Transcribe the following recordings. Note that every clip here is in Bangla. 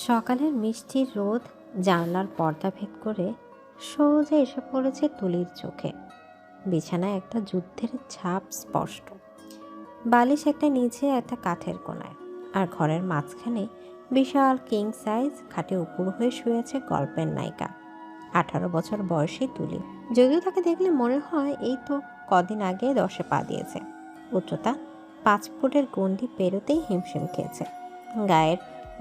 সকালের মিষ্টি রোদ জানলার পর্দা ভেদ করে সোজা এসে পড়েছে তুলির চোখে। বিছানায় একটা যুদ্ধের ছাপ স্পষ্ট, বালিশ একটা নিচে একটা কাঠের কোণায়, আর ঘরের মাঝখানে বিশাল কিং সাইজ খাটে উপর হয়ে শুয়েছে গল্পের নায়িকা 18 বছর বয়সী তুলি। যদিও তাকে দেখলে মনে হয় এই তো কদিন আগে 10-এ পা দিয়েছে। উচ্চতা 5 ফুটের গণ্ডি পেরোতেই হিমশিম খেয়েছে। গায়ের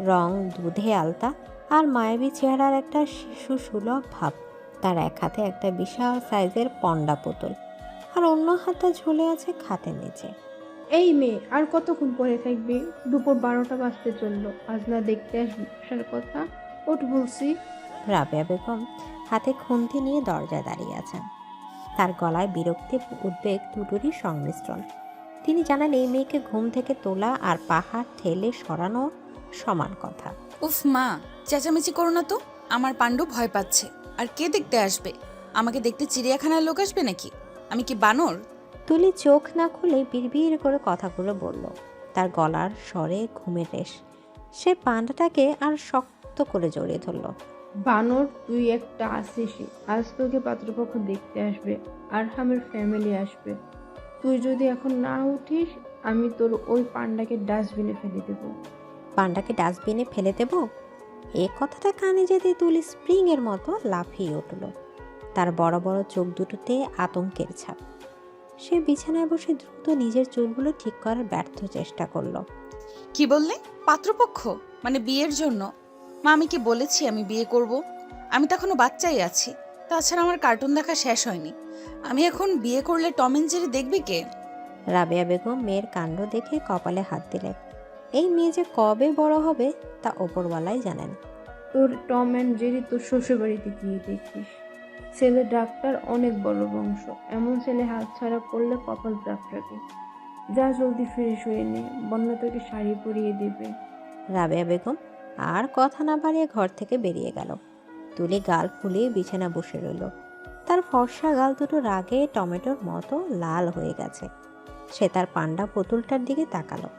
রং দুধে আলতা, আর মায়াবী চেহারার একটা শিশু সুলভ ভাব। তার এক হাতে একটা বিশাল সাইজের পন্ডা পুতুল, আর অন্য হাতে ঝুলে আছে খাটের নিচে। এই মেয়ে, আর কতক্ষণ পরে থাকবি? দুপুর 12টা বাজতে চললো। আজ না দেখতে আসার কথা। ওঠ বলছি। রাবেয়া বেগম হাতে খুন্তি নিয়ে দরজায় দাঁড়িয়ে আছেন। তার গলায় বিরক্তি উদ্বেগ দুটোরই সংমিশ্রণ। তিনি জানান এই মেয়েকে ঘুম থেকে তোলা আর পাহাড় ঠেলে সরানো সমান কথা। উফ মা, চেঁচামেচি করো না তো। আমার পাণ্ডু ভয় পাচ্ছে। আর কে দেখতে আসবে? আমাকে দেখতে চিড়িয়াখানার লোক আসবে নাকি? আমি কি বানর? তুলি চোখ না খুলে বিড়বিড় করে কথাগুলো বলল, তার গলার স্বরে ঘুমের রেশ। সে পান্ডাটাকে আর শক্ত করে জড়িয়ে ধরল। বানর তুই একটা আসিস। আজ তোকে পাত্রপক্ষ দেখতে আসবে, আরহামের ফ্যামিলি আসবে। তুই যদি এখন না উঠিস, আমি তোর ওই পান্ডাকে ডাস্টবিনে ফেলে দেবো। পান্ডাকে ডাস্টবিনে ফেলে দেব? এ কথাটা কানে যেতে তুলি স্প্রিং এর মতো লাফিয়ে উঠল। তার বড় বড় চোখ দুটোতে আতঙ্কের ছাপ। সে বিছানায় বসে দ্রুত নিজের চুলগুলো ঠিক করার ব্যর্থ চেষ্টা করলো। কি বললে? পাত্রপক্ষ মানে বিয়ের জন্য? মা, আমি কি বলেছি আমি বিয়ে করব? আমি তো এখনো বাচ্চাই আছি। তাছাড়া আমার কার্টুন দেখা শেষ হয়নি। আমি এখন বিয়ে করলে টম এন্ড জেরি দেখবে কে? রাবেয়া বেগম মেয়ের কাণ্ড দেখে কপালে হাত দিলেন। এই মেয়ে যে কবে বড় হবে তা ওপরওয়ালাই জানেন। তোর টম অ্যান্ড জেরি তোর শ্বশুরবাড়িতে গিয়ে দেখিস। ছেলে ডাক্তার, অনেক বড় বংশ। এমন ছেলে হাতছাড়া করলে কপাল চাপড়াবে। যা জলদি ফ্রেশ হয়ে নে, বন্যা তোকে শাড়ি পরিয়ে দেবে। রাবেয়া বেগম আর কথা না বাড়িয়ে ঘর থেকে বেরিয়ে গেল। তুলি গাল ফুলিয়ে বিছানা বসে রইল। তার ফর্সা গাল দুটো রাগে টমেটোর মতো লাল হয়ে গেছে। সে তার পান্ডা পুতুলটার দিকে তাকালো।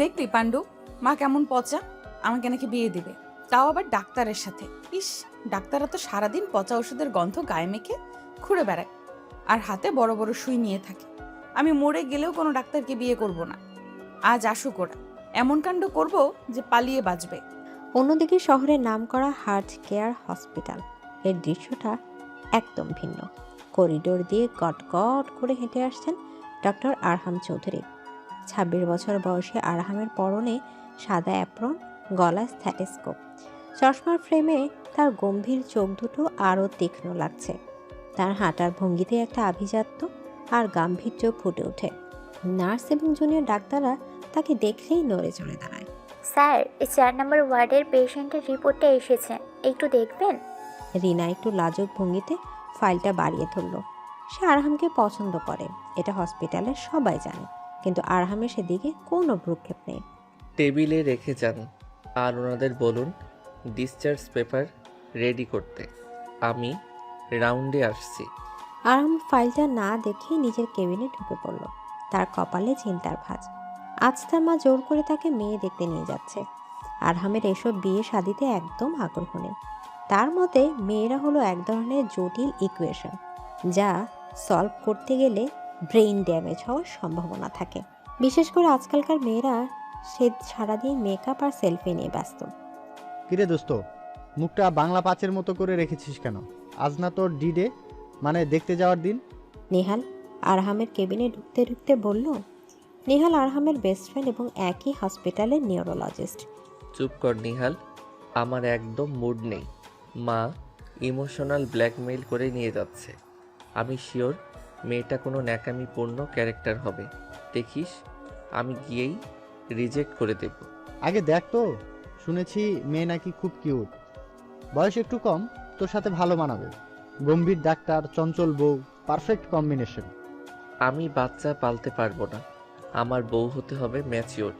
দেখলি পাণ্ডু, মা কেমন পচা। আমাকে নাকি বিয়ে দিবে, তাও আবার ডাক্তারের সাথে। ইস, ডাক্তাররা তো সারাদিন পচা ওষুধের গন্ধ গায়ে মেখে ঘুরে বেড়ায়, আর হাতে বড় বড় সুই নিয়ে থাকে। আমি মরে গেলেও কোনো ডাক্তারকে বিয়ে করব না। আজ আসুক ওরা, এমন কাণ্ড করব যে পালিয়ে বাঁচবে। অন্যদিকে শহরের নামকরা হার্ট কেয়ার হসপিটাল এর দৃশ্যটা একদম ভিন্ন। করিডোর দিয়ে গট গট করে হেঁটে আসছেন ডক্টর আরহাম চৌধুরী। 26 বছর বয়সী আরহামের পরনে সাদা অ্যাপ্রন, গলায় স্ট্যাথোস্কোপ। চশমার ফ্রেমে তার গম্ভীর চোখ দুটো আরও তীক্ষ্ণ লাগছে। তার হাঁটার ভঙ্গিতে একটা আভিজাত্য আর গাম্ভীর্য ফুটে ওঠে। নার্স এবং জুনিয়র ডাক্তাররা তাকে দেখলেই নড়ে চড়ে দাঁড়ায়। স্যার, এই 4 নম্বর ওয়ার্ডের পেশেন্টের রিপোর্টটা এসেছে, একটু দেখবেন? রিনা একটু লাজুক ভঙ্গিতে ফাইলটা বাড়িয়ে ধরল। সে আরহামকে পছন্দ করে, এটা হসপিটালের সবাই জানে, কিন্তু আরহামের সেদিকে কোনো ভ্রুক্ষেপ নেই। টেবিলে রেখে যান, আর ওনাদের বলুন ডিসচার্জ পেপার রেডি করতে। আমি রাউন্ডে আসছি। আরহাম ফাইলটা না দেখে নিজের কেবিনে ঢুকে পড়ল। তার কপালে চিন্তার ভাঁজ। আজ তার মা জোর করে তাকে মেয়ে দেখতে নিয়ে যাচ্ছে। আরহামের এসব বিয়ে শাদিতে একদম আগ্রহ নেই। তার মতে মেয়েরা হলো এক ধরনের জটিল ইকুয়েশন, যা সলভ করতে গেলে ব্রেইন ড্যামেজ হওয়ার সম্ভাবনা থাকে। বিশেষ করে আজকালকার মেয়েরা সে সারাদিন মেকআপ আর সেলফি নিয়ে ব্যস্ত। কিরে দোস্ত, মুখটা বাংলা পাঁচের মতো করে রেখেছিস কেন? আজ না তোর ডিডে, মানে দেখতে যাওয়ার দিন? নেহাল আরহামের কেবিনে ঢুকতে ঢুকতে বলল। নেহাল আরহামের বেস্ট ফ্রেন্ড এবং একই হসপিটালের নিউরোলজিস্ট। চুপ কর নিহাল, আমার একদম মুড নেই। মা ইমোশনাল ব্ল্যাকমেইল করে নিয়ে যাচ্ছে। আমি শিওর মেয়েটা কোনো ন্যাকামিপূর্ণ ক্যারেক্টার হবে। দেখিস আমি গিয়েই রিজেক্ট করে দেব। আগে দেখ তো, শুনেছি মেয়ে নাকি খুব কিউট। বয়স একটু কম, তোর সাথে ভালো মানাবে। গম্ভীর ডাক্তার, চঞ্চল বউ, পারফেক্ট কম্বিনেশন। আমি বাচ্চা পালতে পারবো না। আমার বউ হতে হবে ম্যাচিওর,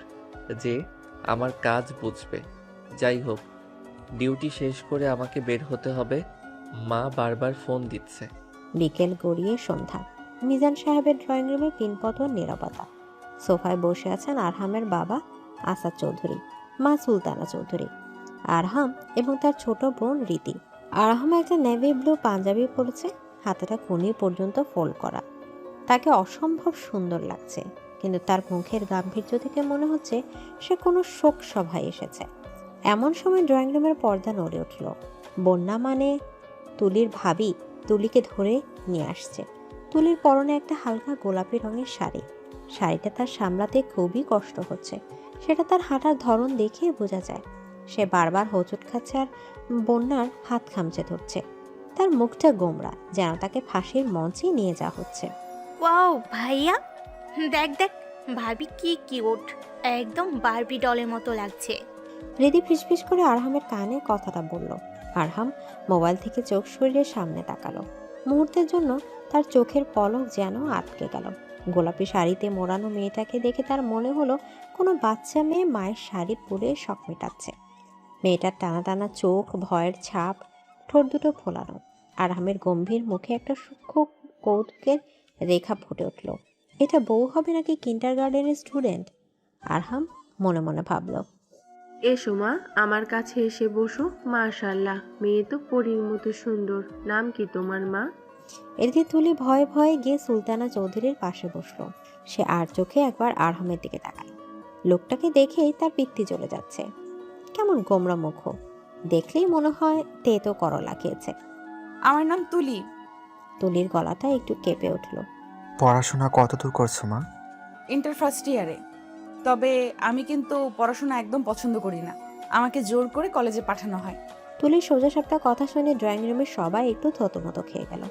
যে আমার কাজ বুঝবে। যাই হোক, ডিউটি শেষ করে আমাকে বের হতে হবে। মা বারবার ফোন দিচ্ছে। বিকেল গড়িয়ে সন্ধ্যা। মিজান সাহেবের ড্রয়িং রুমে পিনপতন নীরবতা। সোফায় বসে আছেন আরহামের বাবা আসাদ চৌধুরী, মা সুলতানা চৌধুরী। আরহাম এবং তার ছোট বোন রীতি। আরহাম একটা নেভি ব্লু পাঞ্জাবি পরেছে, হাতেটা কোনি পর্যন্ত ফোল্ড করা। তাকে অসম্ভব সুন্দর লাগছে, কিন্তু তার মুখের গাম্ভীর্য থেকে মনে হচ্ছে সে কোনো শোক সভায় এসেছে। এমন সময় ড্রয়িং রুমের পর্দা নড়ে উঠল। বন্যা মানে তুলির ভাবি তুলিকে ধরে নিয়ে আসছে। তুলির পরনে একটা হালকা গোলাপি রঙের শাড়ি। শাড়িটা তার সামলাতে খুবই কষ্ট হচ্ছে, সেটা তার হাঁটার ধরন দেখে বোঝা যায়। সে বারবার হোঁচট খাচ্ছে আর বন্যার হাত খামচে ধরছে। তার মুখটা গোমড়া, যেন তাকে ফাঁসির মঞ্চে নিয়ে যাওয়া হচ্ছে। ওয়াও ভাইয়া, দেখ দেখ ভাবি কি কিউট, একদম বারবি ডলের মতো লাগছে। হৃদি ফিসফিস করে আরহামের কানে কথাটা বলল। আরহাম মোবাইল থেকে চোখ সরিয়ে সামনে তাকালো। মুহূর্তের জন্য তার চোখের পলক যেন আটকে গেল। গোলাপি শাড়িতে মোড়ানো মেয়েটাকে দেখে তার মনে হলো কোনো বাচ্চা মেয়ে মায়ের শাড়ি পরে শখ মেটাচ্ছে। মেয়েটার টানা টানা চোখ, ভয়ের ছাপ, ঠোঁট দুটো ফোলানো। আরহামের গম্ভীর মুখে একটা সূক্ষ্ম কৌতুকের রেখা ফুটে উঠল। এটা বউ হবে নাকি কিন্ডার গার্ডেনের স্টুডেন্ট? আরহাম মনে মনে ভাবল। এসো মা, আমার কাছে এসে বসো। মাশাআল্লাহ, মেয়ে তো পরীর মতো সুন্দর। নাম কি তোমার মা? এদিকে তুলি ভয়ে ভয়ে গিয়ে সুলতানা চৌধুরীর পাশে বসলো। সে আর চোখে একবার আরহামের দিকে তাকালো। লোকটাকে দেখেই তার পিত্তি চলে যাচ্ছে। কেমন গোমরা মুখ, দেখলেই মনে হয় তেতো করলা খেয়েছে। আমার নাম তুলি। তুলির গলাটা একটু কেঁপে উঠল। পড়াশোনা কতদূর করছো মা? ইন্টার ফার্স্ট ইয়ারে। তবে আমি কিন্তু পড়াশোনা একদম পছন্দ করি না, আমাকে জোর করে কলেজে পাঠানো হয়। তুলির সোজা সাপটা কথা শুনে ড্রয়িং রুমের সবাই একটু থতমত খেয়ে গেল।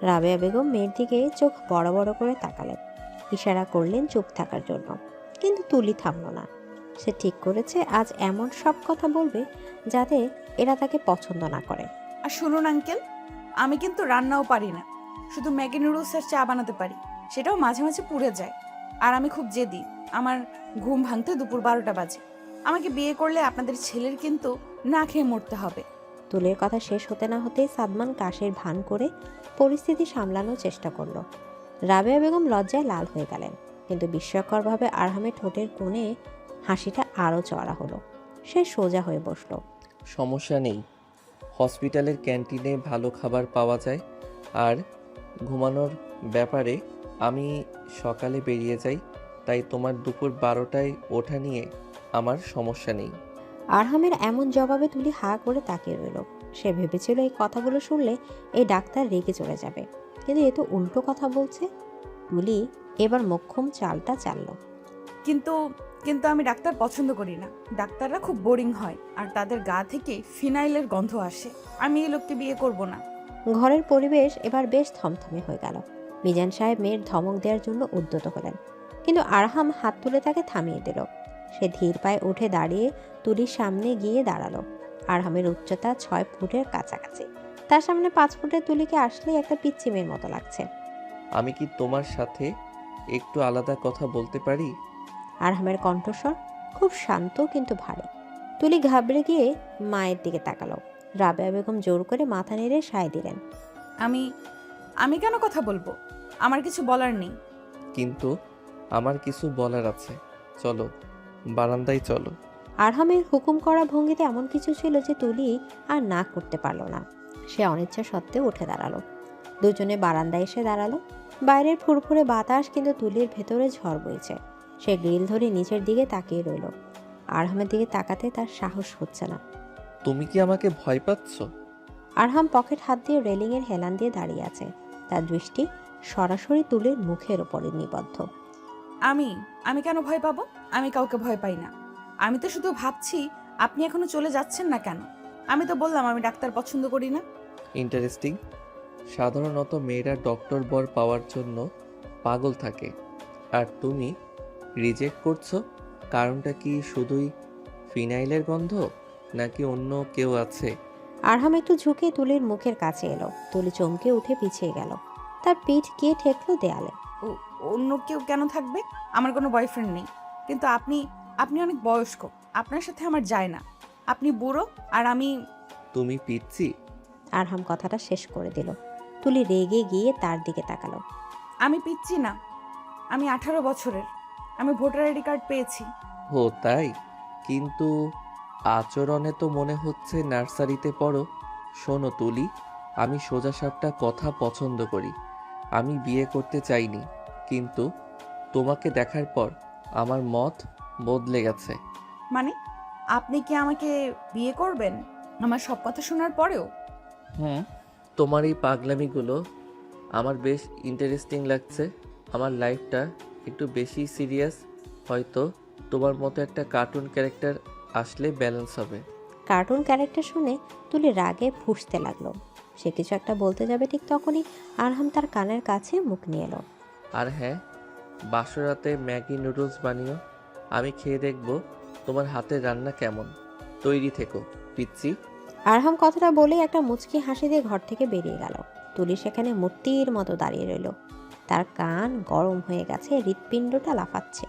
রাবেয়া বেগম মেয়ের দিকে চোখ বড় বড় করে তাকালেন, ইশারা করলেন চুপ থাকার জন্য। কিন্তু তুলি থামল না। সে ঠিক করেছে আজ এমন সব কথা বলবে যাতে এরা তাকে পছন্দ না করে। আর শুনুন আঙ্কেল, আমি কিন্তু রান্নাও পারি না, শুধু ম্যাগি নুডলস আর চা বানাতে পারি, সেটাও মাঝে মাঝে পুড়ে যায়। আর আমি খুব জেদি, আমার ঘুম ভাঙতে দুপুর 12টা বাজে। আমাকে বিয়ে করলে আপনাদের ছেলের কিন্তু না খেয়ে মরতে হবে। তুলির কথা শেষ হতে না হতেই সাদমান কাশের ভান করে পরিস্থিতি সামলানোর চেষ্টা করলো। রাবেয়া বেগম লজ্জায় লাল হয়ে গেলেন, কিন্তু বিস্ময়করভাবে আরহামের ঠোঁটের কোণে হাসিটা আরও চড়া হলো। সে সোজা হয়ে বসলো। সমস্যা নেই, হসপিটালের ক্যান্টিনে ভালো খাবার পাওয়া যায়। আর ঘুমানোর ব্যাপারে আমি সকালে বেরিয়ে যাই, তাই তোমার দুপুর 12টায় ওঠা নিয়ে আমার সমস্যা নেই। আরহামের এমন জবাবে তুলি হা করে তাকিয়ে রইল। সে ভেবেছিল এই কথাগুলো শুনলে এই ডাক্তার রেগে চলে যাবে, কিন্তু এ তো উল্টো কথা বলছে। তুলি এবার মোক্ষম চালটা চালল। কিন্তু কিন্তু আমি ডাক্তার পছন্দ করি না, ডাক্তাররা খুব বোরিং হয় আর তাদের গা থেকে ফিনাইলের গন্ধ আসে। আমি এই লোককে বিয়ে করব না। ঘরের পরিবেশ এবার বেশ থমথমে হয়ে গেল। মিজান সাহেব মেয়ের ধমক দেওয়ার জন্য উদ্যত হলেন, কিন্তু আরহাম হাত তুলে তাকে থামিয়ে দিল। সে ধীর পায়ে উঠে দাঁড়িয়ে তুলির সামনে গিয়ে দাঁড়ালো। আরহামের উচ্চতা 6 ফুটের কাছাকাছি। তার সামনে 5 ফুটের তুলিকে আসলেই একটা পিচ্চি মেয়ের মতো লাগছে। আমি কি তোমার সাথে একটু আলাদা কথা বলতে পারি? আরহামের কণ্ঠস্বর খুব শান্ত কিন্তু ভারী। তুলি ঘাবড়ে গিয়ে মায়ের দিকে তাকালো। রাবেয়া বেগম জোর করে মাথা নেড়ে সায় দিলেন। আমি আমি কেন কথা বলবো? আমার কিছু বলার নেই। কিন্তু আমার কিছু বলার আছে, চলো বারান্দায় চলো। আরহামের হুকুম করা ভঙ্গিতে এমন কিছু ছিল যে তুলি আর না করতে পারল না। সে অনিচ্ছা সত্ত্বেও উঠে দাঁড়ালো। দুজনে বারান্দায় এসে দাঁড়ালো। বাইরের ফুরফুরে বাতাস, কিন্তু তুলির ভেতরে ঝড় বইছে। সে গ্রিল ধরে নিচের দিকে তাকিয়ে রইল। আরহামের দিকে তাকাতে তার সাহস হচ্ছে না। তুমি কি আমাকে ভয় পাচ্ছ? আরহাম পকেট হাত দিয়ে রেলিংয়ের হেলান দিয়ে দাঁড়িয়ে আছে। তার দৃষ্টি সরাসরি তুলির মুখের ওপরে নিবদ্ধ। আমি আমি কেন ভয় পাবো? আমি কাউকে ভয় পাই না। আমি তো শুধু ভাবছি আপনি এখনো চলে যাচ্ছেন না কেন। আমি তো বললাম আমি ডাক্তার পছন্দ করি না। ইন্টারেস্টিং। সাধারণত মেয়েরা ডক্টর বর পাওয়ার জন্য পাগল থাকে, আর তুমি রিজেক্ট করছো। কারণটা কি শুধুই ফিনাইলের গন্ধ, নাকি অন্য কেউ আছে? আরহাম একটু ঝুঁকে তুলির মুখের কাছে এলো। তুলি চমকে উঠে পিছিয়ে গেল। তার পিঠ গিয়ে ঠেকলো দেয়ালে। অন্য কেউ কেন থাকবে? আমার কোনো বয়ফ্রেন্ড নেই। কিন্তু আপনি আপনি অনেক বয়স্ক, আপনার সাথে আমার যায় না। আপনি বুড়ো আর আমি। তুমি পিচ্ছি? আরহাম কথাটা শেষ করে দিল। তুলি রেগে গিয়ে তার দিকে তাকালো। আমি পিচ্ছি না, আমি 18 বছরের। আমি ভোটার আইডি কার্ড পেয়েছি। ও তাই? কিন্তু আচরণে তো মনে হচ্ছে নার্সারিতে পড়ো। শোনো তুলি, আমি সোজাসাপটা কথা পছন্দ করি। আমি বিয়ে করতে চাইনি, কিন্তু তোমাকে দেখার পর আমার মত বদলে গেছে। মানে আপনি কি আমাকে বিয়ে করবেন আমার সব কথা শোনার পরেও? হুম, তোমার এই পাগলামিগুলো আমার বেশ ইন্টারেস্টিং লাগছে। আমার লাইফটা একটু বেশি সিরিয়াস, হয়তো তোমার মতো একটা কার্টুন ক্যারেক্টার আসলে ব্যালেন্স হবে। কার্টুন ক্যারেক্টার শুনে তুলি রাগে ফুঁসতে লাগলো। সে কিছু একটা বলতে যাবে, ঠিক তখনই আরহাম তার কানের কাছে মুখ নিয়ে এলো। আর হ্যাঁ, বাসরাতে ম্যাগি নুডলস বানিও, আমি খেয়ে দেখব তোমার হাতের রান্না কেমন। তৈরি থেকো পিচ্ছি। আরহাম কথাটা বলেই একটা মুচকি হাসি দিয়ে ঘর থেকে বেরিয়ে গেল। তুলি সেখানে মূর্তির মতো দাঁড়িয়ে রইল। তার কান গরম হয়ে গেছে, হৃৎপিণ্ডটা লাফাচ্ছে।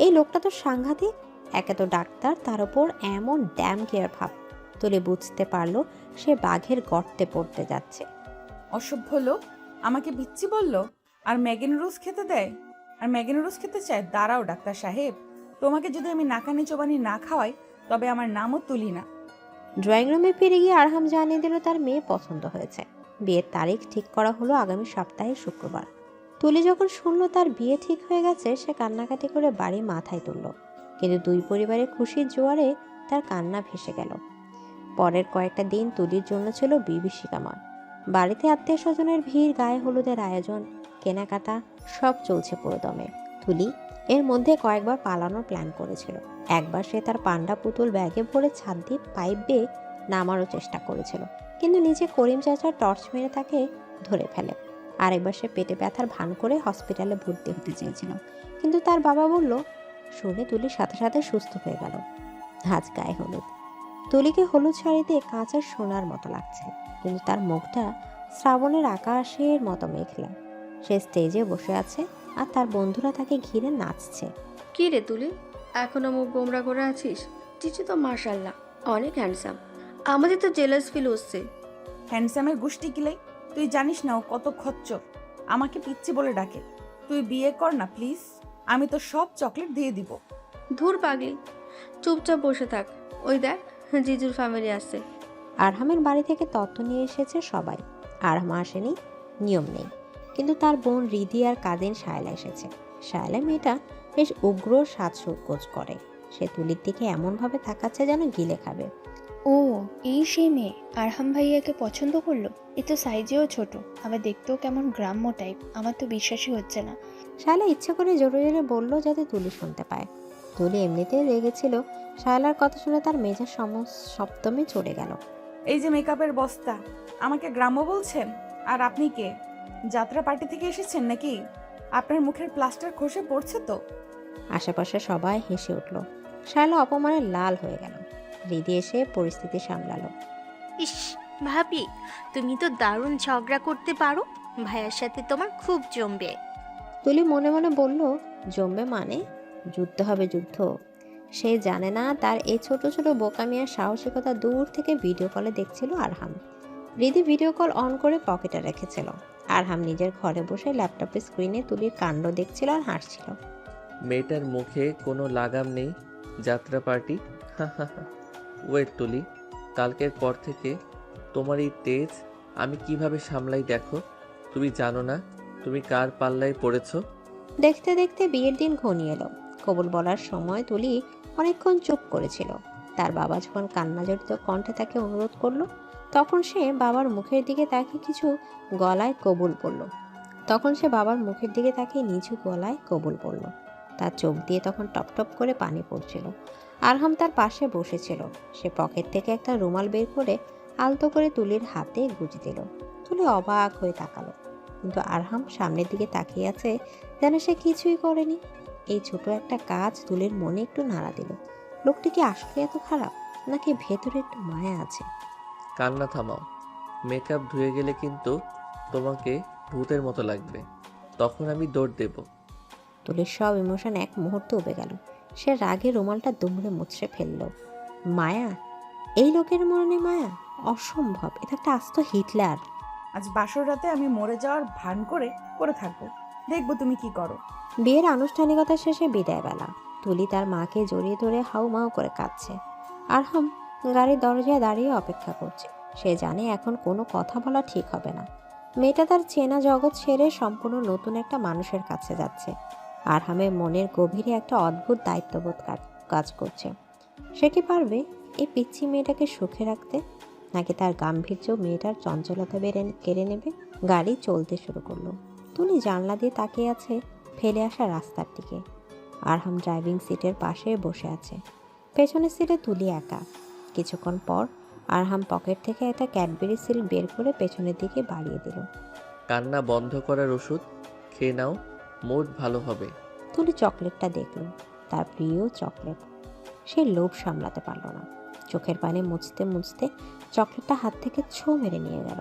এই লোকটা তো সাংঘাতিক। একে তো ডাক্তার, তার উপর এমন ড্যাম কেয়ার ভাব। তুলি বুঝতে পারলো সে বাঘের গর্তে পড়তে যাচ্ছে। অসভ্য লোক আমাকে বিচ্ছি বলল, আর ম্যাগি নুডলস খেতে দেয়, আর ম্যাগি নুডলস খেতে চায়। দাঁড়াও ডাক্তার সাহেব, তোমাকে যদি আমি নাকানি চোবানি না খাওয়াই তবে আমার নামও তুলি না। ড্রয়িং রুমে ফিরে গিয়ে আরহাম জানিয়ে দিল তার মেয়ে পছন্দ হয়েছে। বিয়ের তারিখ ঠিক করা হলো আগামী সপ্তাহে শুক্রবার। তুলি যখন শুনলো তার বিয়ে ঠিক হয়ে গেছে, সে কান্নাকাটি করে বাড়ি মাথায় তুলল। কিন্তু দুই পরিবারের খুশির জোয়ারে তার কান্না ভেসে গেল। পরের কয়েকটা দিন তুলির জন্য ছিল বিভীষিকাময়। বাড়িতে আত্মীয় স্বজনের ভিড়, গায়ে হলুদের আয়োজন, কেনাকাটা সব চলছে পুরোদমে। তুলি এর মধ্যে কয়েকবার পালানোর প্ল্যান করেছিল। একবার সে তার পান্ডা পুতুল ব্যাগে ভরে ছাদ দিয়ে পাইপ বেয়ে নামারও চেষ্টা করেছিল, কিন্তু নিচে করিম চাচার টর্চ মেরে তাকে ধরে ফেলে। আরেকবার সে পেটে ব্যথার ভান করে হসপিটালে ভর্তি হতে চেয়েছিল, কিন্তু তার বাবা বলল। শুনে তুলির সাথে সাথে সুস্থ হয়ে গেল। আজ গায়ে হলুদ। তুলিকে হলুদ শাড়িতে কাঁচা সোনার মতো লাগছে, কিন্তু তার মুখটা শ্রাবণের আকাশের মতো মেঘলা। সে স্টেজে বসে আছে আর তার বন্ধুরা তাকে ঘিরে নাচছে। কি রে তুলি, এখনো মুখ গোমরা করে আছিস? চিচি তো মাশাল্লাহ অনেক হ্যান্ডসাম। আমাদের তো জেলাস ফিল হচ্ছে। হ্যান্ডসামের গুষ্টি কিলাই, তুই জানিস না ও কত খচ্চর। আমাকে পিচ্ছি বলে ডাকে। তুই বিয়ে কর না প্লিজ, আমি তো সব চকলেট দিয়ে দিব। ধুর পাগলি, চুপচাপ বসে থাক। ওই দেখ, জিজুর ফ্যামিলি আসছে। আরহামের বাড়ি থেকে তত্ত্ব নিয়ে এসেছে সবাই। আরহাম আসেনি, নিয়ম নেই, কিন্তু তার বোন রিধি আর কাজিন শায়লা এসেছে। শায়লা মেয়েটা বেশ উগ্র সাজসজ্জ করে। সে তুলির দিকে এমনভাবে তাকাচ্ছে যেন গিলে খাবে। ও, এই সেই মেয়ে আরহাম ভাইয়াকে পছন্দ করলো। এ তো সাইজেও ছোট, আবার দেখতেও কেমন গ্রাম্য টাইপ। আমার তো বিশ্বাসই হচ্ছে না। শায়লা ইচ্ছে করে জোরে জোরে বলল যাতে তুলি শুনতে পায়। তুলি এমনিতেই রেগেছিল। শায়লার কথা শুনে তার মেজাজ সপ্তমে চড়ে গেল। এই যে মেকআপের বস্তা, আমাকে গ্রাম্য বলছেন? আর আপনি কে? যাত্রা পার্টি থেকে এসেছেন নাকি? আপনার মুখের প্লাস্টার খসে পড়ছে তো। আশেপাশে সবাই হেসে উঠল। শায়লা অপমানে লাল হয়ে গেল। রিধি এসে পরিস্থিতি সামলালো। ইস ভাবি, তুমি তো দারুণ ঝগড়া করতে পারো। ভাইয়ার সাথে তোমার খুব জমবে। তুলি মনে মনে বলল, জমবে মানে? যুদ্ধ হবে, যুদ্ধ। সে জানে না তার এই ছোট ছোট বোকামি আর সাহসিকতা দূর থেকে ভিডিও কলে দেখছিল আরহাম। রিধি ভিডিও কল অন করে পকেটে রেখেছিল। আরহাম নিজের ঘরে বসে ল্যাপটপের স্ক্রিনে তুলির কাণ্ড দেখছিল আর হাসছিল। মেয়েটার মুখে কোনো লাগাম নেই। যাত্রা পার্টি, ওয়েট তুলি, কালকের পর থেকে তোমার এই তেজ আমি কিভাবে সামলাই দেখো। তুমি জানো না তুমি কার পাল্লায় পড়েছো। দেখতে দেখতে বিয়ের দিন ঘনিয়ে এলো। কবুল বলার সময় তুলি অনেকক্ষণ চুপ করেছিল। তার বাবা যখন কান্নাজড়িত কণ্ঠে তাকে অনুরোধ করলো, তখন সে বাবার মুখের দিকে তাকিয়ে নিচু গলায় কবুল বলল। তার চোখ দিয়ে তখন টপ টপ করে পানি পড়ছিল। আরহাম তার পাশে বসেছিল। সে পকেট থেকে একটা রুমাল বের করে আলতো করে তুলির হাতে গুঁজে দিল। তুলি অবাক হয়ে তাকালো, কিন্তু আরহাম সামনের দিকে তাকিয়ে আছে যেন সে কিছুই করেনি। এই ছোট একটা কাজ তুলির মনে একটু নাড়া দিল। লোকটি কি আসলে এত খারাপ, নাকি ভেতরে একটু মায়া আছে? কান্না থামাও, মেকআপ ধুয়ে গেলে কিন্তু তোমাকে ভূতের মতো লাগবে, তখন আমি দৌড় দেব। তুলির সব ইমোশন এক মুহূর্তে উবে গেল। সে রাগে রুমালটা দুমড়ে মুচড়ে ফেলল। মায়া? এই লোকের মরণে মায়া? অসম্ভব, এটা একটা আস্ত হিটলার। আজ বাসর রাতে আমি মরে যাওয়ার ভান করে থাকবো, দেখবো তুমি কি করো। বিয়ের আনুষ্ঠানিকতা শেষে বিদায় বেলা। তুলি তার মাকে জড়িয়ে ধরে হাউমাউ করে কাঁদছে। আরহাম গাড়ির দরজায় দাঁড়িয়ে অপেক্ষা করছে। সে জানে এখন কোনো কথা বলা ঠিক হবে না। মেয়েটা তার চেনা জগৎ ছেড়ে সম্পূর্ণ নতুন একটা মানুষের কাছে যাচ্ছে। আরহামের মনের গভীরে একটা অদ্ভুত দায়িত্ববোধ কাজ করছে। সে কি পারবে এই পিচ্ছি মেয়েটাকে সুখে রাখতে, নাকি তার গাম্ভীর্য মেয়েটার চঞ্চলতা কেড়ে নেবে? গাড়ি চলতে শুরু করলো। তুলি জানলা দিয়ে তাকিয়ে আছে ফেলে আসা রাস্তার দিকে। আরহাম ড্রাইভিং সিটের পাশে বসে আছে, পেছনের সিটে তুলি একা। কিছুক্ষণ পর আরহাম পকেট থেকে একটা ক্যাডবেরি সিল বের করে পেছনের দিকে বাড়িয়ে দিল। কান্না বন্ধ করার ওষুধ খেয়ে নাও, মুড ভালো হবে। তুলি চকলেটটা দেখল, তার প্রিয় চকলেট। সে লোভ সামলাতে পারল না, চোখের পানি মুছতে মুছতে চকলেটটা হাত থেকে ছো মেরে নিয়ে গেল।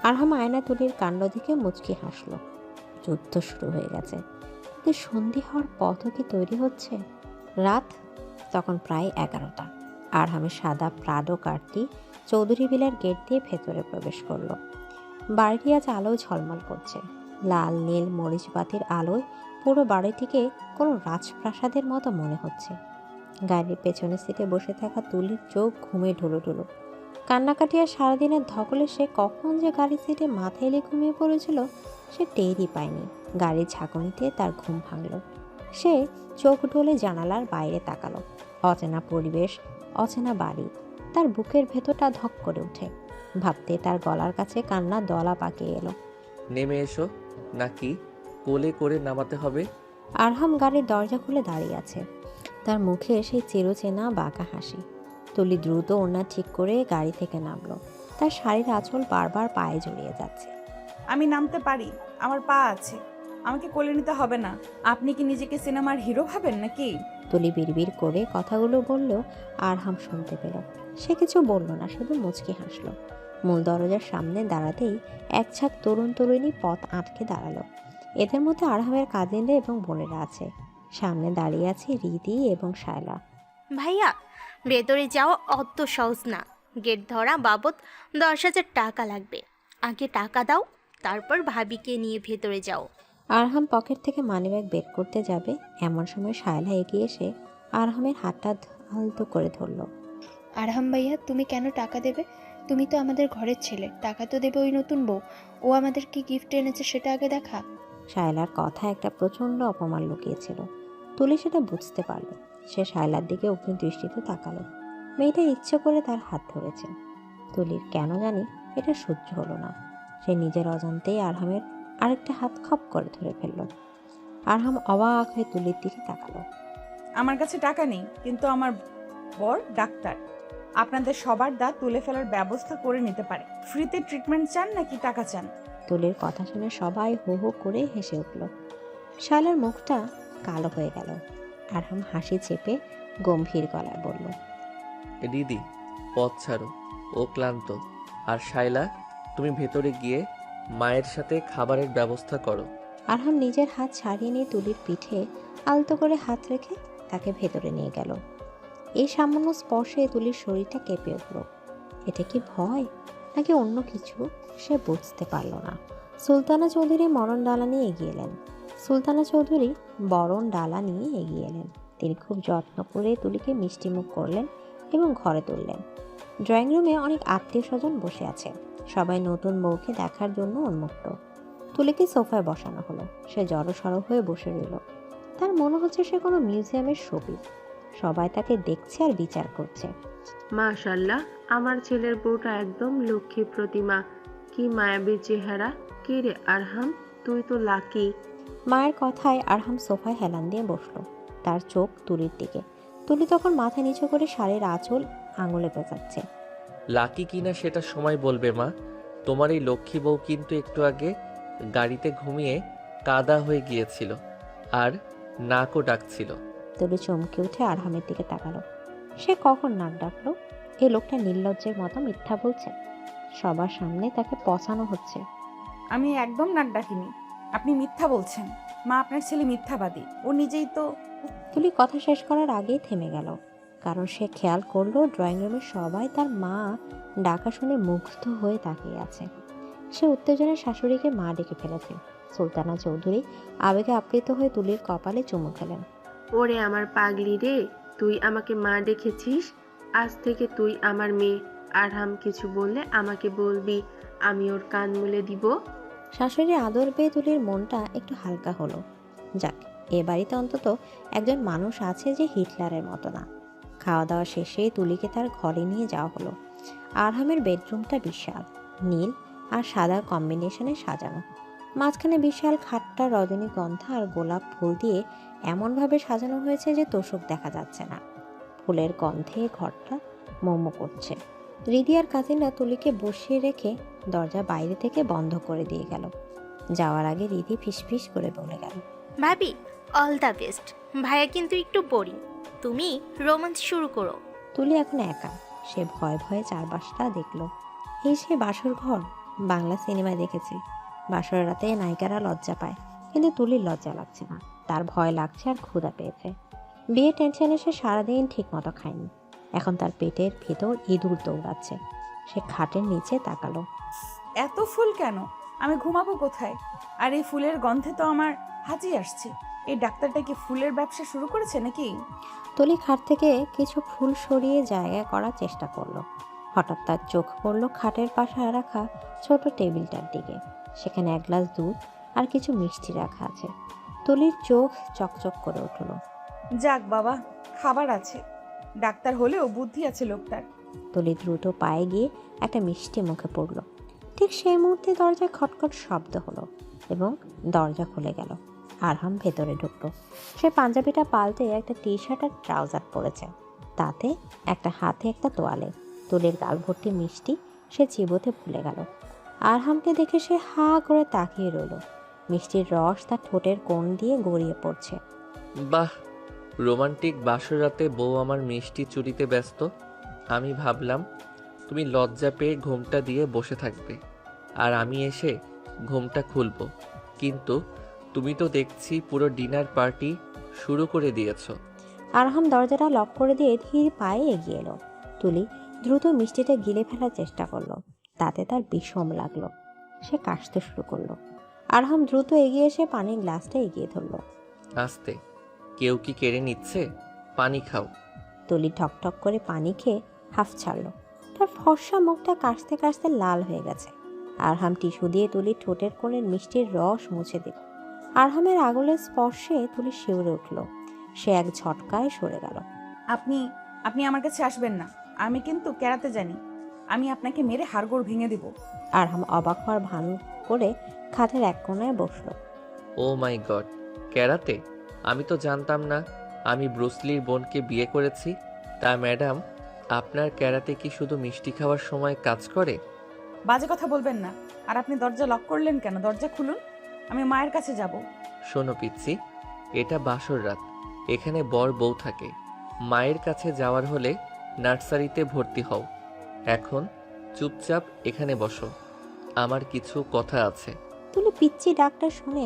আরহাম আয়না তুলির কাণ্ড দেখে মুচকি হাসল। যুদ্ধ শুরু হয়ে গেছে, কিন্তু সন্ধি হওয়ার পথও কি তৈরি হচ্ছে? রাত তখন প্রায় 11টা। আরহামের সাদা প্রাডো কারটি চৌধুরী বিলার গেট দিয়ে ভেতরে প্রবেশ করলো। বাড়িটি আজ আলোয় ঝলমল করছে। লাল নীল মরিচ বাতির আলোয় পুরো বাড়িটিকে কোনো রাজপ্রাসাদের মতো মনে হচ্ছে। গাড়ির পেছনের সিটে বসে থাকা তুলির চোখ ঘুমে ঢুলো। কান্নাকাটি আর সারাদিনের ধকলে সে কখন যে গাড়ির সিটে মাথা এলে ঘুমিয়ে পড়েছিল সে টেরই পায়নি। গাড়ির ঝাঁকুনিতে তার ঘুম ভাঙল। সে চোখ ঢোলে জানালার বাইরে তাকালো। অচেনা পরিবেশ, অচেনা বাড়ি। তার বুকের ভেতরটা ধক করে ওঠে। ভাবতে তার গলার কাছে কান্না দলা পাকিয়ে এলো। নেমে এসো, নাকি কোলে করে নামাতে হবে? আরহাম গাড়ির দরজা খুলে দাঁড়িয়ে আছে, তার মুখে সেই চিরচেনা বাঁকা হাসি। তুলি দ্রুত ওড়না ঠিক করে গাড়ি থেকে নামলো। তার শাড়ির আঁচল বারবার পায়ে জড়িয়ে যাচ্ছে। আমি নামতে পারি, আমার পা আছে, আমাকে কোলে নিতে হবে না। আপনি কি নিজেকে সিনেমার হিরো ভাবেন নাকি? তুলি বিড়বিড় করে কথাগুলো বলল। আরহাম শুনতে পেল। সে কিছু বলল না, শুধু মুচকি হাসল। মূল দরজার সামনে দাঁড়াতেই এক ঝাঁক তরুণ তরুণী পথ আটকে দাঁড়ালো। এদের মধ্যে আরহামের কাজিনরা এবং বোনেরা আছে। সামনে দাঁড়িয়ে আছে রীতি এবং শায়লা। ভাইয়া, ভেতরে যাওয়া অত সহজ না। গেট ধরা বাবদ 10,000 টাকা লাগবে। আগে টাকা দাও, তারপর ভাবিকে নিয়ে ভেতরে যাও। আরহাম পকেট থেকে মানিব্যাগ বের করতে যাবে, এমন সময় শায়লা এগিয়ে এসে আরহামের হাতটা আলতো করে ধরল। আরহাম ভাইয়া, তুমি কেন টাকা দেবে? তুমি তো আমাদের ঘরের ছেলে, টাকা তো দেবে ওই নতুন বউ। ও আমাদের কি গিফট এনেছে সেটা আগে দেখা। শায়লার কথা একটা প্রচণ্ড অপমান লুকিয়েছিল। তুলি সেটা বুঝতে পারল। সে শায়লার দিকে অগ্নি দৃষ্টিতে তাকালো। মেয়েটা ইচ্ছে করে তার হাত ধরেছে। তুলির কেন জানি এটা সহ্য হলো না। সে নিজের অজান্তেই আরহামের আরেকটা হাত খপ করে ধরে ফেলল। আরহাম অবাক হয়ে তুলির দিকে তাকালো। আমার কাছে টাকা নেই, কিন্তু আমার বর ডাক্তার, আপনাদের সবার দাঁত তুলে ফেলার ব্যবস্থা করে নিতে পারে। ফ্রিতে ট্রিটমেন্ট চান নাকি টাকা চান? তুলির কথা শুনে সবাই হো হো করে হেসে উঠল। শায়লার মুখটা কালো হয়ে গেল। আরহাম হাসি চেপে গম্ভীর গলায় বলল, দিদি পথ ছাড়ো, ও ক্লান্ত। আর শায়লা, তুমি ভেতরে গিয়ে মায়ের সাথে খাবারের ব্যবস্থা করো। আরহাম নিজের হাত ছাড়িয়ে নিয়ে তুলির পিঠে আলতো করে হাত রেখে তাকে ভেতরে নিয়ে গেল। এই সামান্য স্পর্শে তুলির শরীরটা কেঁপে উঠল। এটা কি ভয় নাকি অন্য কিছু সে বুঝতে পারল না। সুলতানা চৌধুরী বরণ ডালা নিয়ে এগিয়ে এলেন। তিনি খুব যত্ন করে তুলিকে মিষ্টিমুখ করলেন এবং ঘরে তুললেন। ড্রয়িং রুমে অনেক আত্মীয় স্বজন বসে আছে। সবাই নতুন বউকে দেখার জন্য উন্মুক্ত। তুলিকে সোফায় বসানো হলো। সে জড়সড় হয়ে বসে রইল। তার মনে হচ্ছে সে কোনো মিউজিয়ামের ছবি। সবাই তাকে দেখছে আর বিচার করছে। মাশাল্লাহ, আমার ছেলের বউটা একদম লক্ষ্মী প্রতিমা। কি মায়াবী চেহারা। কি রে আরহাম, তুই তো লাকি। মায়ের কথায় আরহাম সোফায় হেলান দিয়ে বসলো। তার চোখ তুলির দিকে। তুলি তখন মাথা নিচু করে শাড়ির আঁচল আঙুলে পেঁচাচ্ছে। লাকি কিনা সেটা সময় বলবে মা। তোমার এই লক্ষ্মী বউ কিন্তু একটু আগে গাড়িতে ঘুমিয়ে কাদা হয়ে গিয়েছিল আর নাকও ডাকছিল। তুলি চমকে উঠে আরহামের দিকে তাকালো। সে কখন নাক ডাকলো? এই লোকটা নির্লজ্জের মতো মিথ্যা বলছে। সবার সামনে তাকে পচানো হচ্ছে। আমি একদম নাক ডাকিনি, আপনি মিথ্যা বলছেন। মা, আপনার ছেলে মিথ্যাবাদী। ও নিজেই তো। তুলি কথা শেষ করার আগেই থেমে গেল, কারণ সে খেয়াল করলো ড্রয়িং রুমের সবাই তার মা ডাকা শুনে মুগ্ধ হয়ে তাকিয়ে আছে। সে উত্তেজনায় শাশুড়িকে মা ডেকে ফেলেছে। সুলতানা চৌধুরী আবেগে আপ্লুত হয়ে তুলির কপালে চুমু খেলেন। ওরে আমার পাগলি রে, তুই আমাকে মা ডেকেছিস? আজ থেকে তুই আমার মেয়ে। আরহাম কিছু বললে আমাকে বলবি, আমি ওর কান মুলে দিব। শাশুড়ির আদর পেয়ে তুলির মনটা একটু হালকা হলো। যাক, এ বাড়িতে অন্তত একজন মানুষ আছে যে হিটলারের মতো না। খাওয়া দাওয়া শেষে তুলিকে তার ঘরে নিয়ে যাওয়া হলো। আরহামের বেডরুমটা বিশাল, নীল আর সাদার কম্বিনেশনে সাজানো। মাঝখানে বিশাল খাটটা রজনীগন্ধা আর গোলাপ ফুল দিয়ে এমনভাবে সাজানো হয়েছে যে তোষক দেখা যাচ্ছে না। ফুলের গন্ধে ঘরটা মোমো করছে। রিদি আর কাজিনরা তুলিকে বসিয়ে রেখে দরজা বাইরে থেকে বন্ধ করে দিয়ে গেল। যাওয়ার আগে রিদি ফিসফিস করে বলে গেল, ভাবি, অল দ্য বেস্ট। ভাইয়া কিন্তু একটু বোরিং, তুমি রোমান্স শুরু করো। তুলি এখন একা। সে ভয়ে ভয়ে চারপাশটা দেখলো। এই সে বাসর ঘর। বাংলা সিনেমায় দেখেছি বাসর রাতে নায়িকারা লজ্জা পায়, কিন্তু তুলির লজ্জা লাগছে না। তার ভয় লাগছে আর ক্ষুধা পেয়েছে। বিয়ে টেনশনে সে সারাদিন ঠিক মতো খায়নি। এখন তার পেটের ভেতর ইঁদুর দৌড়াচ্ছে। সে খাটের নিচে তাকালো। এত ফুল কেন? আমি ঘুমাবো কোথায়? আর এই ফুলের গন্ধে তো আমার হাঁচি আসছে। এই ডাক্তারটা কি ফুলের ব্যবসা শুরু করেছে নাকি? তুলি খাট থেকে কিছু ফুল সরিয়ে জায়গা করার চেষ্টা করলো। হঠাৎ তার চোখ পড়ল খাটের পাশে রাখা ছোট টেবিলটার দিকে। সেখানে এক গ্লাস দুধ আর কিছু মিষ্টি রাখা আছে। তুলির চোখ চকচক করে উঠল। যাক বাবা, খাবার আছে। ডাক্তার হলেও বুদ্ধি আছে লোকটার। তুলি দ্রুত পায়ে গিয়ে একটা মিষ্টি মুখে পড়ল। ঠিক সেই মুহূর্তে দরজায় খটখট শব্দ হলো এবং দরজা খুলে গেল। আরহাম ভেতরে ঢুকলো। সে পাঞ্জাবিটা পাল্টে একটা টি শার্ট আর ট্রাউজার পরেছে, তাতে একটা হাতে একটা তোয়ালে। তুলির গাল ভর্তি মিষ্টি সে চিবোতে ভুলে গেল। আরহামকে দেখে সে হা করে তাকিয়ে রইল। মিষ্টির রস তার ঠোঁটের কোণ দিয়ে গড়িয়ে পড়ছে। বাহ, রোমান্টিক বাসর রাতে বউ আমার মিষ্টি চুরিতে ব্যস্ত। আমি ভাবলাম তুমি লজ্জা পেয়ে ঘুমটা দিয়ে বসে থাকবে আর আমি এসে ঘুমটা খুলবো, কিন্তু তুমি তো দেখছি পুরো ডিনার পার্টি শুরু করে দিয়েছো। আরহাম দরজাটা লক করে দিয়ে ধীর পায়ে এগিয়ে এলো। তুলি দ্রুত মিষ্টিটা গিলে ফেলার চেষ্টা করলো, তাতে তার বিষম লাগলো। সে কাশতে শুরু করলো। আরহাম দ্রুত এগিয়ে এসে পানির গ্লাসটা এগিয়ে ধরলো। আস্তে, কেউ কি কেড়ে নিচ্ছে? পানি খাও। তুলি ঠকঠক করে পানি খেয়ে হাফ ছাড়লো। তার ফর্সা মুখটা কাশতে কাশতে লাল হয়ে গেছে। আরহাম টিস্যু দিয়ে তুলির ঠোঁটের কোণের মিষ্টির রস মুছে দিল। আরহামের আঙুলের স্পর্শে তুলি শিউরে উঠল। সে এক ঝটকায় সরে গেল। আপনি আপনি আমার কাছে আসবেন না। আমি কিন্তু কেরাতে জানি। আমি আপনাকে মেরে হাড়গোড় ভেঙে দেব। আরহাম অবাক হওয়ার ভান করে খাটের এক কোণায় বসলো। ও মাই গড, ক্যারাতে? আমি তো জানতাম না আমি ব্রুসলির বোনকে বিয়ে করেছি। তা ম্যাডাম, আপনার ক্যারাতে কি শুধু মিষ্টি খাওয়ার সময় কাজ করে? বাজে কথা বলবেন না। আর আপনি দরজা লক করলেন কেন? দরজা খুলুন, আমি মায়ের কাছে যাব। শোনো পিচ্ছি, এটা বাসর রাত। এখানে বর বউ থাকে। মায়ের কাছে যাওয়ার হলে নার্সারিতে ভর্তি হও। এখন চুপচাপ এখানে বসো, আমার কিছু কথা আছে। তুলি পিচ্ছি ডাকটা শুনে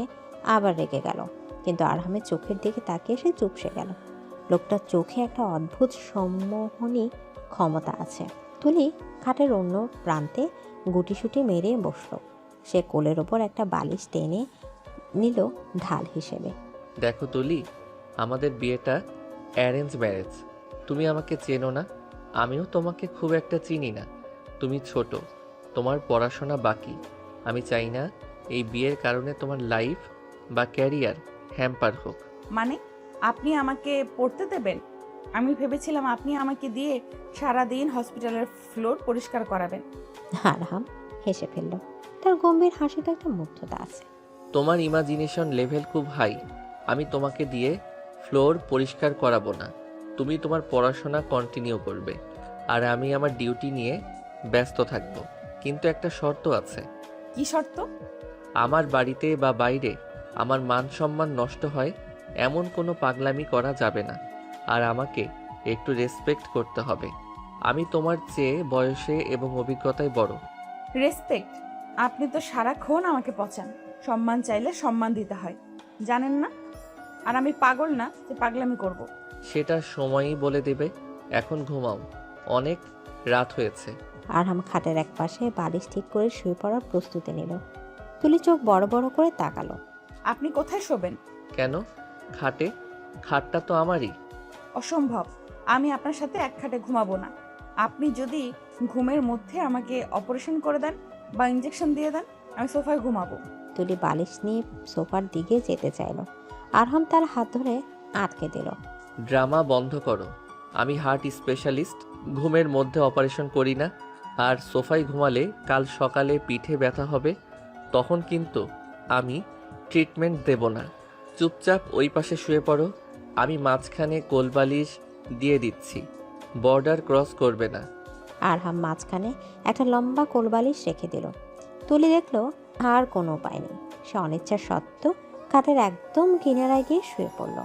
আবার রেগে গেল, কিন্তু আরহামের চোখের দিকে তাকিয়ে সে চুপসে গেল। লোকটার চোখে একটা অদ্ভুত সম্মোহনী ক্ষমতা আছে। তুলি খাটের অন্য প্রান্তে গুটিসুটি মেরে বসলো। সে কোলের ওপর একটা বালিশ টেনে নিল ঢাল হিসেবে। দেখো তুলি, আমাদের বিয়েটা অ্যারেঞ্জ ম্যারেজ। তুমি আমাকে চেনো না, আমিও তোমাকে খুব একটা চিনি না। তুমি ছোট, তোমার পড়াশোনা বাকি। আমি চাই না এই বিয়ের কারণে তোমার লাইফ বা ক্যারিয়ার হ্যাম্পার হোক। মানে আপনি আমাকে পড়তে দেবেন? আমি ভেবেছিলাম আপনি আমাকে দিয়ে সারাদিন হসপিটালের ফ্লোর পরিষ্কার করাবেন। আরহাম হেসে ফেলল। তার গম্ভীর হাসিতে একটা মুগ্ধতা আছে। তোমার ইমাজিনেশন লেভেল খুব হাই। আমি তোমাকে দিয়ে ফ্লোর পরিষ্কার করাবো না। তুমি তোমার পড়াশোনা কন্টিনিউ করবে আর আমি আমার ডিউটি নিয়ে ব্যস্ত থাকবো। কিন্তু একটা শর্ত আছে। কি শর্ত? আমার বাড়িতে বা বাইরে আমার মান সম্মান নষ্ট হয় এমন কোনো পাগলামি করা যাবে না। আর আমাকে একটু রেসপেক্ট করতে হবে। আমি তোমার চেয়ে বয়সে এবং অভিজ্ঞতায় বড়। রেসপেক্ট? আপনি তো সারাক্ষণ আমাকে পচান। সম্মান চাইলে সম্মান দিতে হয়, জানেন না? আর আমি পাগল না যে পাগলামি করব। সেটা সময়ই বলে দেবে। এখন ঘুমাও, অনেক রাত হয়েছে। আরহাম খাটের এক পাশে বালিশ ঠিক করে শুয়ে পড়ার প্রস্তুতি নিল। তুলি চোখ বড় বড় করে তাকালো। আপনি কোথায় শোবেন? কেন? খাটে। খাটটা তো আমারই। অসম্ভব। আমি আপনার সাথে এক খাটে ঘুমাবো না। আপনি যদি ঘুমের মধ্যে আমাকে অপারেশন করে দেন বা ইঞ্জেকশন দিয়ে দেন, আমি সোফায় ঘুমাবো। তুলি বালিশ নিয়ে সোফার দিকে যেতে চাইল। আরহাম তার হাত ধরে আটকে দিল। ড্রামা বন্ধ করো। আমি হার্ট স্পেশালিস্ট, ঘুমের মধ্যে অপারেশন করি না। আর সোফায় ঘুমালে কাল সকালে পিঠে ব্যথা হবে, তখন কিন্তু আমি ট্রিটমেন্ট দেব না। চুপচাপ ওই পাশে শুয়ে পড়ো, আমি মাঝখানে কোলবালিশ দিয়ে দিচ্ছি, বর্ডার ক্রস করবে না। আরহাম মাঝখানে একটা লম্বা কোলবালিশ রেখে দিল। তুলি দেখলো আর কোনো উপায় নেই। সে অনিচ্ছা সত্ত্বেও কাঠের একদম কিনারায় গিয়ে শুয়ে পড়ল।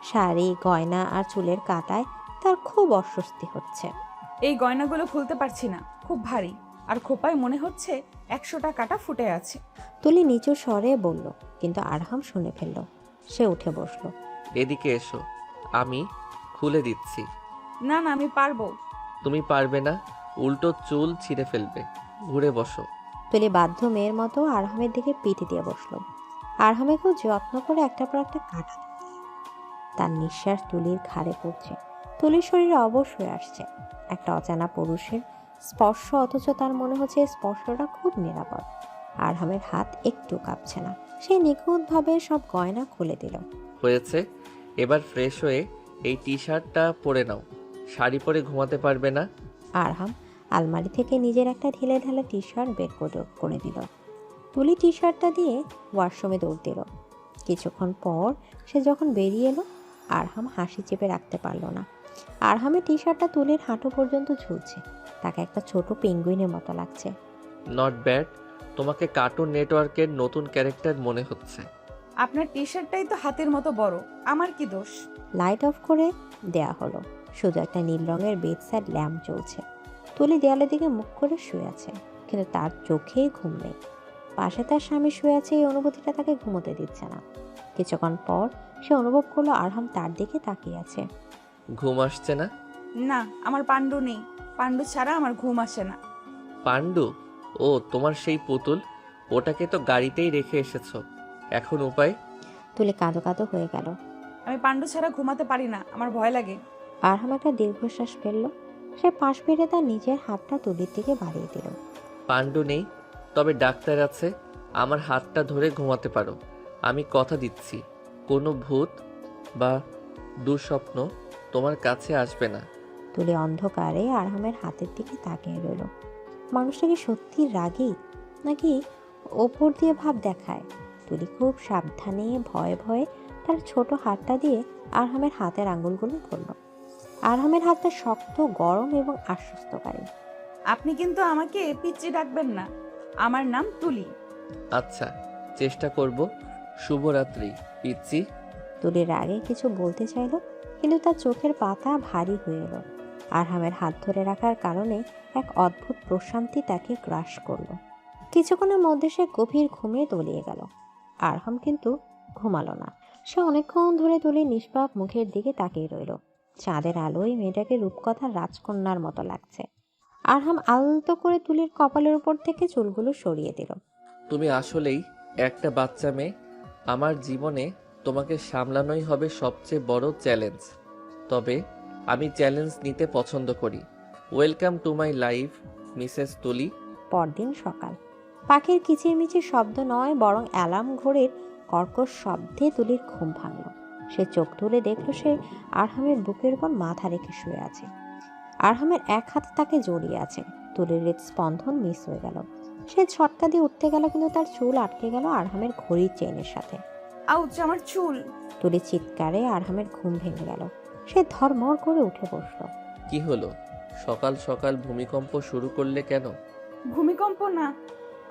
শাড়ি, গয়না আর চুলের কাঁটায় তার খুব অস্বস্তি হচ্ছে। এই গয়নাগুলো খুলতে পারছি না, খুব ভারী, আর খোপায় মনে হচ্ছে 100টা কাটা ফুটে আছে। তুলি নিচু স্বরে বলল, কিন্তু আরহাম শুনে ফেলল। সে উঠে বসলো। এদিকে এসো, আমি খুলে দিচ্ছি। না না, আমি পারবো। তুমি পারবে না, উল্টো চুল ছিঁড়ে ফেলবে। ঘুরে বসো। তুলি বাধ্য মেয়ের মতো আরহামের দিকে পিঠে দিয়ে বসলো। আরহামে খুব যত্ন করে একটার পর একটা কাটা দিল। তার নিঃশ্বাস তুলির ঘাড়ে পড়ছে। তুলির শরীরে অবশ হয়ে আসছে। একটা অজানা পুরুষের স্পর্শ, অথচ তার মনে হচ্ছে এই স্পর্শটা খুব নিরাপদ। আরহামের হাত একটু কাঁপছে না। সে নিখুঁতভাবে সব গয়না খুলে দিল। হয়েছে, এবার ফ্রেশ হয়ে এই টি শার্টটা পরে নাও। শাড়ি পরে ঘুমাতে পারবে না। আরহাম আলমারি থেকে নিজের একটা ঢিলে ঢালা টি শার্ট বের করে দিল। তুলি টি শার্টটা দিয়ে ওয়াশরুমে দৌড় দিল। কিছুক্ষণ পর সে যখন বেরিয়ে এলো, আরহাম হাসি চেপে রাখতে পারল না। আরহামের টি শার্টটা তুলির হাঁটু পর্যন্ত ঝুলছে। তাকে একটা ছোট পেঙ্গুইনের মতো লাগছে। নট ব্যাড, তোমাকে কার্টুন নেটওয়ার্কের নতুন ক্যারেক্টার মনে হচ্ছে। আপনার টি শার্টটাই তো হাতের মতো বড়, আমার কি দোষ? লাইট অফ করে দেয়া হলো। শুধু একটা নীল রঙের বেডসাইড ল্যাম্প জ্বলছে। তুলি দেয়ালের দিকে মুখ করে শুয়ে আছে, কিন্তু তার চোখে ঘুম নেই। পাশে তার স্বামী শুয়ে আছে, এই অনুভূতিটা তাকে ঘুমোতে দিচ্ছে না। কিছুক্ষণ পর সে অনুভব করলো আরহাম তার দিকে তাকিয়ে আছে। ঘুম আসছে না? না, আমার পাণ্ডু নেই। পাণ্ডু ছাড়া আমার ঘুম আসে না। পাণ্ডু? ও, তোমার সেই পুতুল, ওটাকে তো গাড়িতেই রেখে এসেছো। এখন উপায়? তুলি কাঁদো কাঁদো হয়ে গেল। আমি পাণ্ডু ছাড়া ঘুমাতে পারি না, আমার ভয় লাগে। আরহাম একটা দীর্ঘশ্বাস ফেললো। সে পাশ ফিরে তার নিজের হাতটা তুলির দিকে বাড়িয়ে দিল। পাণ্ডু নেই, তবে ডাক্তার আছে। আমার হাতটা ধরে ঘুমাতে পারো। আমি কথা দিচ্ছি, কোনো ভূত বা দুঃস্বপ্ন তোমার কাছে আসবে না। তুলি অন্ধকারে আরহামের হাতের দিকে তাকিয়ে রইল। মানুষটা কি সত্যি রাগী, নাকি ওপর দিয়ে ভাব দেখায়? তুলি খুব সাবধানে ভয়ে ভয়ে তার ছোট হাতটা দিয়ে আরহামের হাতের আঙুলগুলো ধরল। আরহামের হাতটা শক্ত, গরম এবং আশ্বস্তকারী। আপনি কিন্তু আমাকে পিচ্চি ডাকবেন না, আমার নাম তুলি। আচ্ছা, চেষ্টা করব। শুভরাত্রি পিচ্চি। তুলির রাগে কিছু বলতে চাইল, কিন্তু তার চোখের পাতা ভারী হয়ে এলো। আরহামের হাত ধরে রাখার কারণে এক অদ্ভুত প্রশান্তি তাকে গ্রাস করলো। কিছুক্ষণের মধ্যে সে গভীর ঘুমে তলিয়ে গেল। আরহাম কিন্তু ঘুমালো না। সে অনেকক্ষণ ধরে তুলির নিষ্পাপ মুখের দিকে তাকিয়ে রইল। চাঁদের আলোয় মেয়েটাকে রূপকথার রাজকন্যার মতো লাগছে। আরহাম আলতো করে তুলির কপালের উপর থেকে চুলগুলো সরিয়ে দিল। তুমি আসলেই একটা বাচ্চা মেয়ে। আমার জীবনে তোমাকে সামলানোই হবে সবচেয়ে বড় চ্যালেঞ্জ। তবে আমি চ্যালেঞ্জ নিতে পছন্দ করি। Welcome to my life, Mrs তুলি। পরদিন সকাল। পাখির কিচিরমিচির শব্দ নয়, বরং অ্যালার্ম ঘড়ির কর্কশ শব্দে তুলির ঘুম ভাঙল। সে চোখ তুলে দেখল সে আরহামের বুকের উপর মাথা রেখে শুয়ে আছে। আরহামের এক হাত তাকে জড়িয়ে আছে। তুলির হৃদস্পন্দন মিস হয়ে গেল। সে ঝটকা দিয়ে উঠতে গেল, কিন্তু তার চুল আটকে গেল আরহামের ঘড়ির চেইনের সাথে। আউচ, আমার চুল! তুলির চিৎকারে আরহামের ঘুম ভেঙে গেল। সে ধর্মর করে উঠে বসল। কি হলো? সকাল সকাল ভূমিকম্প শুরু করলে কেন? ভূমিকম্প না,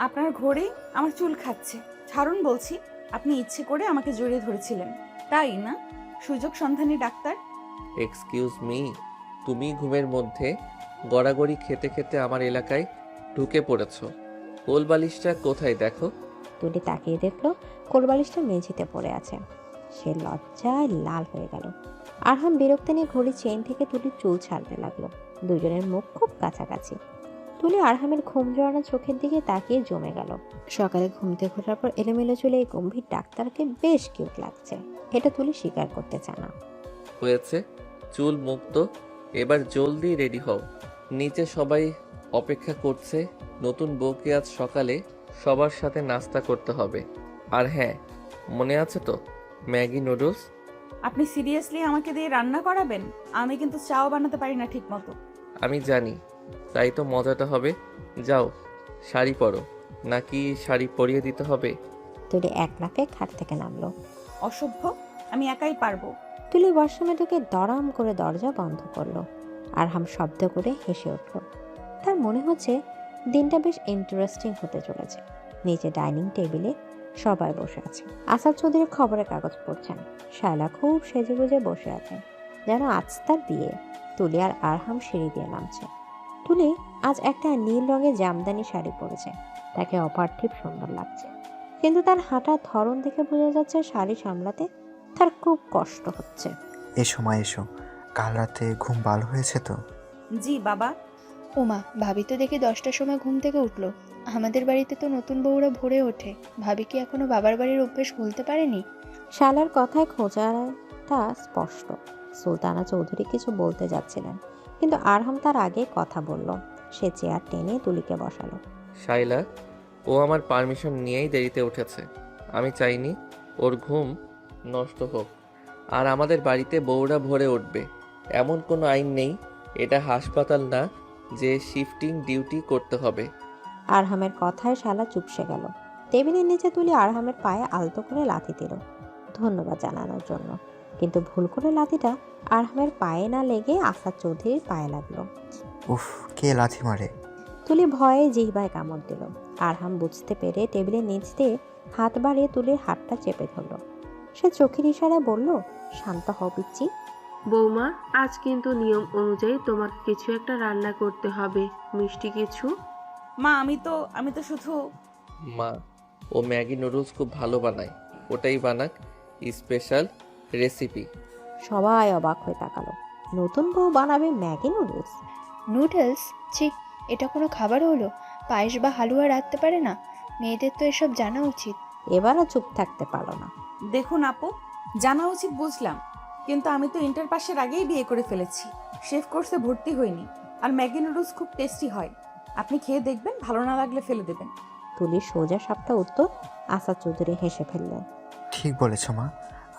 আপনার ঘড়ি আমার চুল খাচ্ছে। ছাড়ুন বলছি। আপনি ইচ্ছে করে আমাকে জড়িয়ে ধরেছিলেন, তাই না? সুযোগ সন্ধানী ডাক্তার। এক্সকিউজ মি, তুমি ঘুমের মধ্যে গড়াগড়ি খেতে খেতে আমার এলাকায় ঢুকে পড়েছ। কোলবালিশটা কোথায় দেখো? তুলি তাকিয়ে দেখলো কোলবালিশটা মেঝেতে পড়ে আছে। সে লজ্জায় লাল হয়ে গেল। আরহাম বিরক্তি নিয়ে ঘড়ির চেইন থেকে তুলির চুল ছাড়তে লাগলো। দুজনের মুখ খুব কাছাকাছি। তুলি আরহামের ঘুম জড়ানো চোখের দিকে তাকিয়ে জমে গেল। সকালে ঘুম থেকে ওঠার পর এলোমেলো চুলে এই গম্ভীর ডাক্তারকে বেশ কিউট লাগছে। এটা তুলি স্বীকার করতে চায় না। হয়েছে, চুল মুক্ত, এবার জলদি রেডি হও। নিচে সবাই অপেক্ষা করছে। নতুন বউকে আজ সকালে সবার সাথে নাস্তা করতে হবে। আর হ্যাঁ, মনে আছে তো, ম্যাগি নুডলস। আপনি সিরিয়াসলি আমাকে দিয়ে রান্না করাবেন? আমি কিন্তু চাও বানাতে পারি না ঠিক মতো। আমি জানি, তাই তো মজাটা হবে। যাও, শাড়ি পরো। নাকি শাড়ি পরিয়ে দিতে হবে? তুলি এক লাফে খাট থেকে নামলো। অসভ্য, আমি একাই পারবো। তুলি ওয়াশরুমে ঢুকে দরাম করে দরজা বন্ধ করলো। আরহাম শব্দ করে হেসে উঠল। তার মনে হচ্ছে দিনটা বেশ ইন্টারেস্টিং হতে চলেছে। নিচে ডাইনিং টেবিলে সবাই বসে আছে। আসাদ চৌধুরী খবরের কাগজ পড়ছেন। শায়লা খুব সেজেগুজে বসে আছেন, যেন আজ তার বিয়ে। তুলি আর আরহাম সিঁড়ি দিয়ে নামছে। তুলি আজ একটা নীল রঙের জামদানি শাড়ি পরেছে। তাকে অপার্থিব সুন্দর লাগছে, কিন্তু তার হাঁটার ধরন দেখে বোঝা যাচ্ছে শাড়ি সামলাতে তার খুব কষ্ট হচ্ছে। এসো মা এসো, কাল রাতে ঘুম ভালো হয়েছে তো? জি বাবা। ওমা, ভাবি তো দেখি 10টার সময় ঘুম থেকে উঠলো। আমাদের বাড়িতে তো নতুন বউরা ভোরে ওঠে। ভাবি কি এখনো বাবার বাড়ির অভ্যেস ভুলতে পারেনি? শালার কথায় খোঁচাটা স্পষ্ট। সুলতানা চৌধুরী কিছু বলতে যাচ্ছিলেন, কিন্তু আরহাম তার আগে কথা বলল। সে চেয়ার টেনে তুলিকে বসালো। শাইলা, ও আমার পারমিশন নিয়েই দেরিতে উঠেছে। আমি চাইনি ওর ঘুম নষ্ট হোক। আর আমাদের বাড়িতে বউরা ভরে উঠবে এমন কোনো আইন নেই। এটা হাসপাতাল না যে শিফটিং ডিউটি করতে হবে। আরহামের কথায় শালা চুপসে গেল। টেবিলের নিচে তুলি আরহামের পায়ে আলতো করে লাথি দিল, ধন্যবাদ জানানোর জন্য। কিন্তু ভুল করে লাথিটা আরহামের পায়ে না লেগে আসাদ চৌধুরীর পায়ে লাগলো। উফ, কে লাথি মারে? তুলি ভয়ে জিহ্বায় কামড় দিল। আরহাম বুঝতে পেরে টেবিলের নিচ দিয়ে হাত বাড়িয়ে তুলির হাতটা চেপে ধরল। সে চোখের ইশারায় বলল, শান্ত হও পিচ্চি। বৌমা, আজ কিন্তু নিয়ম অনুযায়ী তোমাকে কিছু একটা রান্না করতে হবে, মিষ্টি কিছু। মা আমি তো শুধু। মা, ও ম্যাগি নুডলস খুব ভালো বানায়, ওটাই বানাক, স্পেশাল রেসিপি। সবাই অবাক হয়ে তাকালো। নতুন বউ বানাবে ম্যাগি নুডলস? নুডলস? ছি, এটা কোনো খাবার হলো? পায়েস বা হালুয়া রাখতে পারে না? মেয়েদের তো এসব জানা উচিত। এবারও চুপ থাকতে পারলো না। দেখুন আপু, জানা উচিত বুঝলাম, কিন্তু আমি তো ইন্টার পাসের আগেই বিয়ে করে ফেলেছি। শেফ কোর্সে ভর্তি হইনি। আর ম্যাগি নুডলস খুব টেস্টি হয়। আপনি খেয়ে দেখবেন, ভালো না লাগলে ফেলে দেবেন। তুলির সোজা সাপটা উত্তর আসাদ চৌধুরী হেসে ফেললেন। ঠিক বলেছ মা,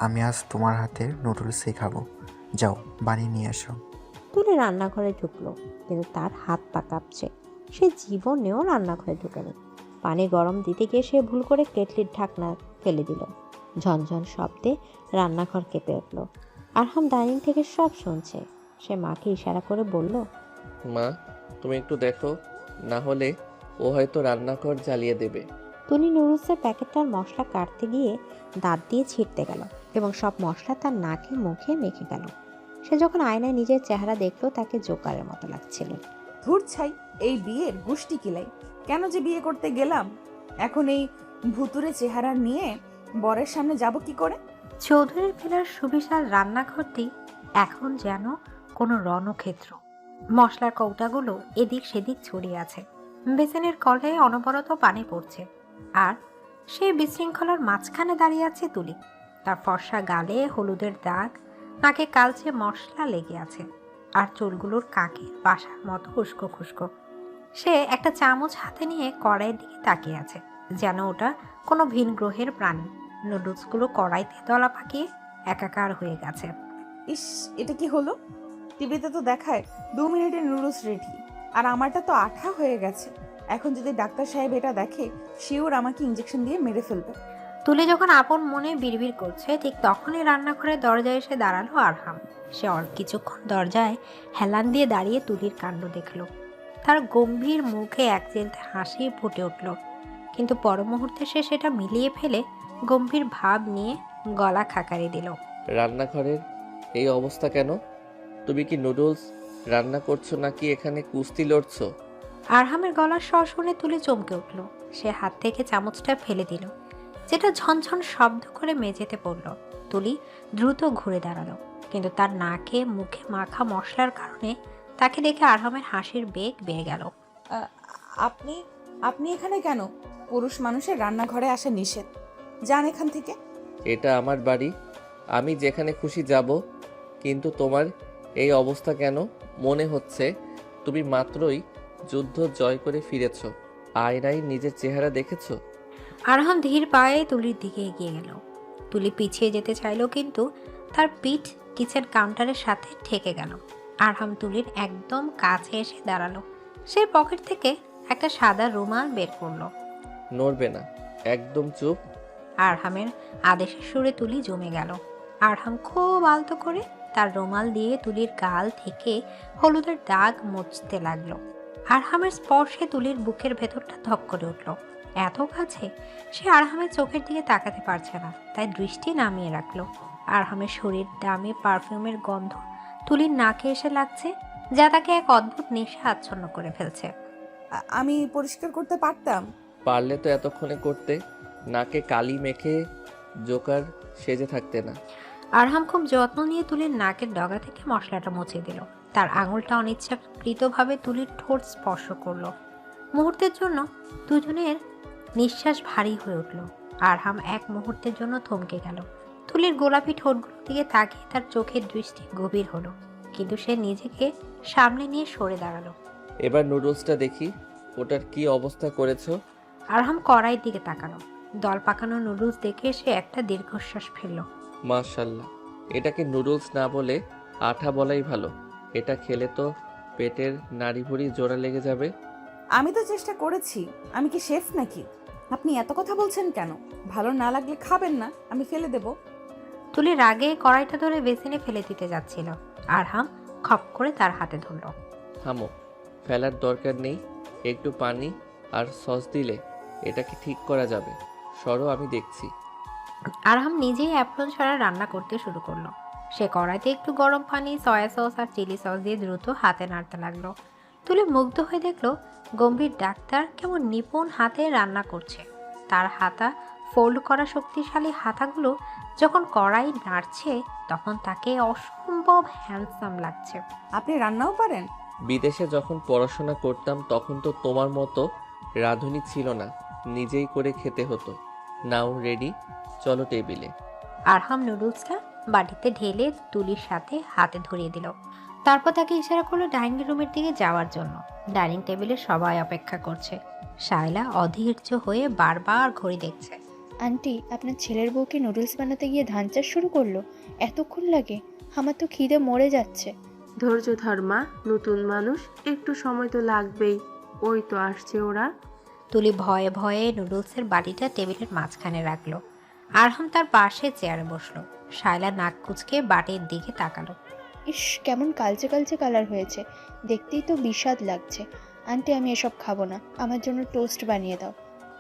আমি আজ তোমার হাতের নুডলস খাবো। যাও, বানিয়ে নিয়ে আসো। তুলি রান্নাঘরে ঢুকলো, কিন্তু তার হাত পা কাঁপছে। সে জীবনেও রান্নাঘরে ঢুকেনি। পানি গরম দিতে গিয়ে সে ভুল করে কেটলির ঢাকনা ফেলে দিল। ঝনঝন শব্দে রান্নাঘর কেঁপে উঠল। আরহাম ডাইনিং থেকে সব শুনছে। সে মাকে ইশারা করে বলল, মা, তুমি একটু দেখো, না হলে ও হয়তো রান্নাঘর জ্বালিয়ে দেবে। তুলি নুডলসের প্যাকেটটার মশলা কাটতে গিয়ে দাঁত দিয়ে ছিঁড়তে গেল এবং সব মশলা তার নাকে মুখে মেখে গেল। সে যখন আয়নায় নিজের চেহারা দেখলো, তাকে জোকারের মতো লাগছিল। ধুর ছাই, এই বিয়ের গুষ্টি কিলাই। কেন যে বিয়ে করতে গেলাম? এখন এই ভুতুরে চেহারা নিয়ে বরের সামনে যাব কি করে? চৌধুরীর ভিলার সুবিশাল রান্নাঘরটি এখন যেন কোনো রণক্ষেত্র। মশলার কৌটাগুলো এদিক সেদিক ছড়িয়ে আছে। বেসিনের কলে অনবরত পানি পড়ছে, আর সেই বিশৃঙ্খলার মাঝখানে দাঁড়িয়ে আছে তুলি। তার ফর্সা গালে হলুদের দাগ, নাকে কালচে মশলা লেগে আছে, আর চুলগুলোর কাকের বাসার মতো উস্কো খুস্কো। সে একটা চামচ হাতে নিয়ে কড়াইয়ের দিকে তাকিয়ে আছে, যেন ওটা কোনো ভিন গ্রহের প্রাণী। নুডলসগুলো কড়াইতে দলা পাকিয়ে একাকার হয়ে গেছে। ইস, এটা কি হলো? টিভিতে তো দেখায় 2 মিনিটে নুডলস রেডি, আর আমারটা তো আঠা হয়ে গেছে। এখন যদি ডাক্তার সাহেব এটা দেখে, শিওর আমাকে ইঞ্জেকশন দিয়ে মেরে ফেলবে। তুলে যখন আপন মনে বিড়বিড় করছে, ঠিক তখনই রান্নাঘরের দরজায় এসে দাঁড়ালো আরহাম। সে কিছুক্ষণ দরজায় হেলান দিয়ে দাঁড়িয়ে তুলির কাণ্ড দেখল। তার গম্ভীর মুখে এক চিলতে হাসি ফুটে উঠল, কিন্তু পর মুহূর্তে সে সেটা মিলিয়ে ফেলে গম্ভীর ভাব নিয়ে গলা খাকারি দিল। রান্নাঘরের এই অবস্থা কেন? তুমি কি নুডলস রান্না করছো নাকি এখানে কুস্তি লড়ছো? আরহামের গলার স্বর শুনে তুলে চমকে উঠল। সে হাত থেকে চামচটা ফেলে দিল, যেটা ঝনঝন শব্দ করে মেঝেতে পড়ল। তুলি দ্রুত ঘুরে দাঁড়ালো, কিন্তু তার নাকে মুখে মাখা মশলার কারণে তাকে দেখে আরহামের হাসির বেগ বেড়ে গেল। আপনি আপনি এখানে কেন? পুরুষ মানুষের রান্নাঘরে আসা নিষেধ। যান এখান থেকে। এটা আমার বাড়ি, আমি যেখানে খুশি যাব, কিন্তু তোমার এই অবস্থা কেন? মনে হচ্ছে তুমি মাত্রই যুদ্ধ জয় করে ফিরেছ। আয়নায় নিজের চেহারা দেখেছো? আরহাম ধীর পায়ে তুলির দিকে এগিয়ে গেল। তুলি পিছিয়ে যেতে চাইল, কিন্তু তার পিঠ কিচেন কাউন্টারের সাথে ঠেকে গেল। আরহাম তুলির একদম কাছে এসে দাঁড়ালো। সে পকেট থেকে একটা সাদা রুমাল বের করলো। নড়বে না, একদম চুপ। আরহামের আদেশের সুরে তুলি জমে গেল। আরহাম খুব আলতো করে তার রুমাল দিয়ে তুলির গাল থেকে হলুদের দাগ মুছতে লাগলো। আরহামের স্পর্শে তুলির বুকের ভেতরটা ধক করে উঠল। এত কাছে সে আরহামের চোখের দিকে তাকাতে পারছে না, তাই দৃষ্টি নামিয়ে রাখলো। আরহামের শরীর দামি পারফিউমের গন্ধ তুলির নাকে এসে লাগছে, যা তাকে এক অদ্ভুত নেশা আচ্ছন্ন করে ফেলছে। আমি পরিষ্কার করতে পারতাম। পারলে তো এতক্ষণে করতে, নাকে কালি মেখে জোকার সেজে থাকতে না। আরহাম খুব যত্ন নিয়ে তুলির নাকের ডগা থেকে মশলাটা মুছে দিল। তার আঙুলটা অনিচ্ছাকৃতভাবে তুলির ঠোঁট স্পর্শ করলো। মুহূর্তের জন্য দুজনের নিঃশ্বাস ভারী হয়ে উঠল। আরহাম এক মুহূর্তের জন্য থমকে গেল। তুলির গোলাপি ঠোঁটগুলোর দিকে তাকিয়ে তার চোখের দৃষ্টি গভীর হলো, কিন্তু সে নিজেকে সামনে নিয়ে সরে দাঁড়ালো। এবার নুডলসটা দেখি, ওটার কি অবস্থা করেছো? আরহাম কড়াইয়ের দিকে তাকালো। দল পাকানো নুডলস দেখে সে একটা দীর্ঘশ্বাস ফেলল। মাশাল্লাহ, এটাকে নুডলস না বলে আঠা বলাই ভালো। এটা খেলে তো পেটের নাড়িভুড়ি জোড়া লেগে যাবে। আমি তো চেষ্টা করেছি। আমি কি শেফ নাকি? আপনি এত কথা বলছেন কেন? ভালো না লাগলে খাবেন না, আমি ফেলে দেব। তুলি রাগে কড়াইটা ধরে বেসিনে ফেলে দিতে যাচ্ছিল। আরহাম খপ করে তার হাতে ধরল। থামো, ফেলার দরকার নেই। একটু পানি আর সস দিলে এটাকে ঠিক করা যাবে। সরো, আমি দেখছি। আরহাম নিজেই অ্যাপ্রন ছাড়া রান্না করতে শুরু করলো। সে কড়াইতে একটু গরম পানি, সয়া সস আর চিলি সস দিয়ে দ্রুত হাতে নাড়তে লাগলো। তুলে মুগ্ধ হয়ে দেখলো গম্ভীর ডাক্তার কেমন নিপুণ হাতে রান্না করছে। তার হাতা ফোল্ড করা শক্তিশালী হাতাগুলো যখন কড়াই নাড়ছে, তখন তাকে অসম্ভব হ্যান্ডসাম লাগছে। আপনি রান্নাও পারেন? বিদেশে যখন পড়াশোনা করতাম তখন তো তোমার মতো রাঁধুনি ছিল না, নিজেই করে খেতে হতো। নাও রেডি, চলো টেবিলে। আরহাম নুডলসটা বাটিতে ঢেলে তুলির সাথে হাতে ধরিয়ে দিল। তারপর তাকে ইশারা করলো ডাইনিং রুমের দিকে যাওয়ার জন্য। ডাইনিং টেবিলে সবাই অপেক্ষা করছে। শায়লা অধৈর্য হয়ে বারবার ঘড়ি দেখছে। আন্টি, আপনার ছেলের বউকে নুডলস বানাতে গিয়ে ধান চাষ শুরু করলো? এতক্ষণ লাগে? আমার তো খিদে মরে যাচ্ছে। ধৈর্য ধর মা, নতুন মানুষ, একটু সময় তো লাগবেই। ওই তো আসছে ওরা। তুলি ভয়ে ভয়ে নুডলসের বাটিটা টেবিলের মাঝখানে রাখলো। আরহাম তার পাশে চেয়ারে বসলো। শায়লা নাক কুচকে বাটির দিকে তাকালো। ইস, কেমন কালচে কালচে কালার হয়েছে, দেখতেই তো বিস্বাদ লাগছে। আন্টি, আমি এসব খাবো না, আমার জন্য টোস্ট বানিয়ে দাও।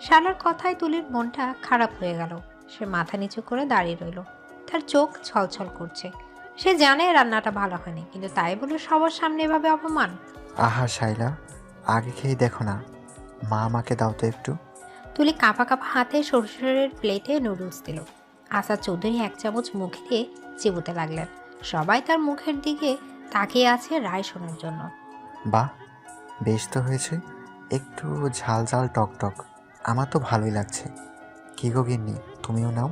শালার কথায় তুলির মনটা খারাপ হয়ে গেল। সে মাথা নিচু করে দাঁড়িয়ে রইল। তার চোখ ছলছল করছে। সে জানে রান্নাটা ভালো হয়নি, কিন্তু তাই বলে সবার সামনে এভাবে অপমান। আহা শাইলা, আগে খেয়ে দেখো না। মা, আমাকে দাও তো একটু। তুলি কাঁপা কাঁপা হাতে সরষের প্লেটে নুডলস দিল। আসাদ চৌধুরী এক চামচ মুখে দিয়ে চিবোতে লাগলেন। সবাই তার মুখের দিকে তাকিয়ে আছে রায় শোনার জন্য। বাহ, বেশ তো হয়েছে। একটু ঝাল ঝাল টক টক, আমার তো ভালোই লাগছে। কি গো গিন্নি, তুমিও নাও।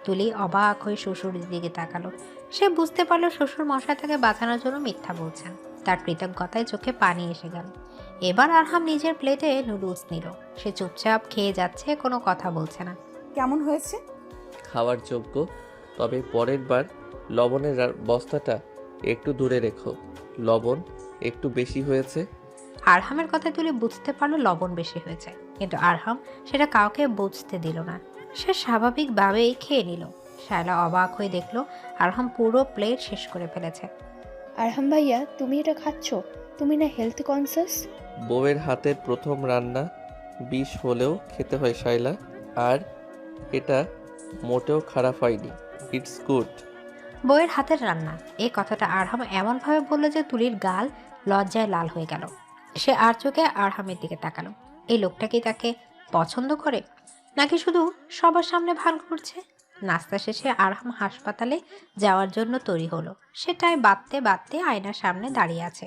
তুলি অবাক হয়ে শ্বশুরের দিকে তাকালো। সে বুঝতে পারলো শ্বশুর মশাই তাকে বাঁচানোর জন্য মিথ্যা বলছেন। তার কৃতজ্ঞতায় চোখে পানি এসে গেল। এবার আরহাম নিজের প্লেটে নুডলস নিল। সে চুপচাপ খেয়ে যাচ্ছে, কোনো কথা বলছে না। কেমন হয়েছে? খাওয়ার যোগ্য, তবে পরের বার লবণের বস্তাটা একটু দূরে রেখো। লবণ একটু বেশি হয়েছে। আরহামের কথা তুলে বুঝতে পারলো লবণ বেশি হয়েছে, কিন্তু আরহাম সেটা কাউকে বুঝতে দিল না। সে স্বাভাবিকভাবেই খেয়ে নিল। শায়লা অবাক হয়ে দেখলো আরহাম পুরো প্লেট শেষ করে ফেলেছে। আরহাম ভাইয়া, তুমি এটা খাচ্ছ? তুমি না হেলথ কনসিয়াস? বউয়ের হাতের প্রথম রান্না বিষ হলেও খেতে হয় শাইলা, আর এটা মোটেও খারাপ হয়নি। It's good. বউয়ের হাতের রান্না, এই কথাটা আরহাম এমনভাবে বললো যে তুলির গাল লজ্জায় লাল হয়ে গেল। সে আর চোখে আরহামের দিকে তাকালো। এই লোকটা কি তাকে পছন্দ করে, নাকি শুধু সবার সামনে ভান করছে? নাস্তা শেষে আরহাম হাসপাতালে যাওয়ার জন্য তৈরি হলো। সেটাই বাঁধতে বাঁধতে আয়নার সামনে দাঁড়িয়ে আছে।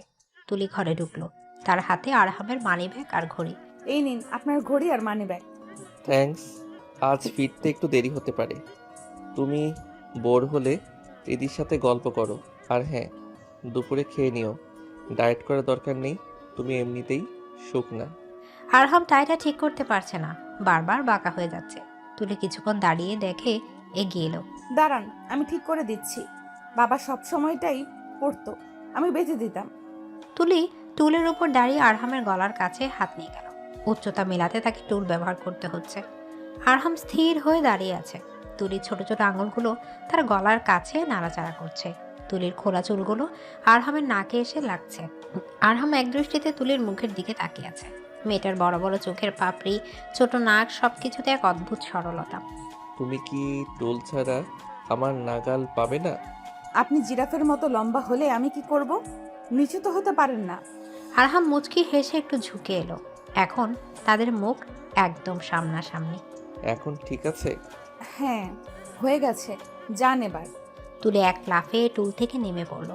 তুলি ঘরে ঢুকলো। তার হাতে আরহামের মানিব্যাগ আর ঘড়ি। এই নিন আপনার ঘড়ি আর মানি ব্যাগ। থ্যাঙ্কস। আজ ফিরতে একটু দেরি হতে পারে। তুমি বোর হলে দিদির সাথে গল্প করো। আর হ্যাঁ, দুপুরে খেয়ে নিও। ডায়েট করার দরকার নেই, তুমি এমনিতেই শুকনা। আরহাম টাইটা ঠিক করতে পারছে না, বারবার বাঁকা হয়ে যাচ্ছে। তুলি কিছুক্ষণ দাঁড়িয়ে দেখে এগিয়ে এলো। দাঁড়ান, আমি ঠিক করে দিচ্ছি। বাবা সব সময়টাই পড়তো, আমি বেঁচে দিতাম। তুলি টুলের উপর দাঁড়িয়ে আরহামের গলার কাছে হাত নিয়ে গেল। উচ্চতা মেলাতে তাকে টুল ব্যবহার করতে হচ্ছে। আরহাম স্থির হয়ে দাঁড়িয়ে আছে। তুলির ছোট ছোট আঙুলগুলো তার গলার কাছে নাড়াচাড়া করছে। তুলির খোলা চুলগুলো আরহামের নাকে এসে লাগছে। আরহাম একদৃষ্টিতে তুলির মুখের দিকে তাকিয়ে আছে। মেয়েটার বড় বড় চোখের পাপড়ি, ছোট নাক, সবকিছুতে এক অদ্ভুত সরলতা। তুমি কি টোল ছাড়া আমার নাগাল পাবে না? আপনি জিরাফের মতো লম্বা হলে আমি কি করব? নিচু তো হতে পারেন না। আরহাম মুচকি হেসে একটু ঝুঁকে এলো। এখন তাদের মুখ একদম সামনাসামনি। এখন ঠিক আছে? হ্যাঁ, হয়ে গেছে, যান এবার। তুলে এক লাফে টুল থেকে নেমে পড়ল।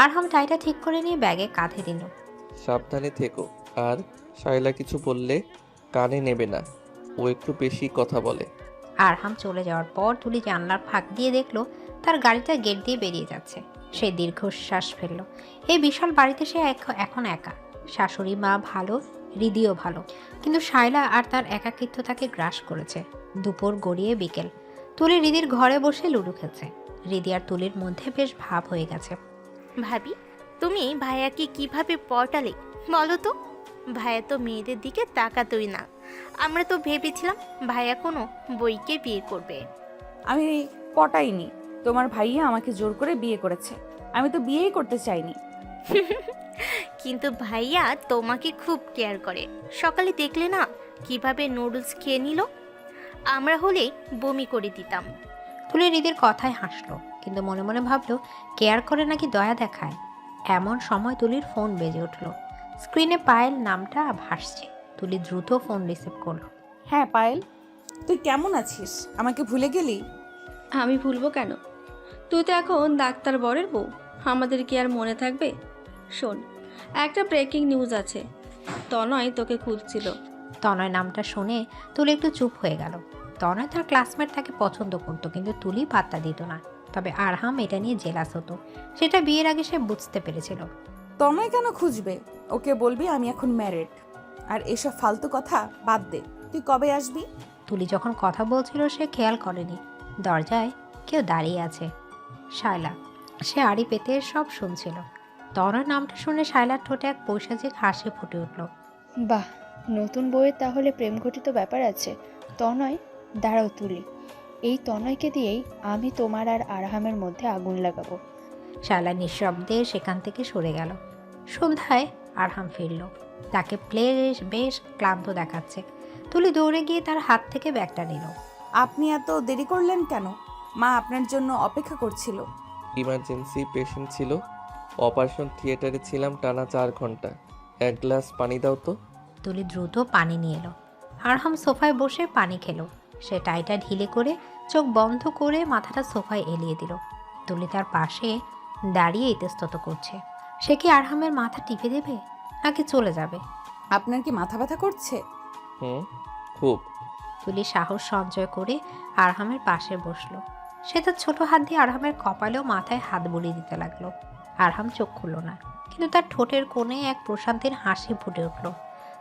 আরহাম টাইটা ঠিক করে নিয়ে ব্যাগে কাঁধে দিল। সাবধানে থেকো, আর শায়লা কিছু বললে কানে নেবে না, ও একটু বেশি কথা বলে। আরহাম চলে যাওয়ার পর তুলি জানলার ফাঁক দিয়ে দেখলো তার গাড়িটা গেট দিয়ে বেরিয়ে যাচ্ছে। সে দীর্ঘশ্বাস ফেলল। এই বিশাল বাড়িতে সে এখন একা। শাশুড়ি মা ভালো, হৃদিও ভালো, কিন্তু শায়লা আর তার একাকিত্ব তাকে গ্রাস করেছে। দুপুর গড়িয়ে বিকেল। তুলি হৃদির ঘরে বসে লুডো খেলছে। হৃদি আর তুলির মধ্যে বেশ ভাব হয়ে গেছে। ভাবি, তুমি ভাইয়াকে কিভাবে পটালে বলো তো? ভাইয়া তো মেয়েদের দিকে তাকাতই না। আমরা তো ভেবেছিলাম ভাইয়া কোনো বইকে বিয়ে করবে। আমি পটাইনি, তোমার ভাইয়া আমাকে জোর করে বিয়ে করেছে। আমি তো বিয়েই করতে চাইনি। কিন্তু ভাইয়া তোমাকে খুব কেয়ার করে। সকালে দেখলে না কিভাবে নুডলস খেয়ে নিল? আমরা হলে বমি করে দিতাম। তুলি হৃদির কথায় হাসলো, কিন্তু মনে মনে ভাবলো কেয়ার করে নাকি দয়া দেখায়। এমন সময় তুলির ফোন বেজে উঠল। স্ক্রিনে পায়েল নামটা ভাসছে। তুলি দ্রুত ফোন রিসিভ করলো। হ্যাঁ পায়েল, তুই কেমন আছিস? আমাকে ভুলে গেলি? আমি ভুলবো কেন? তুই তো এখন ডাক্তার বরের বউ, আমাদের কি আর মনে থাকবে? শোন, একটা ব্রেকিং নিউজ আছে, তনয় তোকে খুঁজছিল। তনয় নামটা শুনে তুলি একটু চুপ হয়ে গেল। তনয় তার ক্লাসমেট তাকে পছন্দ করতো, কিন্তু তুলি পাত্তা দিত না। তবে আরহাম এটা নিয়ে জেলাস হতো। সেটা বিয়ের আগে সে বুঝতে পেরেছিল। তনয় কেন খুঁজবে? ওকে বলবি আমি এখন ম্যারিড। আর এসব ফালতু কথা বাদ দে। তুই কবে আসবি? তুলি যখন কথা বলছিল সে খেয়াল করেনি দরজায় কেউ দাঁড়িয়ে আছে। শায়লা। সে আড়ি পেতে সব শুনছিল। তনয় নামটা শুনে শায়লার ঠোঁটে এক পৈশাচিক হাসি ফুটে উঠল। বাহ, নতুন বইয়ের তাহলে প্রেম ঘটিত ব্যাপার আছে। তনয়, দাঁড়াও তুলি, এই তনয়কে দিয়েই আমি তোমার আর আরহামের মধ্যে আগুন লাগাবো। শায়লা নিঃশব্দে সেখান থেকে সরে গেল। সন্ধ্যায় আরহাম ফিরল। তাকে বেশ ক্লান্ত দেখাচ্ছে। তুলি দৌড়ে গিয়ে তার হাত থেকে ব্যাগটা নিল। আপনি এত দেরি করলেন কেন? মা আপনার জন্য অপেক্ষা করছিল। ইমার্জেন্সি পেশেন্ট ছিল, অপারেশন থিয়েটারে ছিলাম টানা 4 ঘন্টা। এক গ্লাস পানি দাও তো। তুলি দ্রুত পানি নিয়ে এলো। আরহাম সোফায় বসে পানি খেলো। সে টাইটা ঢিলে করে চোখ বন্ধ করে মাথাটা সোফায় এলিয়ে দিল। তুলি তার পাশে দাঁড়িয়ে ইতস্তত করছে। সে কি আরহামের মাথা টিপে দেবে নাকি চলে যাবে? আপনার কি মাথা ব্যথা করছে? খুব। তুলি সাহস সঞ্চয় করে আরহামের পাশে বসলো। সে তার ছোট হাত দিয়ে আরহামের কপালেও মাথায় হাত বুলিয়ে দিতে লাগলো। আরহাম চোখ খুলল না, কিন্তু তার ঠোঁটের কোণে এক প্রশান্তির হাসি ফুটে উঠল।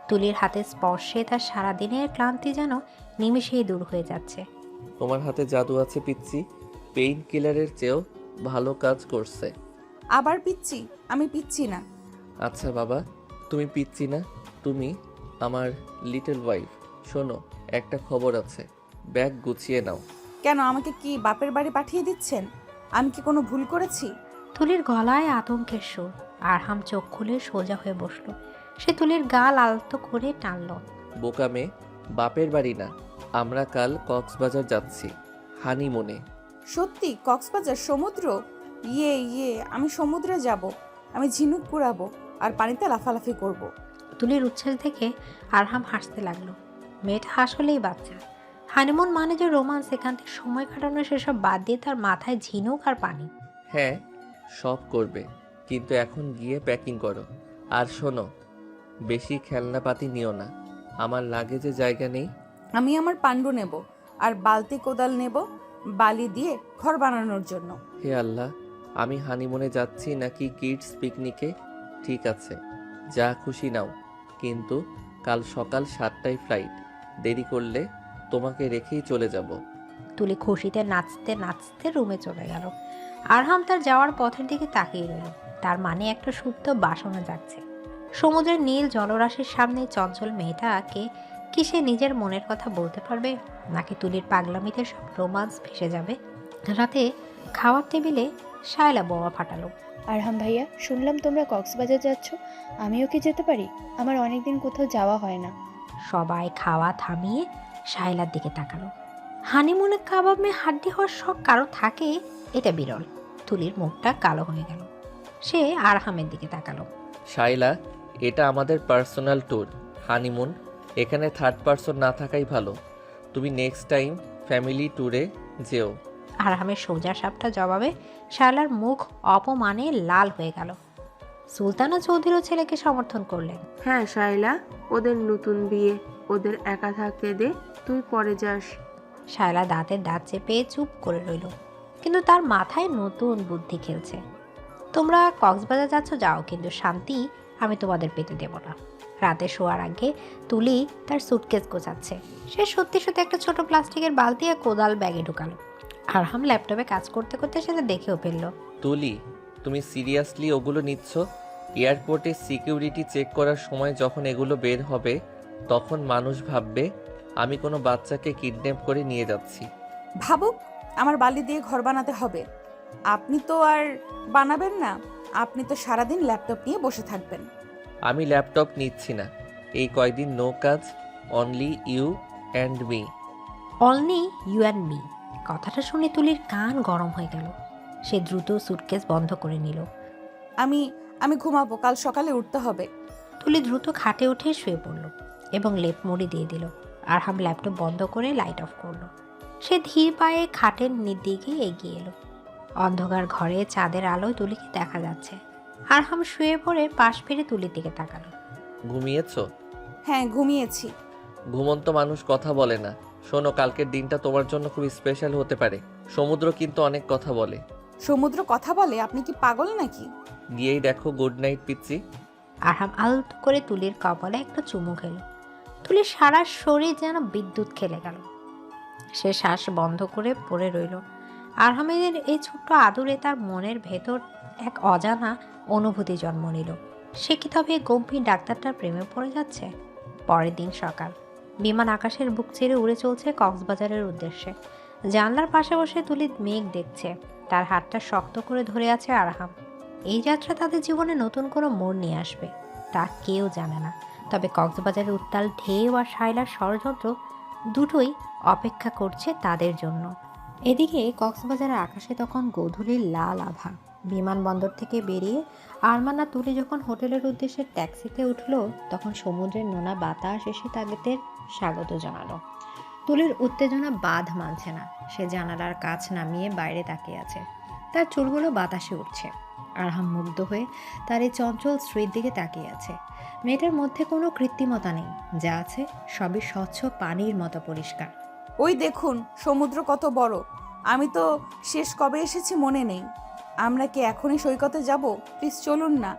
তুলির হাতের স্পর্শে তার সারাদিনের ক্লান্তি যেন নিমিষেই দূর হয়ে যাচ্ছে। তোমার হাতে জাদু আছে পিচ্ছি, পেইন কিলারের চেয়েও ভালো কাজ করছে। আবার পিচ্ছি? আমি পিচ্ছি না। আচ্ছা বাবা, তুমি পিচ্ছি না, তুমি আমার লিটল ওয়াইফ। শোনো, একটা খবর আছে, ব্যাগ গুছিয়ে নাও। কেন, আমাকে কি বাপের বাড়ি পাঠিয়ে দিচ্ছেন? আমি কি কোনো ভুল করেছি? তুলির গলায় আতঙ্কের সুর। আরহাম চোখ খুলে সোজা হয়ে বসলো। সে তুলির গাল আলতো করে টানল। বোকা মেয়ে, বাপের বাড়ি না, আমরা কাল কক্সবাজার যাচ্ছি হানিমুনে। সত্যি? কক্সবাজার? সমুদ্র? ইয়ে, আমি সমুদ্রে যাব। আমি ঝিনুক কুড়াবো আর পানিতে লাফালাফি করব। তুলির উচ্ছ্বাস দেখে আরহাম হাসতে লাগলো। মেয়েটা আসলেই বাচ্চা। হানিমুন মানে যে রোমান্স, এখান থেকে সময় কাটানো সেসব বাদ দিয়ে তার মাথায় ঝিনুক আর পানি। হ্যাঁ, সব করবে, কিন্তু এখন গিয়ে প্যাকিং করো। আর শোনো, বেশি খেলনাপাতি নিও না, আমার লাগেজে জায়গা নেই। আমি আমার পাণ্ডু নেব আর বালতি কোদাল নেব বালি দিয়ে ঘর বানানোর জন্য। হে আল্লাহ, আমি হানিমুনে যাচ্ছি নাকি কিডস পিকনিকে? ঠিক আছে, যা খুশি নাও, কিন্তু কাল সকাল 7টায় ফ্লাইট। দেরি করলে তোমাকে রেখেই চলে যাব। তুলি খুশিতে নাচতে নাচতে রুমে চলে গেল। আরহাম তার যাওয়ার পথের দিকে তাকিয়ে রইল। তার মানে একটা সুপ্ত বাসনা জাগছে। সমুদ্রের নীল জলরাশির সামনে চঞ্চল মেয়েটাকে কি সে নিজের মনের কথা বলতে পারবে, নাকি তুলির পাগলামিতে সব রোমান্স ভেসে যাবে? রাতে খাওয়ার টেবিলে শায়লা বোমা ফাটালো। আরহাম ভাইয়া, শুনলাম তোমরা কক্সবাজার যাচ্ছ, আমিও কি যেতে পারি? আমার অনেকদিন কোথাও যাওয়া হয় না। সবাই খাওয়া থামিয়ে শায়লার দিকে তাকালো। হানিমুনে কাবাব হাড্ডি হওয়ার শখ কারো থাকে, এটা বিরল। তুলির মুখটা কালো হয়ে গেল। সে আরহামের দিকে তাকালো। শাইলা, এটা আমাদের পার্সোনাল ট্যুর, হানিমুন। এখানে থার্ড পারসন না থাকাই ভালো। তুমি নেক্সট টাইম ফ্যামিলি ট্যুরে যেও। আরহামের সোজা সাপটা জবাবে শায়লার মুখ অপমানে লাল হয়ে গেল। সুলতানা চৌধুরীও ছেলেকে সমর্থন করলেন। হ্যাঁ শাইলা, ওদের নতুন বিয়ে, ওদের একা থাকতে দে, তুই পরে যাস। শায়লা দাঁতের দাঁত চেপে চুপ করে রইল, কিন্তু তার মাথায় নতুন বুদ্ধি খেলছে। তোমরা কক্সবাজার যাচ্ছ যাও, কিন্তু শান্তি আমি তোমাদের পেতে দেব না। রাতে শোয়ার আগে তুলি তার সুটকেস গোছাচ্ছে। সে সত্যি সত্যি একটা ছোট প্লাস্টিকের বালতি আর কোদাল ব্যাগে ঢুকালো। আরহাম ল্যাপটপে কাজ করতে করতে সেটা দেখেও ফেললো। তুলি, তুমি সিরিয়াসলি ওগুলো নিচ্ছ? এয়ারপোর্টে সিকিউরিটি চেক করার সময় যখন এগুলো বের হবে, তখন মানুষ ভাববে আমি কোনো বাচ্চাকে কিডন্যাপ করে নিয়ে যাচ্ছি। ভাবুক, আমার বালি দিয়ে ঘর বানাতে হবে। আপনি তো আর বানাবেন না, আপনি তো সারাদিন ল্যাপটপ নিয়ে বসে থাকবেন। আমি ল্যাপটপ নিচ্ছি না, এই কয়দিন নো কাজ, only you and me. Only you and me. কথাটা শুনে তুলির কান গরম হয়ে গেল। সে দ্রুত সুটকেস বন্ধ করে নিল। আমি ঘুমাবো, কাল সকালে উঠতে হবে। তুলি দ্রুত খাটে উঠে শুয়ে পড়ল এবং লেপ মুড়ি দিয়ে দিল। আরহাম ল্যাপটপ বন্ধ করে লাইট অফ করলো। সে ধীর পায়ে খাটের দিকে এগিয়ে এলো। অন্ধকার ঘরে চাঁদের আলোয় তুলিকে দেখা যাচ্ছে। আরহাম শুয়ে পড়ে পাশ ফিরে তুলির দিকে তাকালো। ঘুমিয়েছো? হ্যাঁ, ঘুমিয়েছি। ঘুমন্ত মানুষ কথা বলে না। শোনো, কালকের দিনটা তোমার জন্য খুব স্পেশাল হতে পারে। সমুদ্র কিন্তু অনেক কথা বলে। সমুদ্র কথা বলে? আপনি কি পাগল নাকি? গিয়েই দেখো। গুড নাইট পিচ্ছি। আরহাম আলতো করে তুলির কপালে একটা চুমু খেল। তুলির সারা শরীর যেন বিদ্যুৎ খেলে গেল। সে শ্বাস বন্ধ করে পড়ে রইল। আরহামের এই ছোট্ট আদরে তার মনের ভেতর এক অজানা অনুভূতি জন্ম নিল। সে কি তবে গম্ভীর ডাক্তারটার প্রেমে পড়ে যাচ্ছে? পরের দিন সকাল, বিমান আকাশের বুক ছেড়ে উড়ে চলছে কক্সবাজারের উদ্দেশ্যে। জানলার পাশে বসে তুলি মেঘ দেখছে। তার হাতটা শক্ত করে ধরে আছে আরহাম। এই যাত্রা তাদের জীবনে নতুন কোনো মোড় নিয়ে আসবে, তা কেউ জানে না। তবে কক্সবাজারের উত্তাল ঢেউ আর শায়লার ষড়যন্ত্র দুটোই অপেক্ষা করছে তাদের জন্য। এদিকে কক্সবাজারের আকাশে তখন গোধূলির লাল আভা। বিমানবন্দর থেকে বেরিয়ে আরমানা তুলি যখন হোটেলের উদ্দেশ্যে ট্যাক্সিতে উঠল, তখন সমুদ্রের নোনা বাতাস এসে তাদের স্বাগত জানালো। তুলির উত্তেজনা বাঁধ মানছে না। সে জানালার কাছ নামিয়ে বাইরে তাকিয়ে আছে। তার চুলগুলো বাতাসে উঠছে। আরহাম মুগ্ধ হয়ে তার এই চঞ্চল স্ত্রীর দিকে তাকিয়ে আছে। মেয়েটার মধ্যে কোনো কৃত্রিমতা নেই, যা আছে সবই স্বচ্ছ পানির মতো পরিষ্কার। ওই দেখুন সমুদ্র কত বড়। আমি তো শেষ কবে এসেছি মনে নেই। আমরা কি এখনই সৈকতে যাব? প্লিজ চলুন না।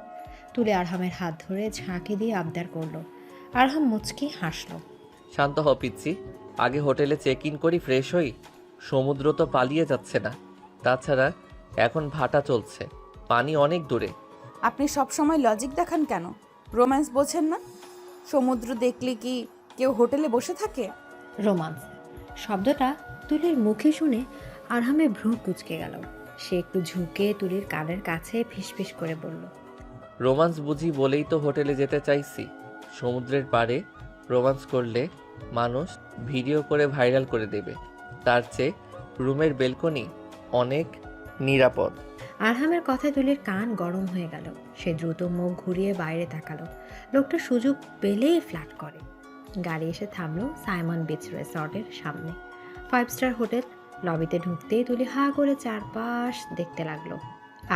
তুলে আরহামের হাত ধরে ঝাঁকি দিয়ে আবদার করলো। আরহাম মুচকি হাসলো। শান্ত হও পিচ্ছি, আগে হোটেলে চেক ইন করি, ফ্রেশ হই। সমুদ্র তো পালিয়ে যাচ্ছে না। তাছাড়া এখন ভাটা চলছে, পানি অনেক দূরে। আপনি সব সময় লজিক দেখান কেন? রোম্যান্স বোঝেন না? সমুদ্র দেখলে কি কেউ হোটেলে বসে থাকে? রোমান্স শব্দটা তুলির মুখে শুনে আরহামের ভ্রু কুঁচকে গেল। সে একটু ঝুঁকে তুলির কানের কাছে ফিসফিস করে বলল, রোমান্স বুঝি বলেই তো হোটেলে যেতে চাইছি। সমুদ্রের পাড়ে রোমান্স করলে মানুষ ভিডিও করে ভাইরাল করে দেবে। তার চেয়ে রুমের বেলকনি অনেক নিরাপদ। আরহামের কথায় তুলির কান গরম হয়ে গেল। সে দ্রুত মুখ ঘুরিয়ে বাইরে তাকালো। লোকটা সুযোগ পেলেই ফ্ল্যাট করে। গাড়ি এসে থামলো সাইমন বিচ রিসর্টের সামনে। 5 স্টার হোটেল। লবিতে ঢুকতেই তুলি হা করে চারপাশ দেখতে লাগলো।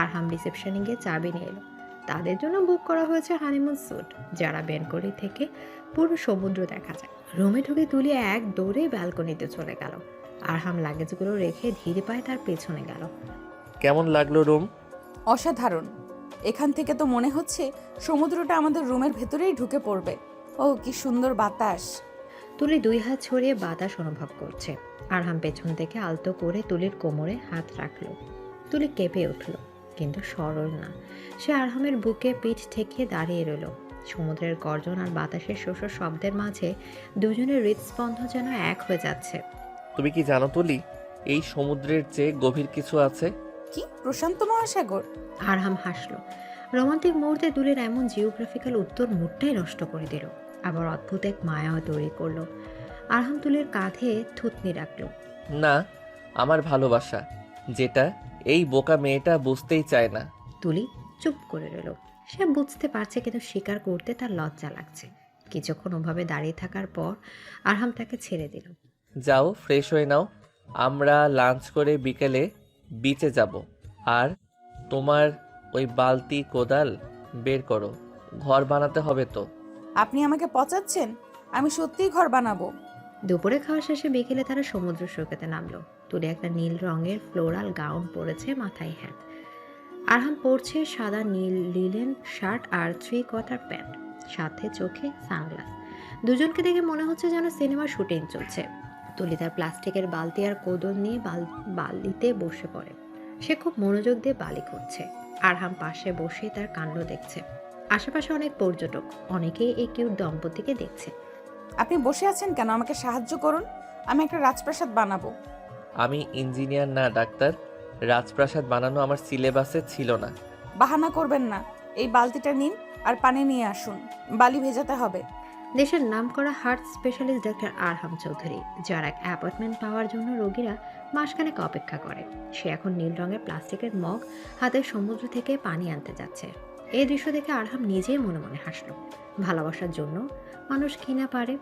আরহাম রিসেপশনে গিয়ে চাবি নিয়ে এলো। তাদের জন্য বুক করা হয়েছে হানিমুন স্যুট, যারা বেনকলি থেকে পুরো সমুদ্র দেখা যায়। রুমে ঢুকে তুলি এক দৌড়ে ব্যালকনিতে চলে গেল। আরহাম লাগেজগুলো রেখে ধীরে পায়ে তার পেছনে গেল। কেমন লাগলো রুম? অসাধারণ। এখান থেকে তো মনে হচ্ছে সমুদ্রটা আমাদের রুমের ভেতরেই ঢুকে পড়বে। ও কি সুন্দর বাতাস। তুলি 2 হাত ছড়িয়ে বাতাস অনুভব করছে। আরহাম পেছন থেকে আলতো করে তুলির কোমরে হাত রাখলো। তুলি কেঁপে উঠল, কিন্তু সরল না। সে আরহামের বুকে পিঠ ঠেকিয়ে দাঁড়িয়ে রইল। সমুদ্রের গর্জন আর বাতাসের শোষ শব্দের মাঝে দুজনের হৃদস্পন্দ যেন এক হয়ে যাচ্ছে। তুমি কি জানো তুলি, এই সমুদ্রের চেয়ে গভীর কিছু আছে? কি প্রশান্ত মহাসাগর? আরহাম হাসলো। রোমান্টিক মুহূর্তে তুলির এমন জিওগ্রাফিক্যাল উত্তর মুডটাই নষ্ট করে দিল। আবার অদ্ভুত এক মায়াও তৈরি করলো। আরহাম তুলির কাঁধে থুতনি রাখলো। না, আমার ভালোবাসা, যেটা এই বোকা মেয়েটা বুঝতেই চায় না। তুলি চুপ করে রইল। সে বুঝতে পারছে, কিন্তু স্বীকার করতে তার লজ্জা লাগছে। কিছুক্ষণ ওভাবে দাঁড়িয়ে থাকার পর আরহাম তাকে ছেড়ে দিল। যাও, ফ্রেশ হয়ে নাও, আমরা লাঞ্চ করে বিকেলে বিচে যাব। আর তোমার ওই বালতি কোদাল বের করো, ঘর বানাতে হবে তো। আপনি আমাকে পচাচ্ছেন? আমি সত্যিই ঘর বানাবো। দুপুরে খাওয়া শেষে বিকেলে তারা সমুদ্র সৈকতে নামলো। তুলি একটা নীল রঙের ফ্লোরাল গাউন পরেছে, মাথায় হ্যাট। আরহাম পরছে সাদা নীল লিলেন শার্ট আর 3/4 প্যান্ট, সাথে চোখে সানগ্লাস। দুজনকে দেখে মনে হচ্ছে যেন সিনেমার শুটিং চলছে। তুলি তার প্লাস্টিকের বালতি আর কোদল নিয়ে বালিতে বসে পড়ে। সে খুব মনোযোগ দিয়ে বালি করছে। আরহাম পাশে বসে তার কাণ্ড দেখছে। আশেপাশে অনেক পর্যটক, অনেকেই এই কিউট দম্পতিকে দেখছে। আপনি বসে আছেন কেন? আমাকে সাহায্য করুন, আমি একটা রাজপ্রাসাদ বানাবো। আমি ইঞ্জিনিয়ার না ডাক্তার, রাজপ্রাসাদ বানানো আমার সিলেবাসে ছিল না। বাহানা করবেন না, এই বালতিটা নিন আর পানি নিয়ে আসুন, বালি ভেজাতে হবে। দেশের নামকরা হার্ট স্পেশালিস্ট ডাক্তার আরহাম চৌধুরী, যার এক অ্যাপয়েন্টমেন্ট পাওয়ার জন্য রোগীরা মাসখানেক অপেক্ষা করে। সে এখন নীল রঙের প্লাস্টিকের মগ হাতে সমুদ্র থেকে পানি আনতে যাচ্ছে। এই দৃশ্য দেখে আরহাম নিজেই মনে মনে হাসল। ভালোবাসার জন্য মানুষ কি না পারে।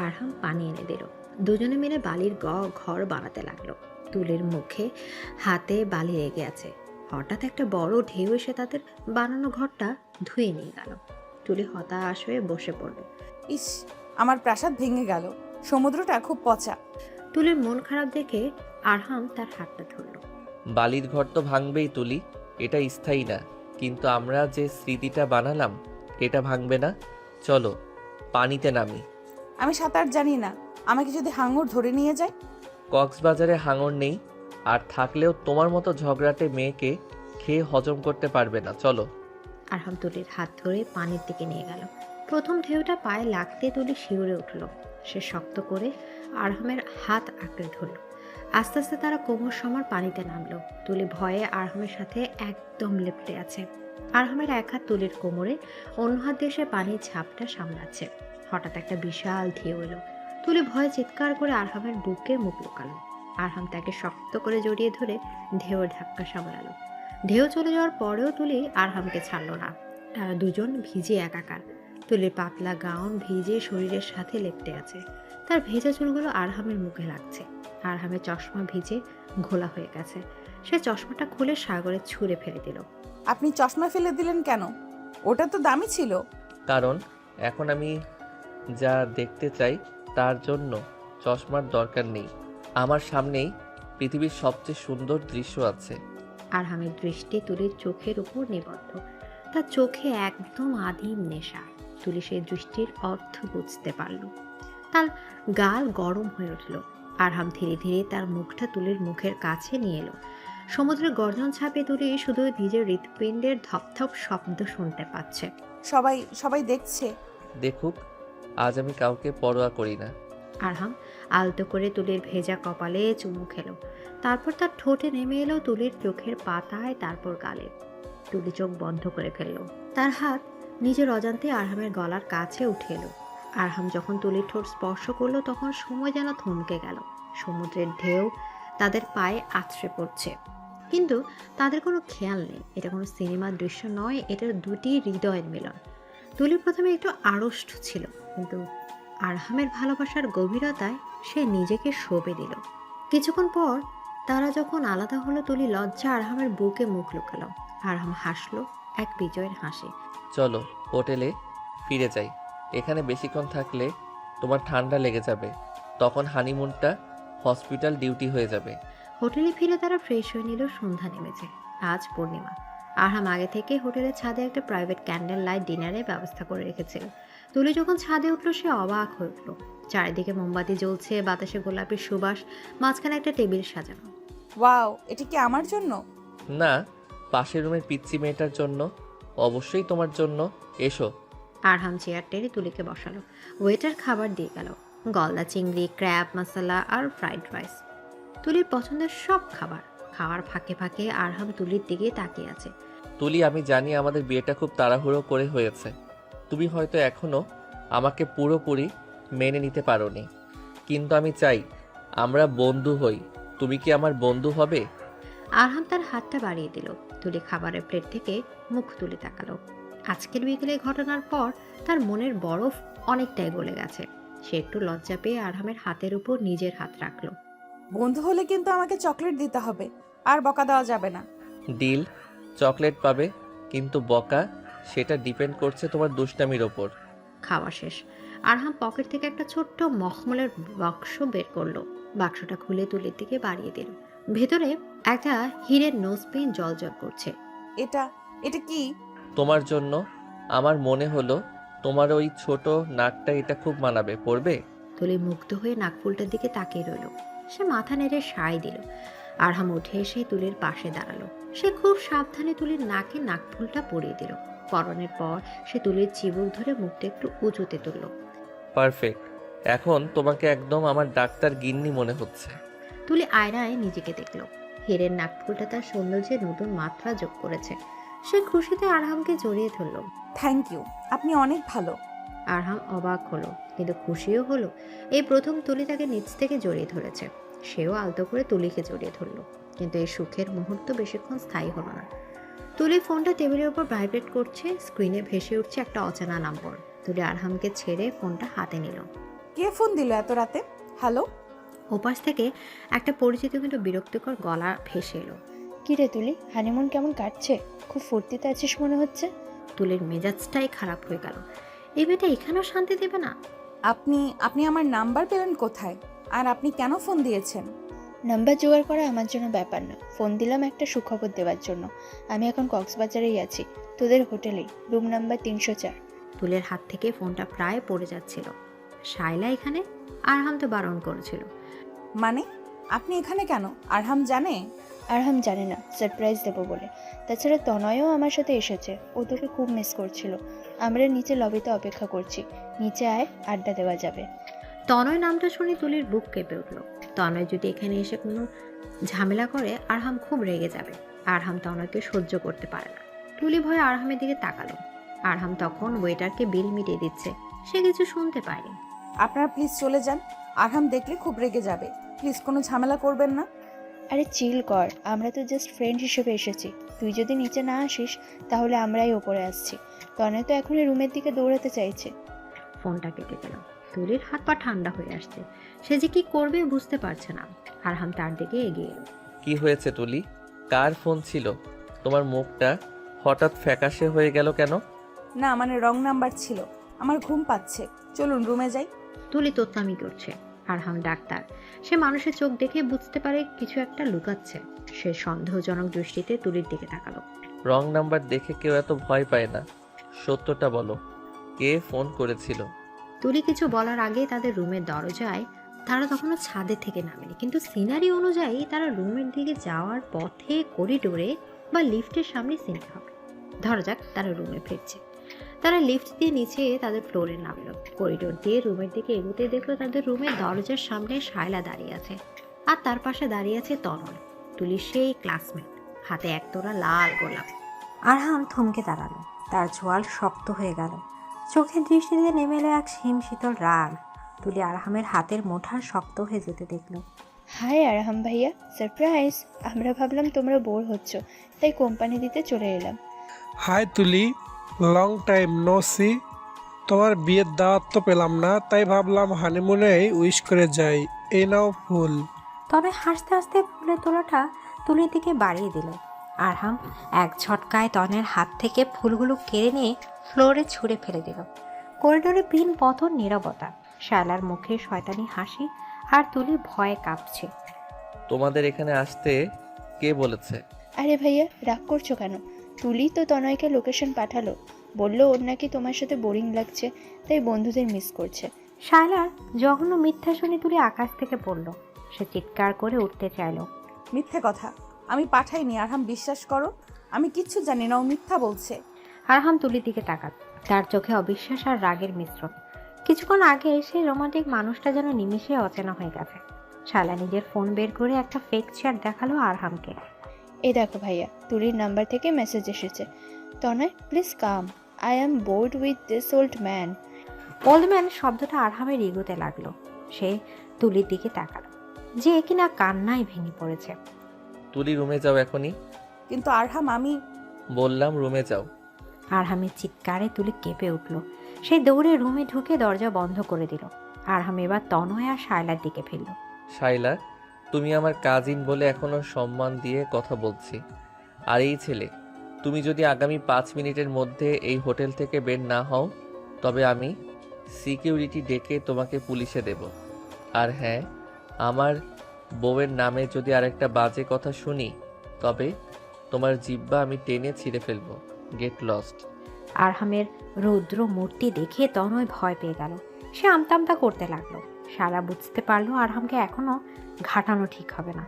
আরহাম পানি এনে দিল। দুজনে মিলে বালির ঘর বানাতে লাগলো। তুলির মুখে হাতে বালি লেগে আছে। হঠাৎ একটা বড় ঢেউ এসে তাদের বানানো ঘরটা ধুয়ে নিয়ে গেল। তুলি হতাশ হয়ে বসে পড়ল। ইস, আমার প্রাসাদ ভেঙে গেল, সমুদ্রটা খুব পচা। তুলির মন খারাপ দেখে আরহাম তার হাতটা ধরল। বালির ঘর তো ভাঙবেই তুলি, এটা স্থায়ী না। কিন্তু আমরা যে স্মৃতিটা বানালাম, এটা ভাঙবে না। চলো পানিতে নামি। আমি সাঁতার জানি না, আমাকে যদি হাঙর ধরে নিয়ে যায়? কক্সবাজারে হাঙর নেই, আর থাকলেও তোমার মতো ঝগড়াটে মেয়েকে খেয়ে হজম করতে পারবে না। চলো। আরহাম তুলির হাত ধরে পানির দিকে নিয়ে গেল। প্রথম ঢেউটা পায়ে লাগতে তুলি শিউরে উঠল। সে শক্ত করে আরহামের হাত আঁকড়ে ধরল। আস্তে আস্তে তারা কোমর সমান পানিতে নামলো। তুলি ভয়ে আরহামের সাথে একদম লেপ্টে আছে। আরহামের এক হাত তুলির কোমরে, অন্য হাত দিয়ে সে পানির ঝাপটা সামলাচ্ছে। হঠাৎ একটা বিশাল ঢেউ এলো। তুলি ভয়ে চিৎকার করে আরহামের বুকে মুখ লুকালো। আরহাম তাকে শক্ত করে জড়িয়ে ধরে ঢেউয়ের ধাক্কা সামলালো। ঢেউ চলে যাওয়ার পরেও তুলি আরহামকে ছাড়লো না। তারা দুজন ভিজে একাকার। তুলির পাতলা গাউন ভিজে শরীরের সাথে লেপ্টে আছে। তার ভেজা চুলগুলো আরহামের মুখে লাগছে। আরহামের চশমা ভিজে ঘোলা হয়ে গেছে। সে চশমাটা খুলে সাগরে ছুঁড়ে ফেলে দিল। আপনি চশমা ফেলে দিলেন কেন? ওটা তো দামি ছিল। কারণ এখন আমি যা দেখতে চাই তার জন্য চশমার দরকার নেই। আমার সামনেই পৃথিবীর সবচেয়ে সুন্দর দৃশ্য আছে। আরহামের দৃষ্টি তুলির চোখের উপর নিবদ্ধ। তার চোখে একদম আদিম নেশা। তুলি সেই দৃষ্টির অর্থ বুঝতে পারল। তার গাল গরম হয়ে উঠল। আরহাম ধীরে ধীরে তার মুখটা তুলির মুখের কাছে নিয়ে এলো। সমুদ্রের গর্জন ছাপে তুলি শুধু নিজের হৃৎপিণ্ডের ধপধপ শব্দ শুনতে পাচ্ছে। সবাই দেখছে। দেখুক, আজ আমি কাউকে পরোয়া করি না। আরহাম আলতো করে তুলির ভেজা কপালে চুমু খেলো। তারপর তার ঠোঁটে নেমে এলো তুলির চোখের পাতায়, তারপর গালে। তুলি চোখ বন্ধ করে ফেললো। তার হাত নিজের অজান্তে আরহামের গলার কাছে উঠে এলো। আরহাম যখন তুলির ঠোঁট স্পর্শ করলো, তখন সময় যেন থমকে গেল। সমুদ্রের ঢেউ তাদের পায়ে আছড়ে পড়ছে, কিন্তু তাদের কোনো খেয়াল নেই। এটা কোনো সিনেমার দৃশ্য নয়, এটা দুটি হৃদয়ের মিলন। তুলি প্রথমে একটু আড়ষ্ট ছিল, কিন্তু আরহামের ভালোবাসার গভীরতায় সে নিজেকে সঁপে দিল। কিছুক্ষণ পর তারা যখন আলাদা হলো, তুলি লজ্জা আরহামের বুকে মুখ লুকালো। আরহাম হাসলো, এক বিজয়ের হাসি। চলো হোটেলে ফিরে যাই। এখানে বেশিক্ষণ থাকলে তোমার ঠান্ডা লেগে যাবে, তখন হানিমুনটা হসপিটাল ডিউটি হয়ে যাবে। হোটেলে ফিরে তারা ফ্রেশ হয়ে নিল। সন্ধ্যা নেমেছে। আজ পূর্ণিমা। আরহাম আগে থেকে হোটেলের ছাদে একটা প্রাইভেট ক্যান্ডেল লাইট ডিনারের ব্যবস্থা করে রেখেছিল। তুলি যখন ছাদে উঠলো সে অবাক হয়ে উঠল। চারিদিকে মোমবাতি জ্বলছে, বাতাসে গোলাপের সুবাস, মাঝখানে একটা টেবিল সাজানো। ওয়াও, এটা কি আমার জন্য? না, পাশের রুমের পিচ্চি মেয়েটার জন্য। অবশ্যই তোমার জন্য। এসো। আরহাম চেয়ার টেনে তুলিকে বসালো। ওয়েটার খাবার দিয়ে গেল, গলদা চিংড়ি, ক্র্যাব মশলা আর ফ্রাইড রাইস। তুলির পছন্দের সব খাবার। খাওয়ার ফাঁকে ফাঁকে আরহাম তুলির দিকে তাকিয়ে আছে। তুলি, আমি জানি আমাদের বিয়েটা খুব তাড়াহুড়ো করে হয়েছে। তুমি হয়তো এখনো আমাকে পুরোপুরি মেনে নিতে পারোনি, কিন্তু আমি চাই আমরা বন্ধু হই। তুমি কি আমার বন্ধু হবে? আরহাম তার হাতটা বাড়িয়ে দিল। তুলি খাবারের প্লেট থেকে মুখ তুলে তাকালো। আজকের বিকেলে ঘটনার পর তার মনের বরফ অনেকটাই গলে গেছে। সে একটু লজ্জা পেয়ে আরহামের হাতের উপর নিজের হাত রাখলো। বন্ধু হলে কিন্তু আমাকে চকলেট দিতে হবে, আর বকা দেওয়া যাবে না। ডিল। চকলেট পাবে, কিন্তু বকা সেটা ডিপেন্ড করছে তোমার দুষ্টামির ওপর। খাওয়া শেষ। আরহাম পকেট থেকে একটা ছোট্ট মখমলের বাক্স বের করলো। বাক্সটা খুলে তুলির দিকে বাড়িয়ে দিল। ভেতরে একটা হীরের নোজপিন জ্বলজ্বল করছে। এটা এটা কি? তোমার জন্য। আমার মনে হলো তোমার ওই ছোট নাকটা এটা খুব মানাবে, পরবে? তুলি মুগ্ধ হয়ে নাকফুলটার দিকে তাকিয়ে রইল। সে মাথা নেড়ে সায় দিল। আরহাম উঠে এসে তুলির পাশে দাঁড়ালো। সে খুব সাবধানে তুলির নাকে নাকফুলটা পরিয়ে দিল। পরনের পর সে তুলির চিবুক ধরে মুখটা একটু উঁচুতে তুলল। পারফেক্ট। এখন তোমাকে একদম আমার ডাক্তার গিন্নি মনে হচ্ছে। তুলি আয়নায় নিজেকে দেখল। হীরের নাকফুলটা তার সৌন্দর্যে নতুন মাত্রা যোগ করেছে। সে খুশিতে আরহামকে জড়িয়ে ধরল। থ্যাংক ইউ, আপনি অনেক ভালো। আরহাম অবাক হলো, কিন্তু খুশিও হলো। এই প্রথম তুলি তাকে নিচ থেকে জড়িয়ে ধরেছে। সেও আলতো করে তুলিকে জড়িয়ে ধরল, কিন্তু এই সুখের মুহূর্ত বেশিক্ষণ স্থায়ী হলো না। তুলি ফোনটা টেবিলের উপর ভাইব্রেট করছে। স্ক্রিনে ভেসে উঠছে একটা অচেনা নম্বর। তুলি আরহামকে ছেড়ে ফোনটা হাতে নিল। কে ফোন দিল এত রাতে? হ্যালো? ওপাশ থেকে একটা পরিচিত কিন্তু বিরক্তিকর গলা ভেসে এলো। কি রে তুলি, হানিমুন কেমন কাটছে? খুব ফুর্তিতে আছিস মনে হচ্ছে। তুলির মেজাজটাই খারাপ হয়ে গেল। এই মেয়েটা এখানেও শান্তি দেবে না। আপনি আমার নাম্বার পেলেন কোথায়? আর আপনি কেন ফোন দিয়েছেন? নাম্বার জোগাড় করা আমার জন্য ব্যাপার না, ফোন দিলাম একটা সুখবর দেওয়ার জন্য। আমি এখন কক্সবাজারেই আছি, তোদের হোটেলেই, রুম নাম্বার 304। তুলের হাত থেকে ফোনটা প্রায় পড়ে যাচ্ছিল। শায়লা এখানে? আরহাম তো বারণ করেছিল। মানে আপনি এখানে কেন? আরহাম জানে? আরহাম জানে না, সারপ্রাইজ দেবো বলে। তাছাড়া তনয়ও আমার সাথে এসেছে, ও তোকে খুব মিস করছিল। আমরা নিচে লবিতে অপেক্ষা করছি, নিচে আয়, আড্ডা দেওয়া যাবে। তনয় নামটা শুনে তুলির বুক কেঁপে উঠল। তনয় যদি এখানে এসে কোনো ঝামেলা করে আরহাম খুব রেগে যাবে। আরহাম তনয়কে সহ্য করতে পারে না। তুলি ভয়ে আরহামের দিকে তাকালো। আরহাম তখন ওয়েটারকে বিল মিটিয়ে দিচ্ছে। সে কিছু শুনতে পায়নি। আপনারা প্লিজ চলে যান, আরহাম দেখলে খুব রেগে যাবে। প্লিজ কোনো ঝামেলা করবেন না। আরে চিল কর, আমরা তো জাস্ট ফ্রেন্ড হিসেবে এসেছি। তুই যদি নিচে না আসিস তাহলে আমরাই ওপরে আসছি। তনয় তো এখনই রুমের দিকে দৌড়াতে চাইছে। ফোনটা কেটে গেল। তুলির হাত পা ঠান্ডা হয়ে আসছে। সে যে কি করবে বুঝতে পারছে না। আরহাম তার দিকে এগিয়ে এলো। কি হয়েছে তুলি? কার ফোন ছিল? তোমার মুখটা হঠাৎ ফ্যাকাশে হয়ে গেল কেন? না, মানে রং নাম্বার ছিল। আমার ঘুম পাচ্ছে, চলুন রুমে যাই। তুলি তোতলামি করছে। আরহাম ডাক্তার। সে মানুষের চোখ দেখে বুঝতে পারে কিছু একটা লুকাচ্ছে। সে সন্দেহজনক দৃষ্টিতে তুলির দিকে তাকালো। রং নাম্বার দেখে কেউ এত ভয় পায় না। সত্যটা বলো, কে ফোন করেছিল? তুলি কিছু বলার আগে তাদের রুমের দরজায়, তারা তখনও ছাদে থেকে নামেনি, কিন্তু সিনারি অনুযায়ী তারা রুমের দিকে যাওয়ার পথে করিডোরে বা লিফটের সামনে সিনারি হবে। ধরা যাক তারা রুমে ফিরছে। তারা লিফট দিয়ে নিচে তাদের ফ্লোরে নামলো। করিডোর দিয়ে রুমের দিকে এগোতে দেখলো তাদের রুমের দরজার সামনে শায়লা দাঁড়িয়ে আছে, আর তার পাশে দাঁড়িয়ে আছে তনয়, তুলির সেই ক্লাসমেট, হাতে একতোড়া লাল গোলাপ। আরহাম থমকে দাঁড়ালো। তার চোয়াল শক্ত হয়ে গেল। চোখের দৃষ্টিতে নেমে এলো এক হিমশীতল রাগ। তুলি আরহামের হাতের মুঠা শক্ত হয়ে যেতে দেখলো। হাই আরহাম ভাইয়া, সারপ্রাইজ। আমরা ভাবলাম তোমরা বোর হচ্ছ, তাই কোম্পানি দিতে চলে এলাম। হাই তুলি, লং টাইম নো সি। তোমার বিয়ের দাওয়াত তো পেলাম না, তাই ভাবলাম হানিমুনেই উইশ করে যাই। এই নাও ফুল। তবে হাসতে হাসতে ফুলের তোলাটা তুলির দিকে বাড়িয়ে দিল। আরহাম এক ঝটকায় তনের হাত থেকে ফুলগুলো কেড়ে নিয়ে ফ্লোরে ছুঁড়ে ফেলে দিল। করিডোরে পিন পতন নীরবতা, শায়লার মুখে শয়তানি হাসি, আর তুলি ভয়ে কাঁপছে। তোমাদের এখানে আসতে কে বলেছে? আরে ভাইয়া, রাগ করছো কেন? তুলি তো তনয়কে লোকেশন পাঠালো, বলল ওর নাকি তোমার সাথে বোরিং লাগছে, তাই বন্ধুদের মিস করছে। শায়লার জঘন্য মিথ্যা শুনে তুলি আকাশ থেকে পড়ল। সে চিৎকার করে উঠতে চাইল। মিথ্যে কথা, আমি পাঠাইনি আরহাম, বিশ্বাস করো। আমি কিচ্ছু জানি না, ও মিথ্যা বলছে। আরহাম তুলির দিকে তাকাত। তার চোখে অবিশ্বাস আর রাগের মিশ্রণ। কিছুক্ষণ আগে সেই রোমান্টিক মানুষটা যেন নিমিষে অচেনা হয়ে গেছে। শায়লা নিজের ফোন বের করে একটা ফেক চ্যাট দেখালো আরহামকে। এই দেখো ভাইয়া, তুলির নাম্বার থেকে মেসেজ এসেছে। Tanay please come, I am bored with this old man. Old man শব্দটা আরহামের ইগোতে লাগলো। সে তুলির দিকে তাকালো, যে কিনা কান্নায় ভেঙে পড়েছে। তুলি রুমে যাও এখনই। কিন্তু আরহাম, আমি বললাম রুমে যাও। আরহামের চিৎকারে তুলি কেঁপে উঠল। সে দৌড়ে রুমে ঢুকে দরজা বন্ধ করে দিল। আরহাম এবার তনয় আর শায়লার দিকে ফিরল। শাইলা, তুমি আমার কাজিন বলে এখনো সম্মান দিয়ে কথা বলছি। আর এই ছেলে, তুমি যদি আগামী 5 মিনিটের মধ্যে এই হোটেল থেকে বের না হও, তবে আমি সিকিউরিটি ডেকে তোমাকে পুলিশে দেব। আর হ্যাঁ, আমার বউয়ের নামে যদি আরেকটা বাজে কথা শুনি, তবে তোমার জিহ্বা আমি টেনে ছিঁড়ে ফেলবো। Get lost. আরহামের রৌদ্র মূর্তি দেখে তনয় ভয় পেয়ে গেল। সে আমতা করতে লাগলো। শালা বুঝতে পারলো আরহামকে এখনো ঘাটানো ঠিক হবে না।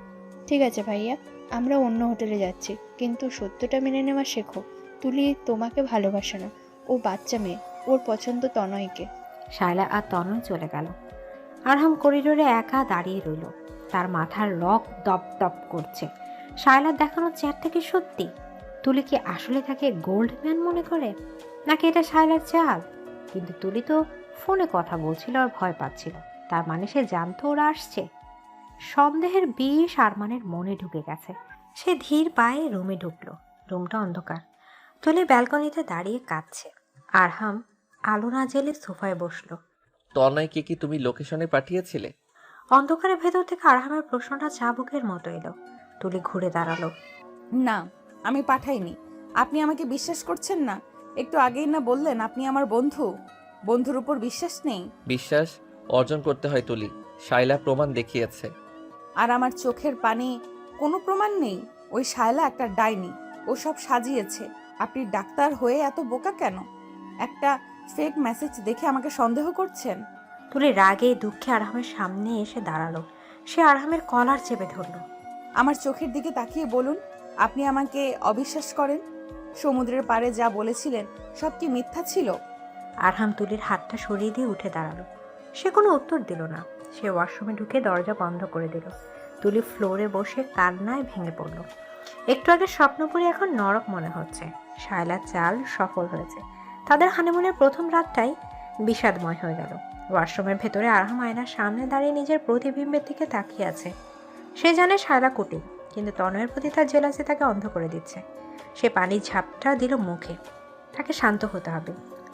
ঠিক আছে ভাইয়া, আমরা অন্য হোটেলে যাচ্ছি, কিন্তু সত্যটা মেনে নেওয়া শেখো। তুলি তোমাকে ভালোবাসে না, ও বাচ্চা মেয়ে, ওর পছন্দ তনয়কে। শায়লা আর তনয় চলে গেল। আরহাম করিডোরে একা দাঁড়িয়ে রইল। তার মাথার রক দপ দপ করছে। শায়লার দেখানো চ্যাট থেকে সত্যি? তুলি কি আসলে তাকে গোল্ড ম্যান মনে করে, নাকি এটা শায়লার চাল? কিন্তু তুলি তো ফোনে কথা বলছিল আর ভয় পাচ্ছিল। তার মানে সে জানতো ওরা আসছে। সন্দেহের বিষ আরমানের মনে ঢুকে গেছে। সে ধীর পায়ে রুমে ঢুকলো। রুমটা অন্ধকার। তুলি ব্যালকনিতে দাঁড়িয়ে কাঁদছে। আরহাম আলো না জেলে সোফায় বসলো। তনয়কে কি তুমি লোকেশনে পাঠিয়েছিলে? অন্ধকারের ভেতর থেকে আরহামের প্রশ্নটা চাবুকের মতো এলো। তুলি ঘুরে দাঁড়ালো। না, আমি পাঠাইনি। আপনি আমাকে বিশ্বাস করছেন না? একটু আগেই না বললেন আপনি আমার বন্ধু? বন্ধুর উপর বিশ্বাস নেই? বিশ্বাস অর্জন করতে হয় তুলি। শাইলা প্রমাণ দেখিয়েছে। আর আমার চোখের পানি কোনো প্রমাণ নেই? ওই শায়লা একটা ডাইনি, ও সব সাজিয়েছে। আপনি ডাক্তার হয়ে এত বোকা কেন? একটা ফেক মেসেজ দেখে আমাকে সন্দেহ করছেন? তুলি রাগে দুঃখে আরহামের সামনে এসে দাঁড়ালো। সে আরহামের কলার চেপে ধরলো। আমার চোখের দিকে তাকিয়ে বলুন, আপনি আমাকে অবিশ্বাস করেন? সমুদ্রের পাড়ে যা বলেছিলেন সব কি মিথ্যা ছিল? আরহাম তুলির হাতটা সরিয়ে দিয়ে উঠে দাঁড়ালো। সে কোনো উত্তর দিল না। সে ওয়াশরুমে ঢুকে দরজা বন্ধ করে দিল। তুলি ফ্লোরে বসে কান্নায় ভেঙে পড়ল। একটু আগে স্বপ্নপুরি এখন নরক মনে হচ্ছে। শায়লার চাল সফল হয়েছে। তাদের হানিমুনের প্রথম রাতটাই বিষাদময় হয়ে গেল। ওয়াশরুমের ভেতরে আরহাম আয়নার সামনে দাঁড়িয়ে নিজের প্রতিবিম্বের দিকে তাকিয়ে আছে। সে জানে শায়লা কুটিল, কিন্তু তনয়ের প্রতি তার জেলাসি তাকে অন্ধ করে দিচ্ছে। সে পানির ঝাপটা দিল মুখে। তাকে শান্ত হতে হবে।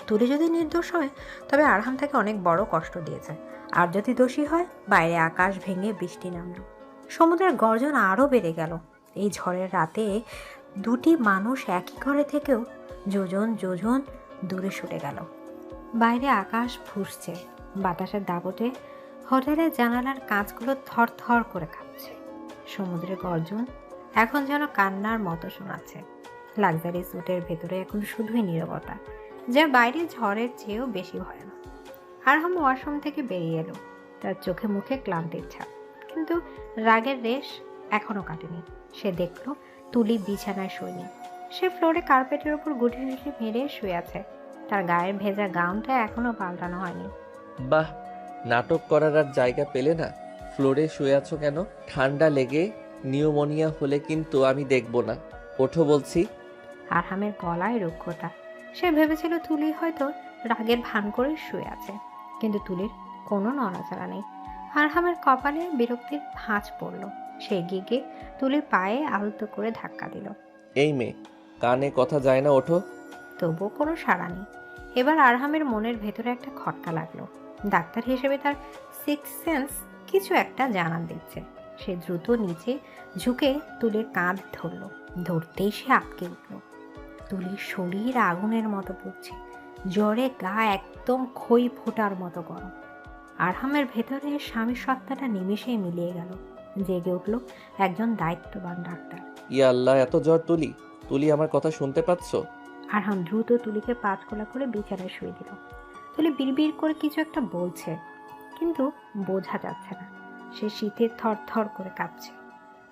তুলি যদি নির্দোষ হয়, তবে আরহাম তাকে অনেক বড় কষ্ট দিয়েছে। আর যদি দোষী হয়, বাইরে আকাশ ভেঙে বৃষ্টি নামল। সমুদ্রের গর্জন আরও বেড়ে গেল। এই ঝড়ের রাতে দুটি মানুষ একই ঘরে থেকেও যোজন যোজন দূরে সরে গেল। বাইরে আকাশ ফুঁসছে। বাতাসের দাপটে হোটেলের জানালার কাঁচগুলো থরথর করে কাঁপছে। সমুদ্রের গর্জন এখন যেন কান্নার মতো শোনাচ্ছে। লাক্সারি স্যুটের ভেতরে এখন শুধুই নীরবতা, যা বাইরে ঝড়ের চেয়েও বেশি ভয়ানক। আরহাম ওয়াশরুম থেকে বেরিয়ে এলো। তার চোখে মুখে ক্লান্তির ছাপ, কিন্তু রাগের রেশ এখনো কাটেনি। সে দেখল তুলি বিছানায় শোয়নি। সে ফ্লোরে কার্পেটের উপর গুটি গুটি মেরে শুয়ে আছে। তার গায়ের ভেজা গাউনটা এখনো পাল্টানো হয়নি। বাহ, নাটক করার আর জায়গা পেলে না? ফ্লোরে শুয়ে আছো কেন? ঠান্ডা লেগে নিউমোনিয়া হলে কিন্তু আমি দেখব না। ওঠো বলছি। আরহামের গলায় রুক্ষতা। সে ভেবেছিল তুলি হয়তো রাগের ভান করে শুয়ে আছে, কিন্তু তুলির কোনো নড়াচড়া নেই। আরহামের কপালে বিরক্তির ভাঁজ পড়ল। সে এগিয়ে গিয়ে তুলির পায়ে আলতো করে ধাক্কা দিল। এই মেয়ে, কানে কথা যায় না, ওঠো। তবুও কোনো সাড়া নেই। এবার আরহামের মনের ভেতরে একটা খটকা লাগলো। ডাক্তার হিসেবে তার সিক্স সেন্স কিছু একটা জানান দিচ্ছে। সে দ্রুত নিচে ঝুঁকে তুলির কাঁধ ধরল। ধরতেই সে আটকে উঠল। তুলির শরীর আগুনের মতো পুড়ছে। জ্বরে গা একদম খই ফোটার মতো গরম। আরহামের ভেতরে স্বামী সত্তাটা নিমেষেই মিলিয়ে গেল। জেগে উঠল একজন দায়িত্ববান ডাক্তার। ইয়া আল্লাহ, এত জ্বর তুলি? তুলি আমার কথা শুনতে পাচ্ছ? আরহাম দ্রুত তুলিকে পাঁচকোলা করে বিছানায় শুয়ে দিল। তুলি বিড়বিড় করে কিছু একটা বলছে, কিন্তু বোঝা যাচ্ছে না। সে শীতে থর থর করে কাঁপছে।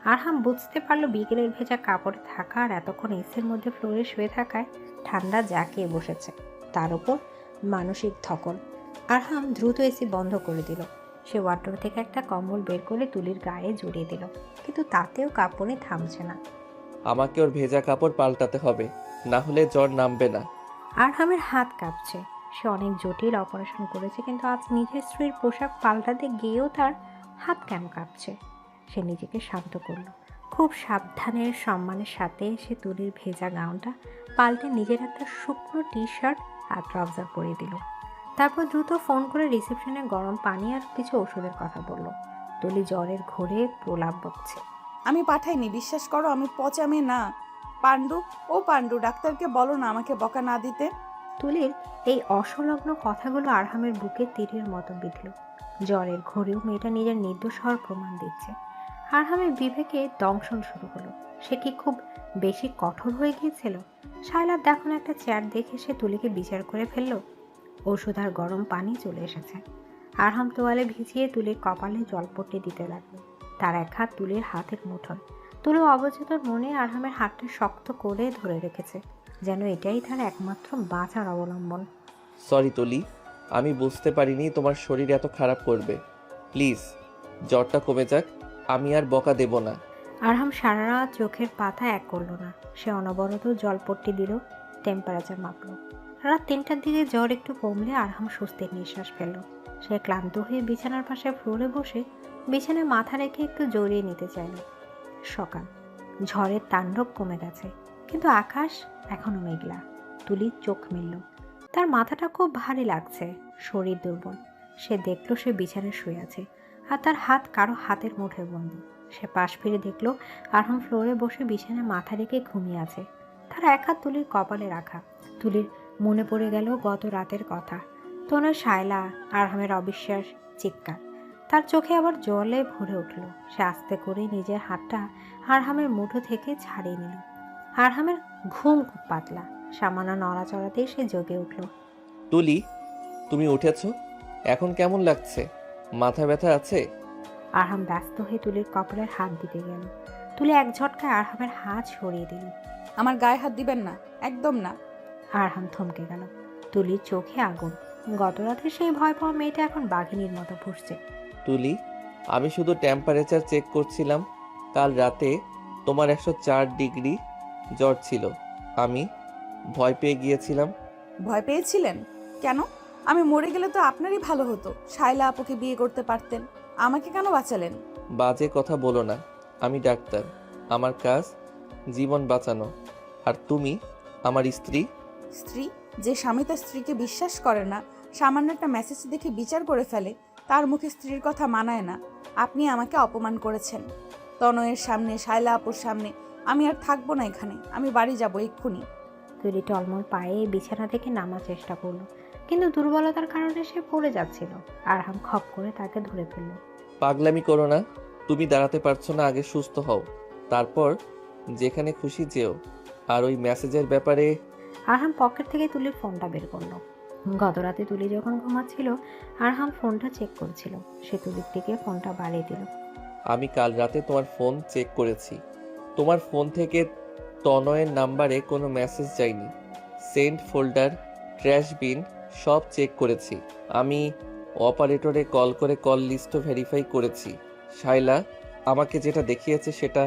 আরহাম বুঝতে পারলো বিকেলের ভেজা কাপড়ে থাকা আর এতক্ষণ এসির মধ্যে ফ্লোরে শুয়ে থাকায় ঠান্ডা জাঁকিয়ে বসেছে, তার উপর মানসিক ধকল। আরহাম দ্রুত এসি বন্ধ করে দিল। সে ওয়ার্ডরোব থেকে একটা কম্বল বের করে তুলির গায়ে জড়িয়ে দিল, কিন্তু তাতেও কাঁপুনি থামছে না। আমাকে ওর ভেজা কাপড় পাল্টাতে হবে, না হলে জ্বর নামবে না। আরহামের হাত কাঁপছে। সে অনেক জটিল অপারেশন করেছে, কিন্তু আজ নিজের স্ত্রীর পোশাক পাল্টাতে গিয়েও তার হাত কেন কাঁপছে? সে নিজেকে শান্ত করল। খুব সাবধানে সম্মানের সাথে সে তুলির ভেজা গাউনটা পাল্টে নিজের একটা শুকনো টি শার্ট আর ট্রাউজার পরিয়ে দিল। তারপর দ্রুত ফোন করে রিসেপশনে গরম পানি আর কিছু ওষুধের কথা বলল। তুলি জ্বরের ঘোরে প্রলাপ বকছে। আমি পাঠাইনি, বিশ্বাস করো, আমি পচা মেয়ে না। পাণ্ডু, ও পাণ্ডু, ডাক্তারকে বলো না আমাকে বকা না দিতে। তুলির এই অসংলগ্ন কথাগুলো আরহামের বুকে তীরের মতো বিঁধল। জ্বরের ঘোরেও মেয়েটা নিজের নির্দোষ হওয়ার প্রমাণ দিচ্ছে। আরহামের বিবেকে দংশন শুরু হলো। সে কি খুব বেশি কঠোর হয়ে গিয়েছিল? শায়লার দেখানো একটা চেয়ার দেখে সে তুলিকে বিচার করে ফেলল। ওষুধ আর গরম পানি চলে এসেছে। আরহাম তোয়ালে ভিজিয়ে তুলির কপালে জলপট্টি দিতে লাগলো। তার এক হাত তুলির হাতের মুঠোয়। তুলি অবচেতন মনে আরহামের হাতটা শক্ত করে ধরে রেখেছে, যেন এটাই তার একমাত্র বাঁচার অবলম্বন। সরি তুলি, আমি বুঝতে পারিনি তোমার শরীর এত খারাপ করবে। প্লিজ জ্বরটা কমে যাক, আমি আর বকা দেব না। আরহাম সারা রাত চোখের পাতা এক করলো না। সে অনবরত জলপট্টি দিল, টেম্পারেচার মাপলো। রাত 3টার দিকে জ্বর একটু কমলে আরহাম স্বস্তির নিঃশ্বাস ফেলল। সে ক্লান্ত হয়ে বিছানার পাশে ফ্লোরে বসে বিছানায় মাথা রেখে একটু জড়িয়ে নিতে চাইল। সকাল, ঝড়ের তাণ্ডব কমে গেছে, কিন্তু আকাশ এখনো মেঘলা। তুলির চোখ মিলল। তার মাথাটা খুব ভারী লাগছে, শরীর দুর্বল। সে দেখলো সে বিছানায় শুয়ে আছে, আর তার হাত কারো হাতের মুঠোয় বন্দি। সে পাশ ফিরে দেখলো আরহাম ফ্লোরে বসে বিছানায় মাথা রেখে ঘুমিয়ে আছে। তার এক হাত তুলির কপালে রাখা। তুলির মনে পড়ে গেল গত রাতের কথা। তনয়, শায়লা, আরহামের অবিশ্বাস, চিৎকার। তার চোখে আবার জলে ভরে উঠল। সে আস্তে করে নিজের হাতটা আরহামের মুঠো থেকে ছাড়িয়ে নিল। আরহামের ঘুম খুব পাতলা। সামান্য নড়াচড়াতেই সে জেগে উঠল। তুলি, তুমি উঠেছো? এখন কেমন লাগছে? মাথা ব্যথা আছে? আরহাম ব্যস্ত হয়ে তুলির কপালের হাত দিতে গেল। তুলি এক ঝটকায় আরহামের হাত সরিয়ে দিল। আমার গায়ে হাত দিবেন না, একদম না। আরহাম থমকে গেল। তুলির চোখে আগুন। গত রাতে সেই ভয় পাওয়া মেয়েটা এখন বাঘিনীর মতো ফুঁসছে। তুলি, আমি শুধু টেম্পারেচার চেক করছিলাম। কাল রাতে তোমার 104 ডিগ্রি জ্বর ছিল। আমি ভয় পেয়ে গিয়েছিলাম। ভয় পেয়েছিলেন কেন? আমি মরে গেলে তো আপনারই ভালো হতো। শায়লা আপুকে বিয়ে করতে পারতেন, আমাকে কেন বাঁচালেন? বাজে কথা বলো না। আমি ডাক্তার, আমার কাজ জীবন বাঁচানো। আর তুমি আমার স্ত্রী। স্ত্রী? যে স্বামী তার স্ত্রীকে বিশ্বাস করে না, সামান্য একটা মেসেজ দেখে বিচার করে ফেলে, তার মুখে স্ত্রীর কথা মানায় না। আপনি আমাকে অপমান করেছেন তনয়ের সামনে, শায়লা আপুর সামনে। আমি আর থাকবো না এখানে, আমি বাড়ি যাবো এক্ষুনি। তুলি টলমল পায়ে বিছানা থেকে নামার চেষ্টা করলো, কিন্তু দুর্বলতার কারণে সে পড়ে যাচ্ছিল। আরহাম খপ করে তাকে ধরে ফেলল। পাগলামি করো না। তুমি দাঁড়াতে পারছো না, আগে সুস্থ হও, তারপর যেখানে খুশি যেও। আর ওই মেসেজের ব্যাপারে। আরহাম পকেট থেকে তুলির ফোনটা বের করলো। গত রাতে তুলি যখন ঘুমাচ্ছিল, আরহাম ফোনটা চেক করছিল। সে তুলির দিকে ফোনটা বাড়িয়ে দিল। আমি কাল রাতে তোমার ফোন চেক করেছি। তোমার ফোন থেকে তনয়ের নাম্বারে কোনো মেসেজ যায়নি। সেন্ড ফোল্ডার, ট্র্যাশ বিন সব চেক করেছি। আমি অপারেটরে কল করে কল লিস্টও ভেরিফাই করেছি। শায়লা আমাকে যেটা দেখিয়েছে সেটা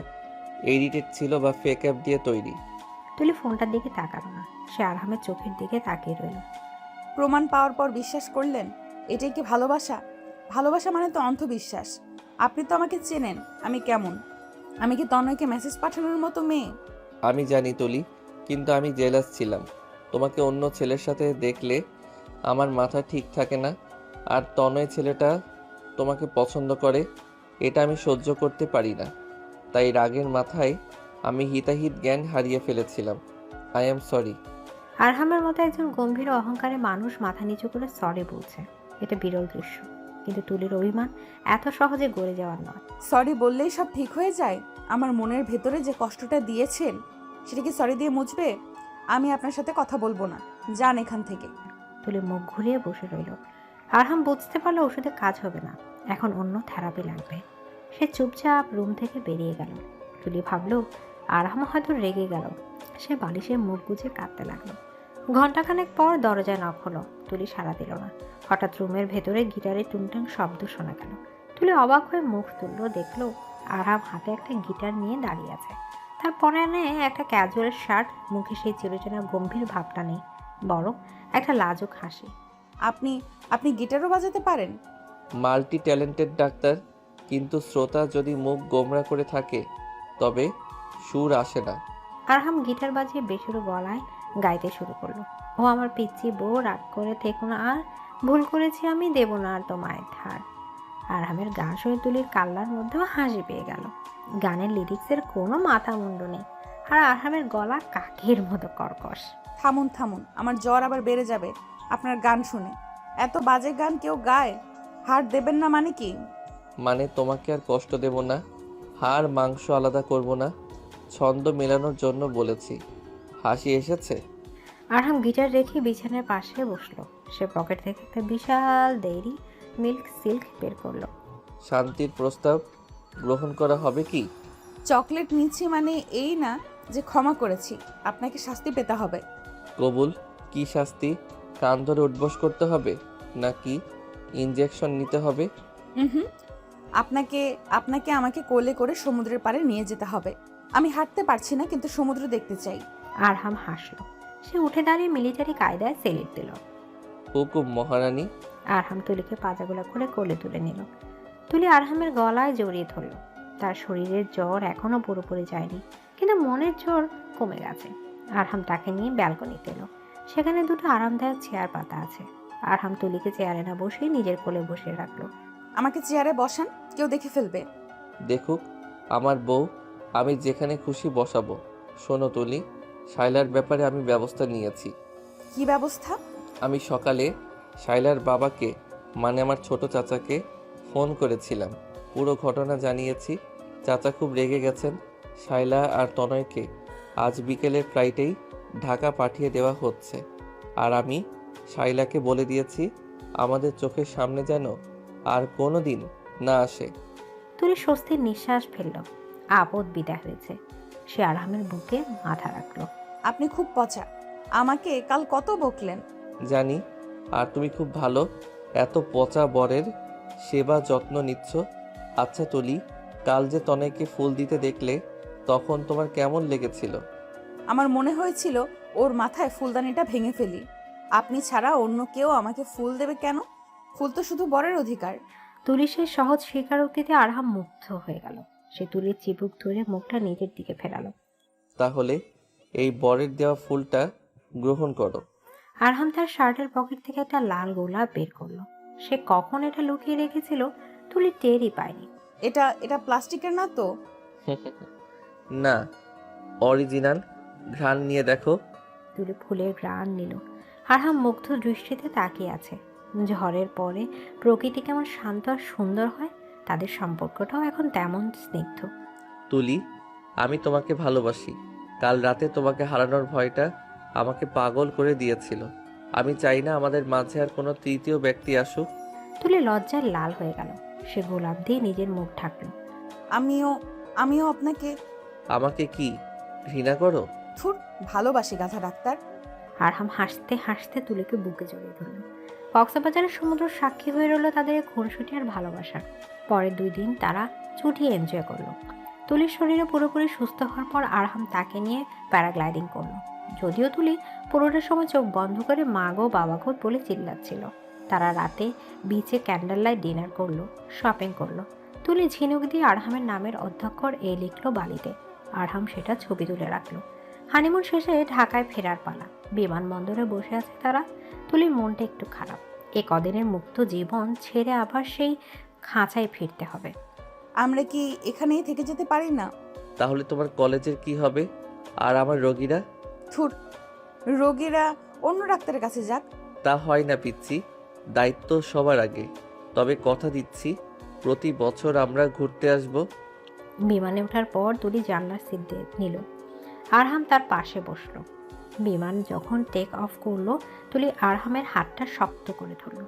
এডিটেড ছিল বা ফেক অ্যাপ দিয়ে তৈরি। তুলি ফোনটার দিকে তাকালো না। সে আরহামের চোখের দিকে তাকিয়ে রইল। প্রমাণ পাওয়ার পর বিশ্বাস করলেন? এটাই কি ভালোবাসা? ভালোবাসা মানে তো অন্ধবিশ্বাস। আপনি তো আমাকে চেনেন আমি কেমন। আমি কি তনয়কে মেসেজ পাঠানোর মতো মেয়ে? আমি জানি তুলি, কিন্তু আমি জেলাস ছিলাম। তোমাকে অন্য ছেলের সাথে দেখলে আমার মাথা ঠিক থাকে না। আর তনয় ছেলেটা তোমাকে পছন্দ করে, এটা আমি সহ্য করতে পারি না। তাই রাগের মাথায় আমি হিতাহিত জ্ঞান হারিয়ে ফেলেছিলাম। I am sorry. আরহামের মতো একজন গম্ভীর অহংকারে মানুষ মাথা নিচু করে সরি বলছে, এটা বিরল দৃশ্য। কিন্তু তুলির অভিমান এত সহজে গড়ে যাওয়ার নয়। সরি বললেই সব ঠিক হয়ে যায়? আমার মনের ভেতরে যে কষ্টটা দিয়েছেন সেটা কি সরি দিয়ে মুছবে? আমি আপনার সাথে কথা বলবো না, যান এখান থেকে। তুলি মুখ ঘুরিয়ে বসে রইল। আরহাম বুঝতে পারলো ওষুধে কাজ হবে না, এখন অন্য থেরাপি লাগবে। সে চুপচাপ রুম থেকে বেরিয়ে গেল। তুলি ভাবলো আরহাম হয়তো রেগে গেল। সে বালিশে মুখ গুজে কাঁদতে লাগলো। ঘণ্টাখানেক পর দরজায় নক হলো। তুলি সাড়া দিল না। হঠাৎ রুমের ভেতরে গিটারের টুংটাং শব্দ শোনা গেল। তুলি অবাক হয়ে মুখ তুললো, দেখলো আরহাম হাতে একটা গিটার নিয়ে দাঁড়িয়ে আছে। তার পরনে একটা ক্যাজুয়াল শার্ট, মুখে সেই চিরচেনা গম্ভীর ভাবটা নেই, বরং একটা লাজুক হাসি। আপনি আপনি গিটারও বাজাতে পারেন? মাল্টি ট্যালেন্টেড ডাক্তার, কিন্তু শ্রোতা যদি মুখ গোমরা করে থাকে তবে সুর আসে না। আরহাম গিটার বাজিয়ে বেসুরো গলায় গাইতে শুরু করলো। ও আমার পিচ্ছি বউ, রাগ করে থেকো না আর, ভুল করেছি আমি, দেব না আর তোমায় ধার। আরহামের গান শুনে তুলির কাল্লার মধ্যেও হাসি পেয়ে গেল। গানের লিরিক্সের কোনো মাথা মুন্ডু নেই, আর আরহামের গলা কাকের মতো কর্কশ। থামুন থামুন, আমার জ্বর আবার বেড়ে যাবে আপনার গান শুনে। এত বাজে গান কেউ গায়? হাড় দেবেন না মানে কি? মানে তোমাকে আর কষ্ট দেব না, হাড় মাংস আলাদা করব না, ছন্দ মেলানোর জন্য বলেছি। হাসি এসেছে? আরহাম গিটার রেখে বিছানার পাশে বসলো। সে পকেট থেকে একটা বিশাল ডেইরি মিল্ক সিল্ক বের করলো। শান্তির প্রস্তাব গ্রহণ করা হবে কি? চকলেট নিচ্ছি মানে এই না যে ক্ষমা করেছি, আপনাকে শাস্তি পেতে হবে। কবুল। কি শাস্তি? কান ধরে উঠবস করতে হবে নাকি ইনজেকশন নিতে হবে? হুম, আপনাকে আপনাকে আমাকে কোলে করে সমুদ্রের পাড়ে নিয়ে যেতে হবে। আমি হাঁটতে পারছি না, কিন্তু সমুদ্র দেখতে চাই। আরহাম হাসলো। সে উঠে দাঁড়িয়ে মিলিটারি কায়দায় সেলিট দিল। হুকুম মহারানী। আরহাম তুলিকে পাজাগুলা করে কোলে তুলে নিল। তুলি আরহামের গলায় জড়িয়ে ধরল। তার শরীরের জ্বর এখনো পুরোপুরি যায়নি, কিন্তু মনের জ্বর কমে গেছে। আরহাম তাকে নিয়ে ব্যালকনিতে এলো। সেখানে দুটো আরামদায়ক চেয়ার পাতা আছে। আরহাম তুলিকে চেয়ারে না বসে নিজের কোলে বসিয়ে রাখলো। আমাকে চেয়ারে বসান, কেউ দেখে ফেলবে। দেখুক আমার বউ, আমি যেখানে খুশি বসাবো। শোনো তুলি, শাইলার ব্যাপারে আমি ব্যবস্থা নিয়েছি। কি ব্যবস্থা? আমি সকালে শাইলার বাবাকে, মানে আমার ছোট চাচাকে ফোন করেছিলাম। পুরো ঘটনা জানিয়েছি। চাচা খুব রেগে গেছেন। শাইলা আর তনয়কে আজ বিকেলের ফ্লাইটেই ঢাকা পাঠিয়ে দেওয়া হচ্ছে। আর আমি শাইলাকে বলে দিয়েছি আমাদের চোখের সামনে যেন আর কোনো দিন না আসে। তুলি স্বস্তির নিঃশ্বাস ফেলল। আপদ বিদায় হয়েছে। সে আরহামের বুকে মাথা রাখলো। আপনি খুব পচা, আমাকে কাল কত বকলেন। জানি, আর তুমি খুব ভালো, এত পচা বরের সেবা যত্ন নিচ্ছ। আচ্ছা তুলি, কাল যে তনয়কে ফুল দিতে দেখলে তখন তোমার কেমন লেগেছিল? আমার মনে হয়েছিল ওর মাথায় ফুলদানিটা ভেঙে ফেলি। আপনি ছাড়া অন্য কেউ আমাকে ফুল দেবে কেন? ফুল তো শুধু বরের অধিকার। তুলি সে সহজ স্বীকারোক্তিতে আরহাম মুগ্ধ হয়ে গেল। সে তুলির চিবুক ধরে মুখটা নিজের দিকে ফেরালো। তাহলে এই বরের দেওয়া ফুলটা গ্রহণ করো। আরহাম তার শার্টের পকেট থেকে একটা লাল গোলাপ বের করলো। সে কখন এটা লুকিয়ে রেখেছিল তুলি টেরই পায়নি। এটা এটা প্লাস্টিকের না তো? না, অরিজিনাল। ঘ্রাণ নিয়ে দেখো। তুলি ফুলের ঘ্রাণ নিল। আরহাম মুগ্ধ দৃষ্টিতে তাকিয়ে আছে। ঝড়ের পরে প্রকৃতি কেমন শান্ত আর সুন্দর হয়, তাদের সম্পর্কটাও এখন তেমন স্নিগ্ধ। তুলি, আমি তোমাকে ভালোবাসি। কাল রাতে তোমাকে হারানোর ভয়টা আমাকে পাগল করে দিয়েছিল। আমি চাই না আমাদের মাঝে আর কোনো তৃতীয় ব্যক্তি আসুক। তুলি লজ্জায় লাল হয়ে গেল। সে গোলাপ দিয়ে নিজের মুখ ঢাকল। আমিও আপনাকে। আমাকে কি ঘৃণা করো? থুর, ভালোবাসি গাধা ডাক্তার। আরহাম হাসতে হাসতে তুলিকে বুকে জড়িয়ে ধরল। কক্সবাজারের সমুদ্র সাক্ষী হয়ে রইল তাদের খুনসুটি আর ভালোবাসার। পরের 2 দিন তারা ছুটি এনজয় করলো। তুলির শরীরে পুরোপুরি সুস্থ হওয়ার পর আরহাম তাকে নিয়ে প্যারাগ্লাইডিং করলো। যদিও তুলি পুরোটার সময় চোখ বন্ধ করে মা গো বাবা গো বলে চিল্লাচ্ছিল। তারা রাতে বিচে ক্যান্ডেল লাইট ডিনার করলো, শপিং করলো। তুলি ঝিনুক দিয়ে আরহামের নামের অধ্যক্ষর লিখলো বালিতে। আরহাম সেটা ছবি তুলে রাখলো। হানিমুন শেষে ঢাকায় ফেরার পালা। বিমানবন্দরে বসে আছে তারা। তুলির মনটা একটু খারাপ। এ কদিনের মুক্ত জীবন ছেড়ে আবার সেই খাঁচায় ফিরতে হবে। আমরা কি এখানেই থেকে যেতে পারি না? তাহলে তোমার কলেজের কি হবে? আর আমার রোগীরা? থুর, রোগীরা অন্য ডাক্তারের কাছে যাক। তা হয় না পিচ্ছি, দায়িত্ব সবার আগে। তবে কথা দিচ্ছি প্রতি বছর আমরা ঘুরতে আসব। বিমানে ওঠার পর তুলি জানলার সিট নিল। আরহাম তার পাশে বসলো। বিমান যখন টেক অফ করলো, তুলি আরহামের হাতটা শক্ত করে ধরলো।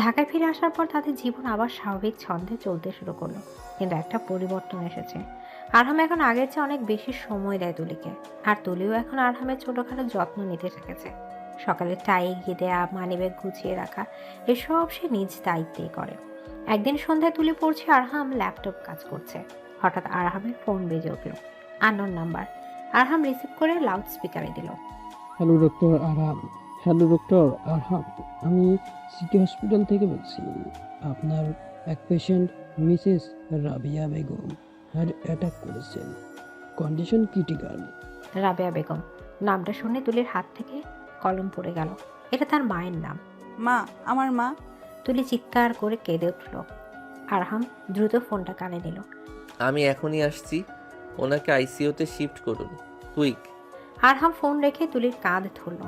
ঢাকায় ফিরে আসার পর তাদের জীবন আবার স্বাভাবিক ছন্দে চলতে শুরু করলো, কিন্তু একটা পরিবর্তন এসেছে। আরহাম এখন আগের চেয়ে অনেক বেশি সময় দেয় তুলিকে, আর তুলিও এখন আরহামের ছোটখাটো যত্ন নিতে শিখেছে। সকালে টাই এগিয়ে দেয়া, মানিব্যাগ গুছিয়ে রাখা, এসব সে নিজ দায়িত্বেই করে। একদিন সন্ধ্যায় তুলি পড়ছে, আরহাম ল্যাপটপ কাজ করছে। হঠাৎ আরহামের ফোন বেজে উঠল। Unknown number. আরহাম রিসিভ করে লাউড স্পিকারে দিল। Hello doctor Arham. Hello doctor Arham, আমি সিটি হসপিটাল থেকে বলছি। আপনার এক patient Mrs Rabia Begum heart attack করেছেন, কন্ডিশন ক্রিটিক্যাল। রাবেয়া বেগম নামটা শুনে তুলির হাত থেকে কলম পড়ে গেল। এটা তার মায়ের নাম। মা, আমার মা। তুলি চিৎকার করে কেঁদে উঠল। আরহাম দ্রুত ফোনটা কানে নিল। আমি এখনই আসছি, ওনাকে আইসিইউতে শিফট করুন, কুইক। আরহাম ফোন রেখে তুলির কাঁধ ধরল।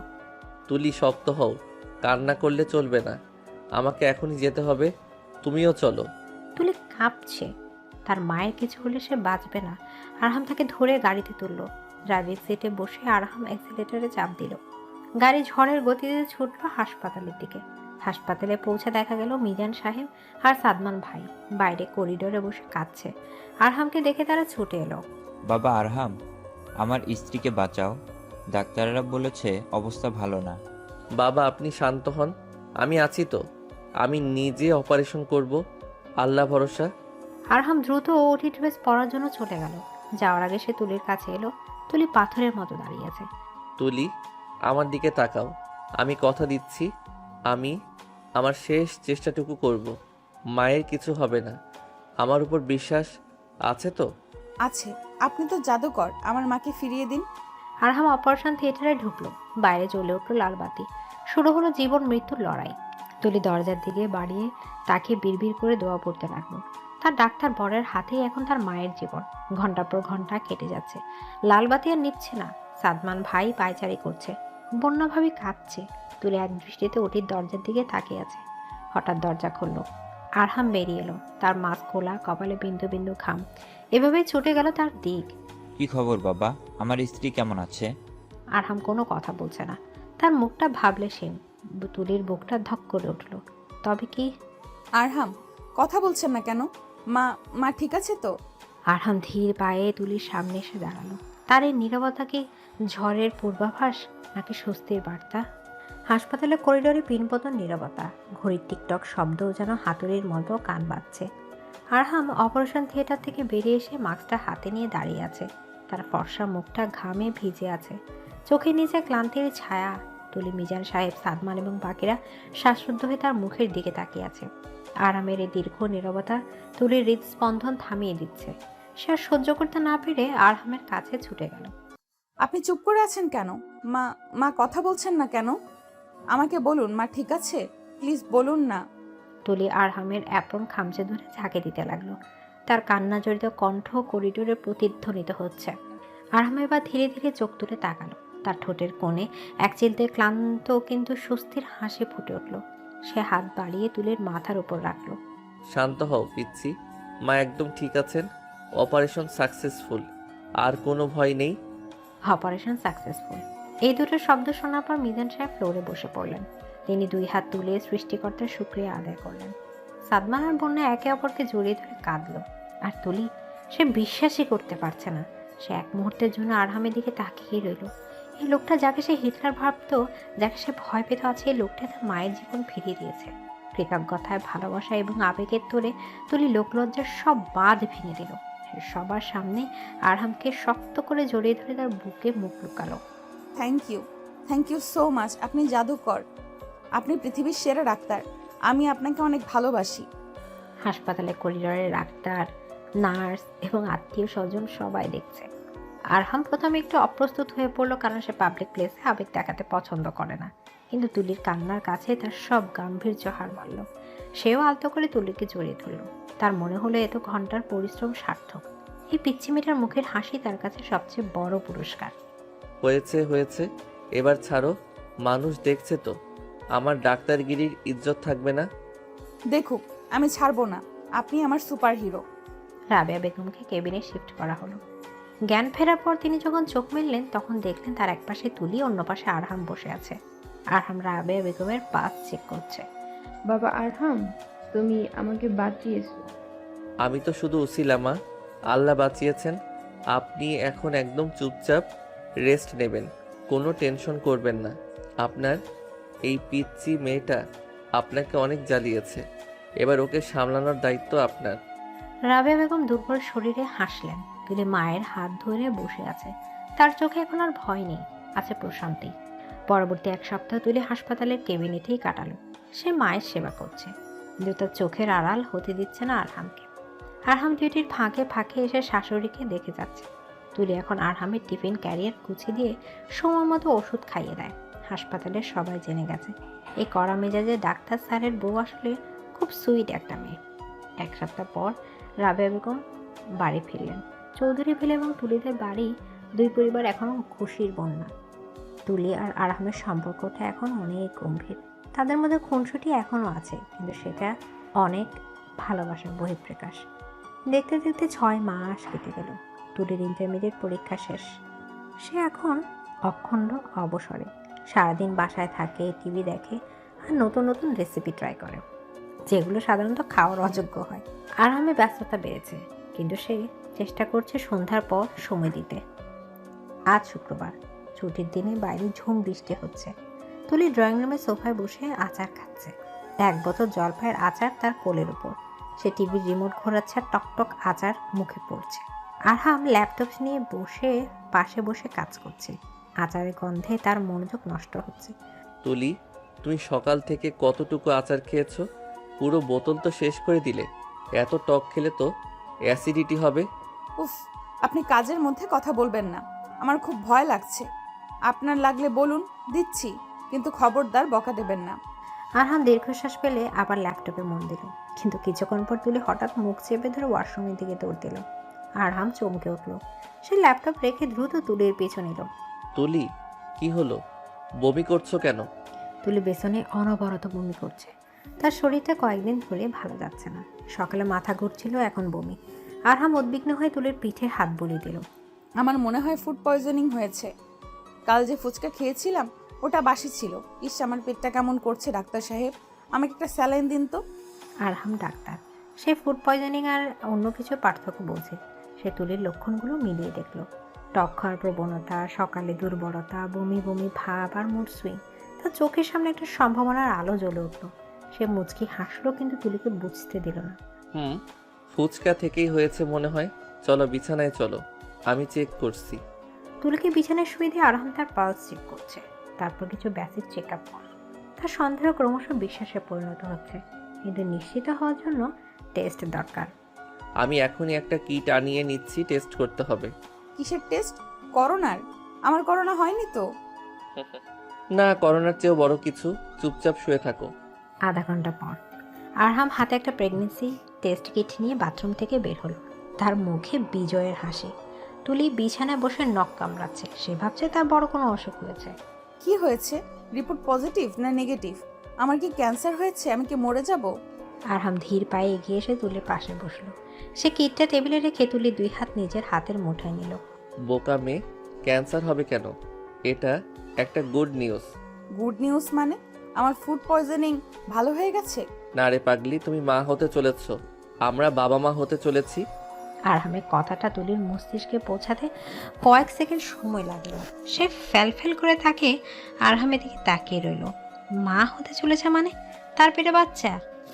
তুলি শক্ত হও, কান্না করলে চলবে না, আমাকে এখনই যেতে হবে, তুমিও চলো। তুলি কাঁপছে, তার মায়ের কিছু হলে সে বাঁচবে না। আরহাম তাকে ধরে গাড়িতে তুলল। ড্রাইভিং সিটে বসে আরহাম অ্যাক্সিলেটরে চাপ দিল। গাড়ি ঝড়ের গতিতে ছুটল হাসপাতালের দিকে। হাসপাতালে পৌঁছে দেখা গেল মিজান সাহেব আর সাদমান ভাই বাইরে করিডোরে বসে কাঁদছে। আরহামকে দেখে তারা ছুটে এলো। বাবা আরহাম, আমার স্ত্রীকে বাঁচাও, ডাক্তাররা বলেছে অবস্থা ভালো না। বাবা আপনি শান্ত হন, আমি আছি তো, আমি নিজে অপারেশন করব, আল্লাহ ভরসা। আরহাম দ্রুত ওটি ড্রেস পরার জন্য চলে গেল। যাওয়ার আগে সে তুলির কাছে এলো। তুলি পাথরের মতো দাঁড়িয়ে আছে। তুলি আমার দিকে তাকাও, আমি কথা দিচ্ছি, আমি আমার শেষ চেষ্টাটুকু করব, মায়ের কিছু হবে না, আমার উপর বিশ্বাস আছে তো? আছে, আপনি তো জাদুকর, আমার মাকে ফিরিয়ে দিন। আরহাম অপারেশন থিয়েটারে ঢুকলো। বাইরে জ্বলে উঠলো লাল বাতি। শুরু হলো জীবন মৃত্যুর লড়াই। তুলি দরজার দিকে বাড়িয়ে তাকে বিড়বিড় করে দোয়া পড়তে লাগলো। তার ডাক্তার বরের হাতেই এখন তার মায়ের জীবন। ঘন্টার পর ঘন্টা কেটে যাচ্ছে, লাল বাতি আর নিচ্ছে না। সাদমান ভাই পায়চারি করছে, বন্যাভাবে কাঁদছে। তুলি এক দৃষ্টিতে ওটির দরজার দিকে তাকিয়ে আছে। হঠাৎ দরজা খুললো। আরহাম বেরিয়ে এলো, তার মাস্ক খোলা, কপালে বিন্দু বিন্দু ঘাম। এভাবেই ছুটে গেল তার দিক। কি খবর বাবা, আমার স্ত্রী কেমন আছে? আরহাম কোনো কথা বলছে না। তার মুখটা ভাবলে সে তুলির বুকটা ধক করে উঠল। তবে কি? আরহাম, কথা বলছেন না কেন? মা ঠিক আছে তো? আরহাম ধীর পায়ে তুলির সামনে এসে দাঁড়ালো। তার এই নীরবতা কি ঝড়ের পূর্বাভাস নাকি স্বস্তির বার্তা? হাসপাতালের করিডোরে পিনপতন নীরবতা, ঘড়ির টিকটক শব্দও যেন হাতুড়ির মতো কান বাজছে। আরহাম অপারেশন থিয়েটার থেকে বেরিয়ে এসে মাস্কটা হাতে নিয়ে দাঁড়িয়ে আছে। তার ফর্সা মুখটা ঘামে ভিজে আছে, চোখের নিচে ক্লান্তির ছায়া। তুলি, মিজান সাহেব, সাদমান এবং বাকিরা শ্বাসরুদ্ধ হয়ে তার মুখের দিকে তাকিয়ে আছে। আরামের এই দীর্ঘ নীরবতা তুলির হৃদস্পন্দন থামিয়ে দিচ্ছে। সে আর সহ্য করতে না পেরে আরহামের কাছে ছুটে গেল। আপনি চুপ করে আছেন কেন? মা কথা বলছেন না কেন? আমাকে বলুন, মা ঠিক আছে? প্লিজ বলুন না। তুলি আরহামের অ্যাপ্রন খামচে ধরে ঝাঁকে দিতে লাগলো। তার কান্না জড়িত কণ্ঠ করিডোরে প্রতিধ্বনিত হচ্ছে। আরহাম এবার ধীরে ধীরে চোখ তুলে তাকালো। তার ঠোঁটের কোণে এক চিলতে ক্লান্ত কিন্তু স্বস্তির হাসি ফুটে উঠল। সে হাত বাড়িয়ে তুলির মাথার উপর রাখলো। শান্ত হও পিচ্ছি, মা একদম ঠিক আছেন, অপারেশন সাকসেসফুল, আর কোনো ভয় নেই। অপারেশন সাকসেসফুল, এই দুটো শব্দ শোনার পর মিজান সাহেব ফ্লোরে বসে পড়লেন। তিনি দুই হাত তুলে সৃষ্টিকর্তার শুকরিয়া আদায় করলেন। সাদমান আর বন্যা একে অপরকে জড়িয়ে ধরে কাঁদল। আর তুলি, সে বিশ্বাসই করতে পারছে না। সে এক মুহূর্তের জন্য আরহামের দিকে তাকিয়ে রইল। এই লোকটা যাকে সে হিটলার ভাবত, যাকে সে ভয় পেত, আছে এই লোকটা তার মায়ের জীবন ফিরিয়ে দিয়েছে। কৃতজ্ঞতায়, ভালোবাসা এবং আবেগের তোরে তুলি লোকলজ্জার সব বাঁধ ভেঙে দিল। সে সবার সামনে আরহামকে শক্ত করে জড়িয়ে ধরে তার বুকে মুখ লুকালো। Thank you so much. আপনি জাদুকর, আপনি পৃথিবীর সেরা ডাক্তার, আমি আপনাকে অনেক ভালোবাসি। হাসপাতালে করিডোরে ডাক্তার, নার্স এবং আত্মীয় স্বজন সবাই দেখছে। আরহাম প্রথমে একটু অপ্রস্তুত হয়ে পড়লো, কারণ সে পাবলিক প্লেসে আবেগ দেখাতে পছন্দ করে না। কিন্তু তুলির কান্নার কাছে তার সব গাম্ভীর্য হার মারল। সেও আলতো করে তুলিকে জড়িয়ে ধরল। তার মনে হলো এত ঘন্টার পরিশ্রম সার্থক। এই পিচ্চি মেয়েটার মুখের হাসি তার কাছে সবচেয়ে বড় পুরস্কার। হয়েছে, এবার ছাড়ো, মানুষ দেখছে তো, আমার ডাক্তারগিরির ইজ্জত থাকবে না। দেখুক, আমি ছাড়বো না, আপনি আমার সুপার হিরো। রাবেয়া বেগমকে কেবিনে শিফট করা হলো। জ্ঞান ফেরার পর তিনি যখন চোখ মেললেন তখন দেখলেন তার একপাশে তুলি, অন্য পাশে আরহাম বসে আছে। আরহাম রাবেয়া বেগমের পাস চেক করছে। বাবা আরহাম, তুমি আমাকে বাঁচিয়েছো। আমি তো শুধু উসিলামা, আল্লাহ বাঁচিয়েছেন। আপনি এখন একদম চুপচাপ রেস্ট নেবেন, কোনো টেনশন করবেন না। আপনার এই পিচ্চি মেয়েটা আপনাকে অনেক জ্বালিয়েছে, এবার ওকে সামলানোর দায়িত্ব আপনার। রাবেয়া বেগম দুর্বল শরীরে হাসলেন। তুলি মায়ের হাত ধরে বসে আছে। তার চোখে এখন আর ভয় নেই, আছে প্রশান্তি। পরবর্তী 1 সপ্তাহ তুলি হাসপাতালের কেবিনেটেই কাটালো। সে মায়ের সেবা করছে, কিন্তু তার চোখের আড়াল হতে দিচ্ছে না আরহামকে। আরহাম ডিউটির ফাঁকে ফাঁকে এসে শাশুড়িকে দেখে যাচ্ছে। তুলি এখন আরহামের টিফিন ক্যারিয়ার গুছিয়ে দিয়ে সময় মতো ওষুধ খাইয়ে দেয়। হাসপাতালের সবাই জেনে গেছে এই কড়া মেজাজে ডাক্তার স্যারের বউ আসলে খুব সুইট একটা মেয়ে। 1 সপ্তাহ পর রাবেয়া বেগম বাড়ি ফিরলেন। চৌধুরী ভিলে এবং তুলিদের বাড়ি, 2 পরিবার এখনও খুশির বন্যা। তুলি আর আরহামের সম্পর্কটা এখন অনেক গম্ভীর। তাদের মধ্যে খুনসুটি এখনও আছে, কিন্তু সেটা অনেক ভালোবাসার বহিঃপ্রকাশ। দেখতে দেখতে 6 মাস কেটে গেল। তুলির ইন্টারমিডিয়েট পরীক্ষা শেষ। সে এখন অখণ্ড অবসরে সারাদিন বাসায় থাকে, টিভি দেখে আর নতুন নতুন রেসিপি ট্রাই করে, যেগুলো সাধারণত খাওয়ার অযোগ্য হয়। আরহামে ব্যস্ততা বেড়েছে, কিন্তু সে চেষ্টা করছে সন্ধ্যার পর সময় দিতে। আজ শুক্রবার, ছুটির দিনে বাইরে ঝুম বৃষ্টি হচ্ছে। তুলি ড্রয়িং রুমে সোফায় বসে আচার খাচ্ছে। 1 বোতল জলপাইয়ের আচার তার কোলের উপর। সে টিভির রিমোট ঘোরাচ্ছে, টকটক আচার মুখে পড়ছে। আরহাম ল্যাপটপ নিয়ে পাশে বসে কাজ করছে। আচারের গন্ধে তার মনোযোগ নষ্ট হচ্ছে। তুলি, তুমি সকাল থেকে কতটুকু আচার খেয়েছো? পুরো বোতল তো শেষ করে দিলে। এত টক খেলে তো অ্যাসিডিটি হবে। উফ, আপনি কাজের মধ্যে কথা বলবেন না, আমার খুব ভয় লাগছে। আপনার লাগলে বলুন, দিচ্ছি, কিন্তু খবরদার বকা দেবেন না। আরহাম দীর্ঘশ্বাস পেলে আবার ল্যাপটপে মন দিল, কিন্তু কিছুক্ষণ পর তুলি হঠাৎ মুখ চেপে ধরে ওয়াশরুমের দিকে দৌড় দিল। আরহাম চমকে উঠল। সে ল্যাপটপ রেখে দ্রুত তুলির পিছু নিল। তুলি, কি হলো? বমি করছো কেন? তুলি বেসনে অনবরত বমি করছে। তার শরীরটা কয়েকদিন ধরে ভালো যাচ্ছে না। সকালে মাথা ঘুরছিল, এখন বমি। আরহাম উদ্বিগ্ন হয়ে তুলির পিঠে হাত বুলিয়ে দিল। আমার মনে হয় ফুড পয়জনিং হয়েছে। কাল যে ফুচকা খেয়েছিলাম ওটা বাসি ছিল। ইস, আমার পেটটা কেমন করছে ডাক্তার সাহেব, আমাকে একটা স্যালাইন দিন তো। আরহাম ডাক্তার, সে ফুড পয়জনিং আর অন্য কিছু পার্থক্য বোঝে। সে তুলির লক্ষণগুলো মিলিয়ে দেখল। টক খাওয়ার প্রবণতা, সকালে দুর্বলতা, বমি বমি ভাব আর মুড সুইং। তার চোখের সামনে একটা সম্ভাবনার আলো জ্বলে উঠল। সে মুচকি হাসলো, কিন্তু তুলিকে বুঝতে দিল না। ফুচকা থেকেই হয়েছে মনে হয়। চলো বিছানায় চলো, আমি চেক করছি। তুলিকে বিছানায় শুয়ে দিয়ে আরহাম তার পালস চেক করছে। তারপর কিছু বেসিক চেক আপ করল। তার সন্দেহ ক্রমশ বিশ্বাসে পরিণত হচ্ছে, কিন্তু নিশ্চিত হওয়ার জন্য টেস্ট দরকার। আমি এখনই একটা কিট আনিয়ে নিচ্ছি, টেস্ট করতে হবে। কিসের টেস্ট? করোনার? আমার করোনা হয়নি তো। না, করোনার চেয়েও বড় কিছু। চুপচাপ শুয়ে থাকো। আধা ঘন্টা পর আরহাম হাতে একটা প্রেগনেন্সি টেস্ট কিট নিয়ে বাথরুম থেকে বের হলো। তার মুখে বিজয়ের হাসি। তুলি বিছানায় বসে নখ কামড়াচ্ছে। সে ভাবছে তার বড় কোনো অসুখ হয়েছে। কি হয়েছে? রিপোর্ট পজিটিভ না নেগেটিভ? আমার কি ক্যান্সার হয়েছে? আমি কি মরে যাব? আরহাম ধীর পায়ে এগিয়ে এসে তুলির পাশে বসলো। সে কিটটা টেবিলে রেখে তুলি 2 হাত নিজের হাতের মুঠায় নিল। বোকা মেয়ে, ক্যান্সার হবে কেন? এটা একটা গুড নিউজ। গুড নিউজ মানে? আমার ফুড পয়জনিং ভালো হয়ে গেছে? না রে পাগলি, তুমি মা হতে চলেছ, আমরা বাবা মা হতে চলেছি। আরহামের কথাটা তুলির মস্তিষ্কে পৌঁছাতে কয়েক সেকেন্ড সময় লাগলো। সে ফ্যাল করে তাকে আরহামের দিকে তাকিয়ে রইল। মা হতে চলেছে মানে? তার পেটে বাচ্চা?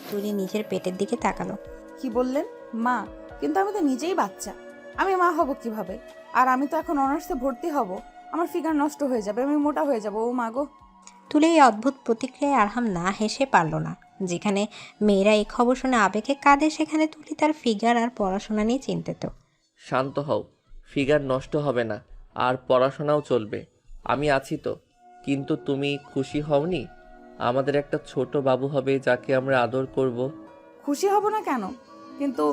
তুলি নিজের পেটের দিকে তাকালো। কি বললেন? মা? কিন্তু আমি তো নিজেই বাচ্চা, আমি মা হব কিভাবে? আর আমি তো এখন অনার্সে ভর্তি হব, আমার ফিগার নষ্ট হয়ে যাবে, আমি মোটা হয়ে যাব। ও মা গো! তুলি এই অদ্ভুত প্রতিক্রিয়ায় আরহাম না হেসে পারল না। যেখানে মেয়েরা এই খবর শুনে আবেগে কাঁদে, সেখানে তুলি তার ফিগার আর পড়াশোনা নিয়ে চিন্তিত। শান্ত হও, ফিগার নষ্ট হবে না, আর পড়াশোনাও চলবে। আমি আছি তো। কিন্তু তুমি খুশি হওনি? আমাদের একটা ছোট বাবু হবে যাকে আমরা আদর করব। খুশি হব না কেন? কিন্তু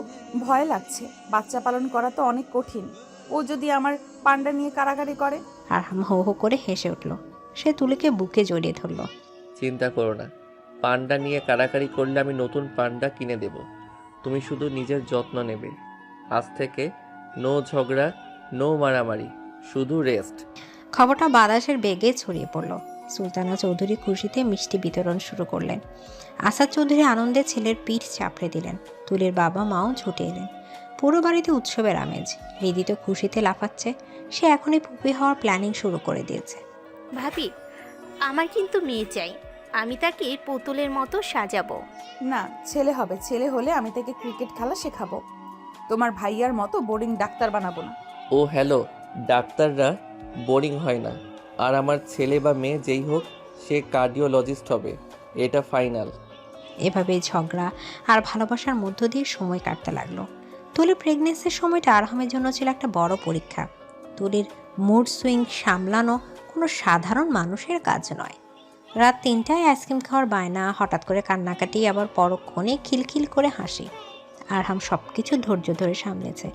ভয় লাগছে। বাচ্চা পালন করা তো অনেক কঠিন। ও যদি আমার পান্ডা নিয়ে কারাকারি করে? আরহাম হো হো করে হেসে উঠল। সে তুলিকে বুকে জড়িয়ে ধরল। চিন্তা করো না, পান্ডা নিয়ে কারাকারি করলে আমি নতুন পান্ডা কিনে দেব। তুমি শুধু নিজের যত্ন নেবে। আজ থেকে নো ঝগড়া, নো মারামারি, শুধু রেস্ট। খবরটা বাতাসের বেগে ছড়িয়ে পড়ল। সুলতানা চৌধুরী খুশিতে মিষ্টি বিতরণ শুরু করলেন। আসাদ চৌধুরী আনন্দে ছেলের পিঠ চাপড়ে দিলেন। তুলির বাবা মাও ছুটে এলেন। পুরো বাড়িতে উৎসবের আমেজ। রিদি তো খুশিতে লাফাচ্ছে। সে এখনই পুপি হওয়ার প্ল্যানিং শুরু করে দিয়েছে। ভাবি, আমার কিন্তু মেয়ে চাই। আমি তাকে পুতুলের মতো সাজাবো। না, ছেলে হবে। ছেলে হলে আমি তাকে ক্রিকেট খেলা শেখাবো। তোমার ভাইয়ার মতো বোরিং ডাক্তার বানাবো না। ও হ্যালো, ডাক্তাররা বোরিং হয় না। আর আমার ছেলে বা মেয়ে যেই হোক, সে কার্ডিওলজিস্ট হবে, এটা ফাইনাল। এভাবেই ঝগড়া আর ভালোবাসার মধ্য দিয়ে সময় কাটতে লাগলো। তুলির প্রেগনেন্সির সময়টা আরহামের জন্য ছিল একটা বড় পরীক্ষা। তুলির মুড সুইং সামলানো কোনো সাধারণ মানুষের কাজ নয়। রাত 3টায় আইসক্রিম খাওয়ার বায়না, হঠাৎ করে কান্নাকাটি, আবার পরক্ষণে খিলখিল করে হাসি। আরহাম সব কিছু ধৈর্য ধরে সামলেছে।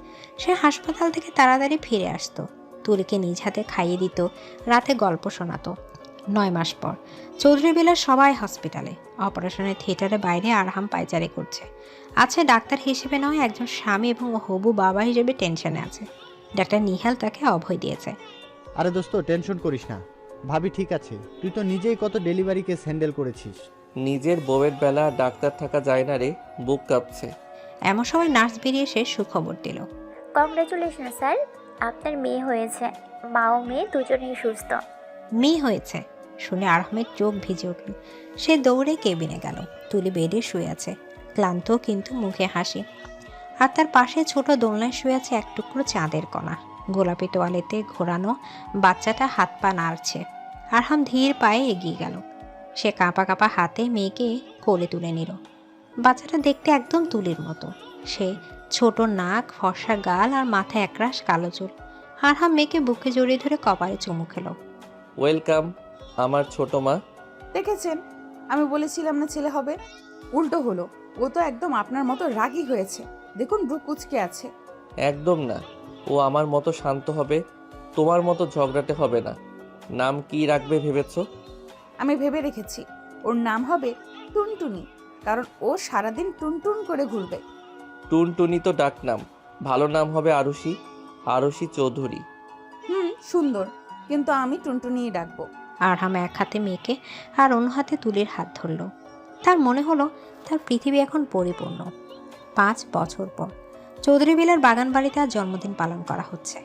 সে হাসপাতাল থেকে তাড়াতাড়ি ফিরে আসতো, তুলিকে নিজ হাতে খাইয়ে দিত, রাতে গল্প শোনাতো। 9 মাস পর চৌধুরী বেলার সবাই হসপিটালে। অপারেশনের থিয়েটারে বাইরে আরহাম পায়চারি করছে। আছে ডাক্তার হিসেবে নয়, একজন স্বামী এবং হবু বাবা হিসেবে টেনশনে আছে। ডাক্তার নিহাল তাকে অভয় দিয়েছে। আরে দোস্ত, টেনশন করিস না, ভাবি ঠিক আছে। তুই তো নিজেই কত ডেলিভারি কেস হ্যান্ডেল করেছিস। নিজের বউয়ের বেলা ডাক্তার থাকা যায় না রে, বুক কাঁপছে। এমন সময় নার্স বেরিয়ে এসে সুখবর দিল। কংগ্রেচুলেশন স্যার, আপনার মেয়ে হয়েছে। মা ও মেয়ে দুজনেই সুস্থ। মেয়ে হয়েছে শুনে আরহামের চোখ ভিজে উঠল। সে দৌড়ে কেবিনে গেল। তুলি বেডে শুয়ে আছে, ক্লান্ত কিন্তু মুখে হাসি। আর তার পাশে ছোট দোলনায় শুয়ে আছে এক টুকরো চাঁদের কণা। গোলাপি তোয়ালেতে ঘোরানো বাচ্চাটা হাত পা নাড়ছে। আরহাম ধীর পায়ে এগিয়ে গেল। সে কাঁপা কাঁপা হাতে মেয়েকে কোলে তুলে নিল। বাচ্চাটা দেখতে একদম তুলির মতো। সে ছোট নাক, ফর্সা গাল আর মাথায় একরাশ কালো চুল। আরহাম মেয়েকে বুকে জড়িয়ে ধরে কপালে চুমু খেল। ওয়েলকাম আমার ছোট মা। দেখেছেন, আমি বলেছিলাম না ছেলে হবে, উল্টো হলো। ও তো একদম আপনার মতো রাগী হয়েছে। দেখুন ব্রু কুচকে আছে। একদম না, ও আমার মতো শান্ত হবে, তোমার মতো ঝগড়াটে হবে না। নাম কি রাখবে ভেবেছো? আমি ভেবে রেখেছি, ওর নাম হবে টুনটুনি, কারণ ও সারাদিন টুনটুন করে ঘুরবে। টুনটুনি তো ডাক নাম, ভালো নাম হবে আরুষি, আরুষি চৌধুরী। সুন্দর, কিন্তু আমি টুনটুনিই ডাকবো। আরহাম এক হাতে মেয়েকে আর অন্য হাতে তুলির হাত ধরল। তার মনে হলো তার পৃথিবী এখন পরিপূর্ণ। 5 বছর পর চৌধুরী বিলার বাগান বাড়িতে আজ জন্মদিন পালন করা হচ্ছে।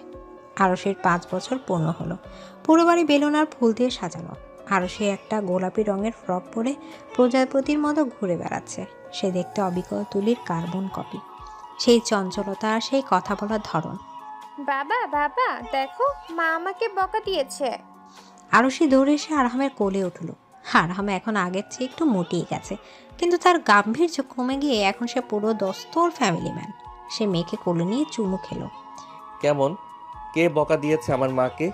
আরশের 5 বছর পূর্ণ হলো। পুরো বাড়ি বেলুন আর ফুল দিয়ে সাজানো। আরশে একটা গোলাপি রঙের ফ্রক পরে প্রজাপতির মতো ঘুরে বেড়াচ্ছে। সে দেখতে অবিকল তুলির কার্বন কপি। সেই চঞ্চলতা আর সেই কথা বলার ধরন। বাবা বাবা দেখো, মা আমাকে বকা দিয়েছে। আরশি দৌড়ে এসে আরহামের কোলে উঠল। আরহাম এখন আগের চেয়ে একটু মোটিয়ে গেছে, কিন্তু তার গাম্ভীর্য কমে গিয়ে এখন সে পুরো দস্তর ফ্যামিলি ম্যান। সে মেয়েকে কোলে নিয়ে চুমু খেলো। কেমন, কে বকা দিয়েছে আমার মাকে?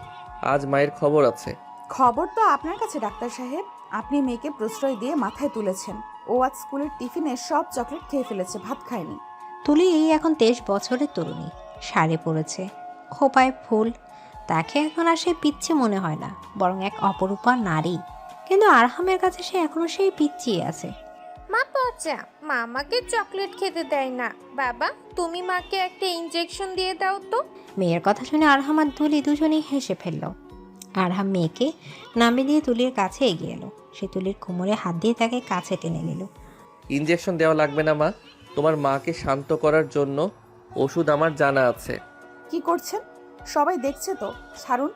আজ মায়ের খবর আছে। খবর তো আপনার কাছে ডাক্তার সাহেব। আপনি মেয়েকে প্রশ্রয় দিয়ে মাথায় তুলেছেন। ও আজ স্কুলের টিফিনে সব চকলেট খেয়ে ফেলেছে, ভাত খায়নি। তুলি এই এখন 23 বছরের তরুণী, শাড়ি পরেছে, খোপায় ফুল। তাকে এখন আর সে পিচ্ছি মনে হয় না, বরং এক অপরূপা নারী। কিন্তু আরহামের কাছে সে এখনো সেই পিচ্ছিই আছে। মা পচা, মা আমাকে চকলেট খেতে দেয় না। বাবা, তুমি মাকে একটা ইনজেকশন দিয়ে দাও তো। মেয়ের কথা শুনে আরহাম আর তুলি দুজনেই হেসে ফেলল। আরহাম মেয়েকে নামিয়ে দিয়ে তুলির কাছে এগিয়ে এলো। সে তুলির কোমরে হাত দিয়ে তাকে কাছে টেনে নিল। ইনজেকশন দেওয়া লাগবে না মা, তোমার মাকে শান্ত করার জন্য ওষুধ আমার জানা আছে। কি করছেন? সবাই দেখছে তো, ছাড়ুন।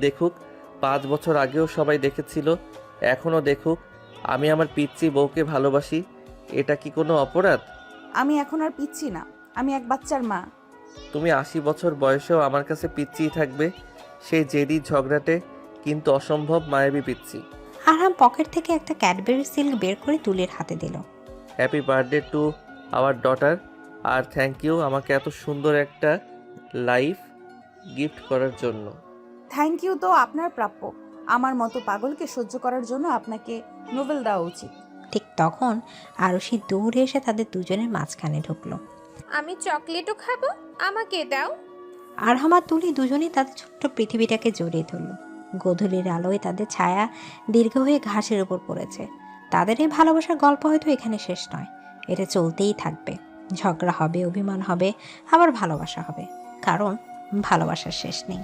দেখুক, 5 বছর আগেও সবাই দেখেছিল, এখনও দেখুক। আমি আমার পিচ্চি বউকে ভালোবাসি, এটা কি কোনো অপরাধ? আমি এখন আর পিচ্ছি না, আমি এক বাচ্চার মা। তুমি 80 বছর বয়সেও আমার কাছে পিচ্চিই থাকবে, সেই জেদি ঝগড়াটে কিন্তু অসম্ভব মায়াবী পিচ্চি। আরহাম পকেট থেকে একটা ক্যাডবেরি সিল্ক বের করে তুলির হাতে দিল। Happy birthday to our daughter, আর থ্যাংক ইউ আমাকে এত সুন্দর একটা লাইফ গিফট করার জন্য। থ্যাংক ইউ তো আপনার প্রাপ্য। আমার মতো পাগলকে সহ্য করার জন্য আপনাকে নোবেল দেওয়া উচিত। ঠিক তখন আরুষি দৌড়ে এসে তাদের দুজনের মাঝখানে ঢুকলো। আমি চকলেটও খাবো, আমাকে দাও। আরহাম আর তুলি দুজনেই তাদের ছোট্ট পৃথিবীটাকে জড়িয়ে ধরল। গোধূলির আলোয় তাদের ছায়া দীর্ঘ হয়ে ঘাসের উপর পড়েছে। তাদের এই ভালোবাসার গল্প হয়তো এখানে শেষ নয়, এটা চলতেই থাকবে। ঝগড়া হবে, অভিমান হবে, আবার ভালোবাসা হবে, কারণ ভালোবাসার শেষ নেই।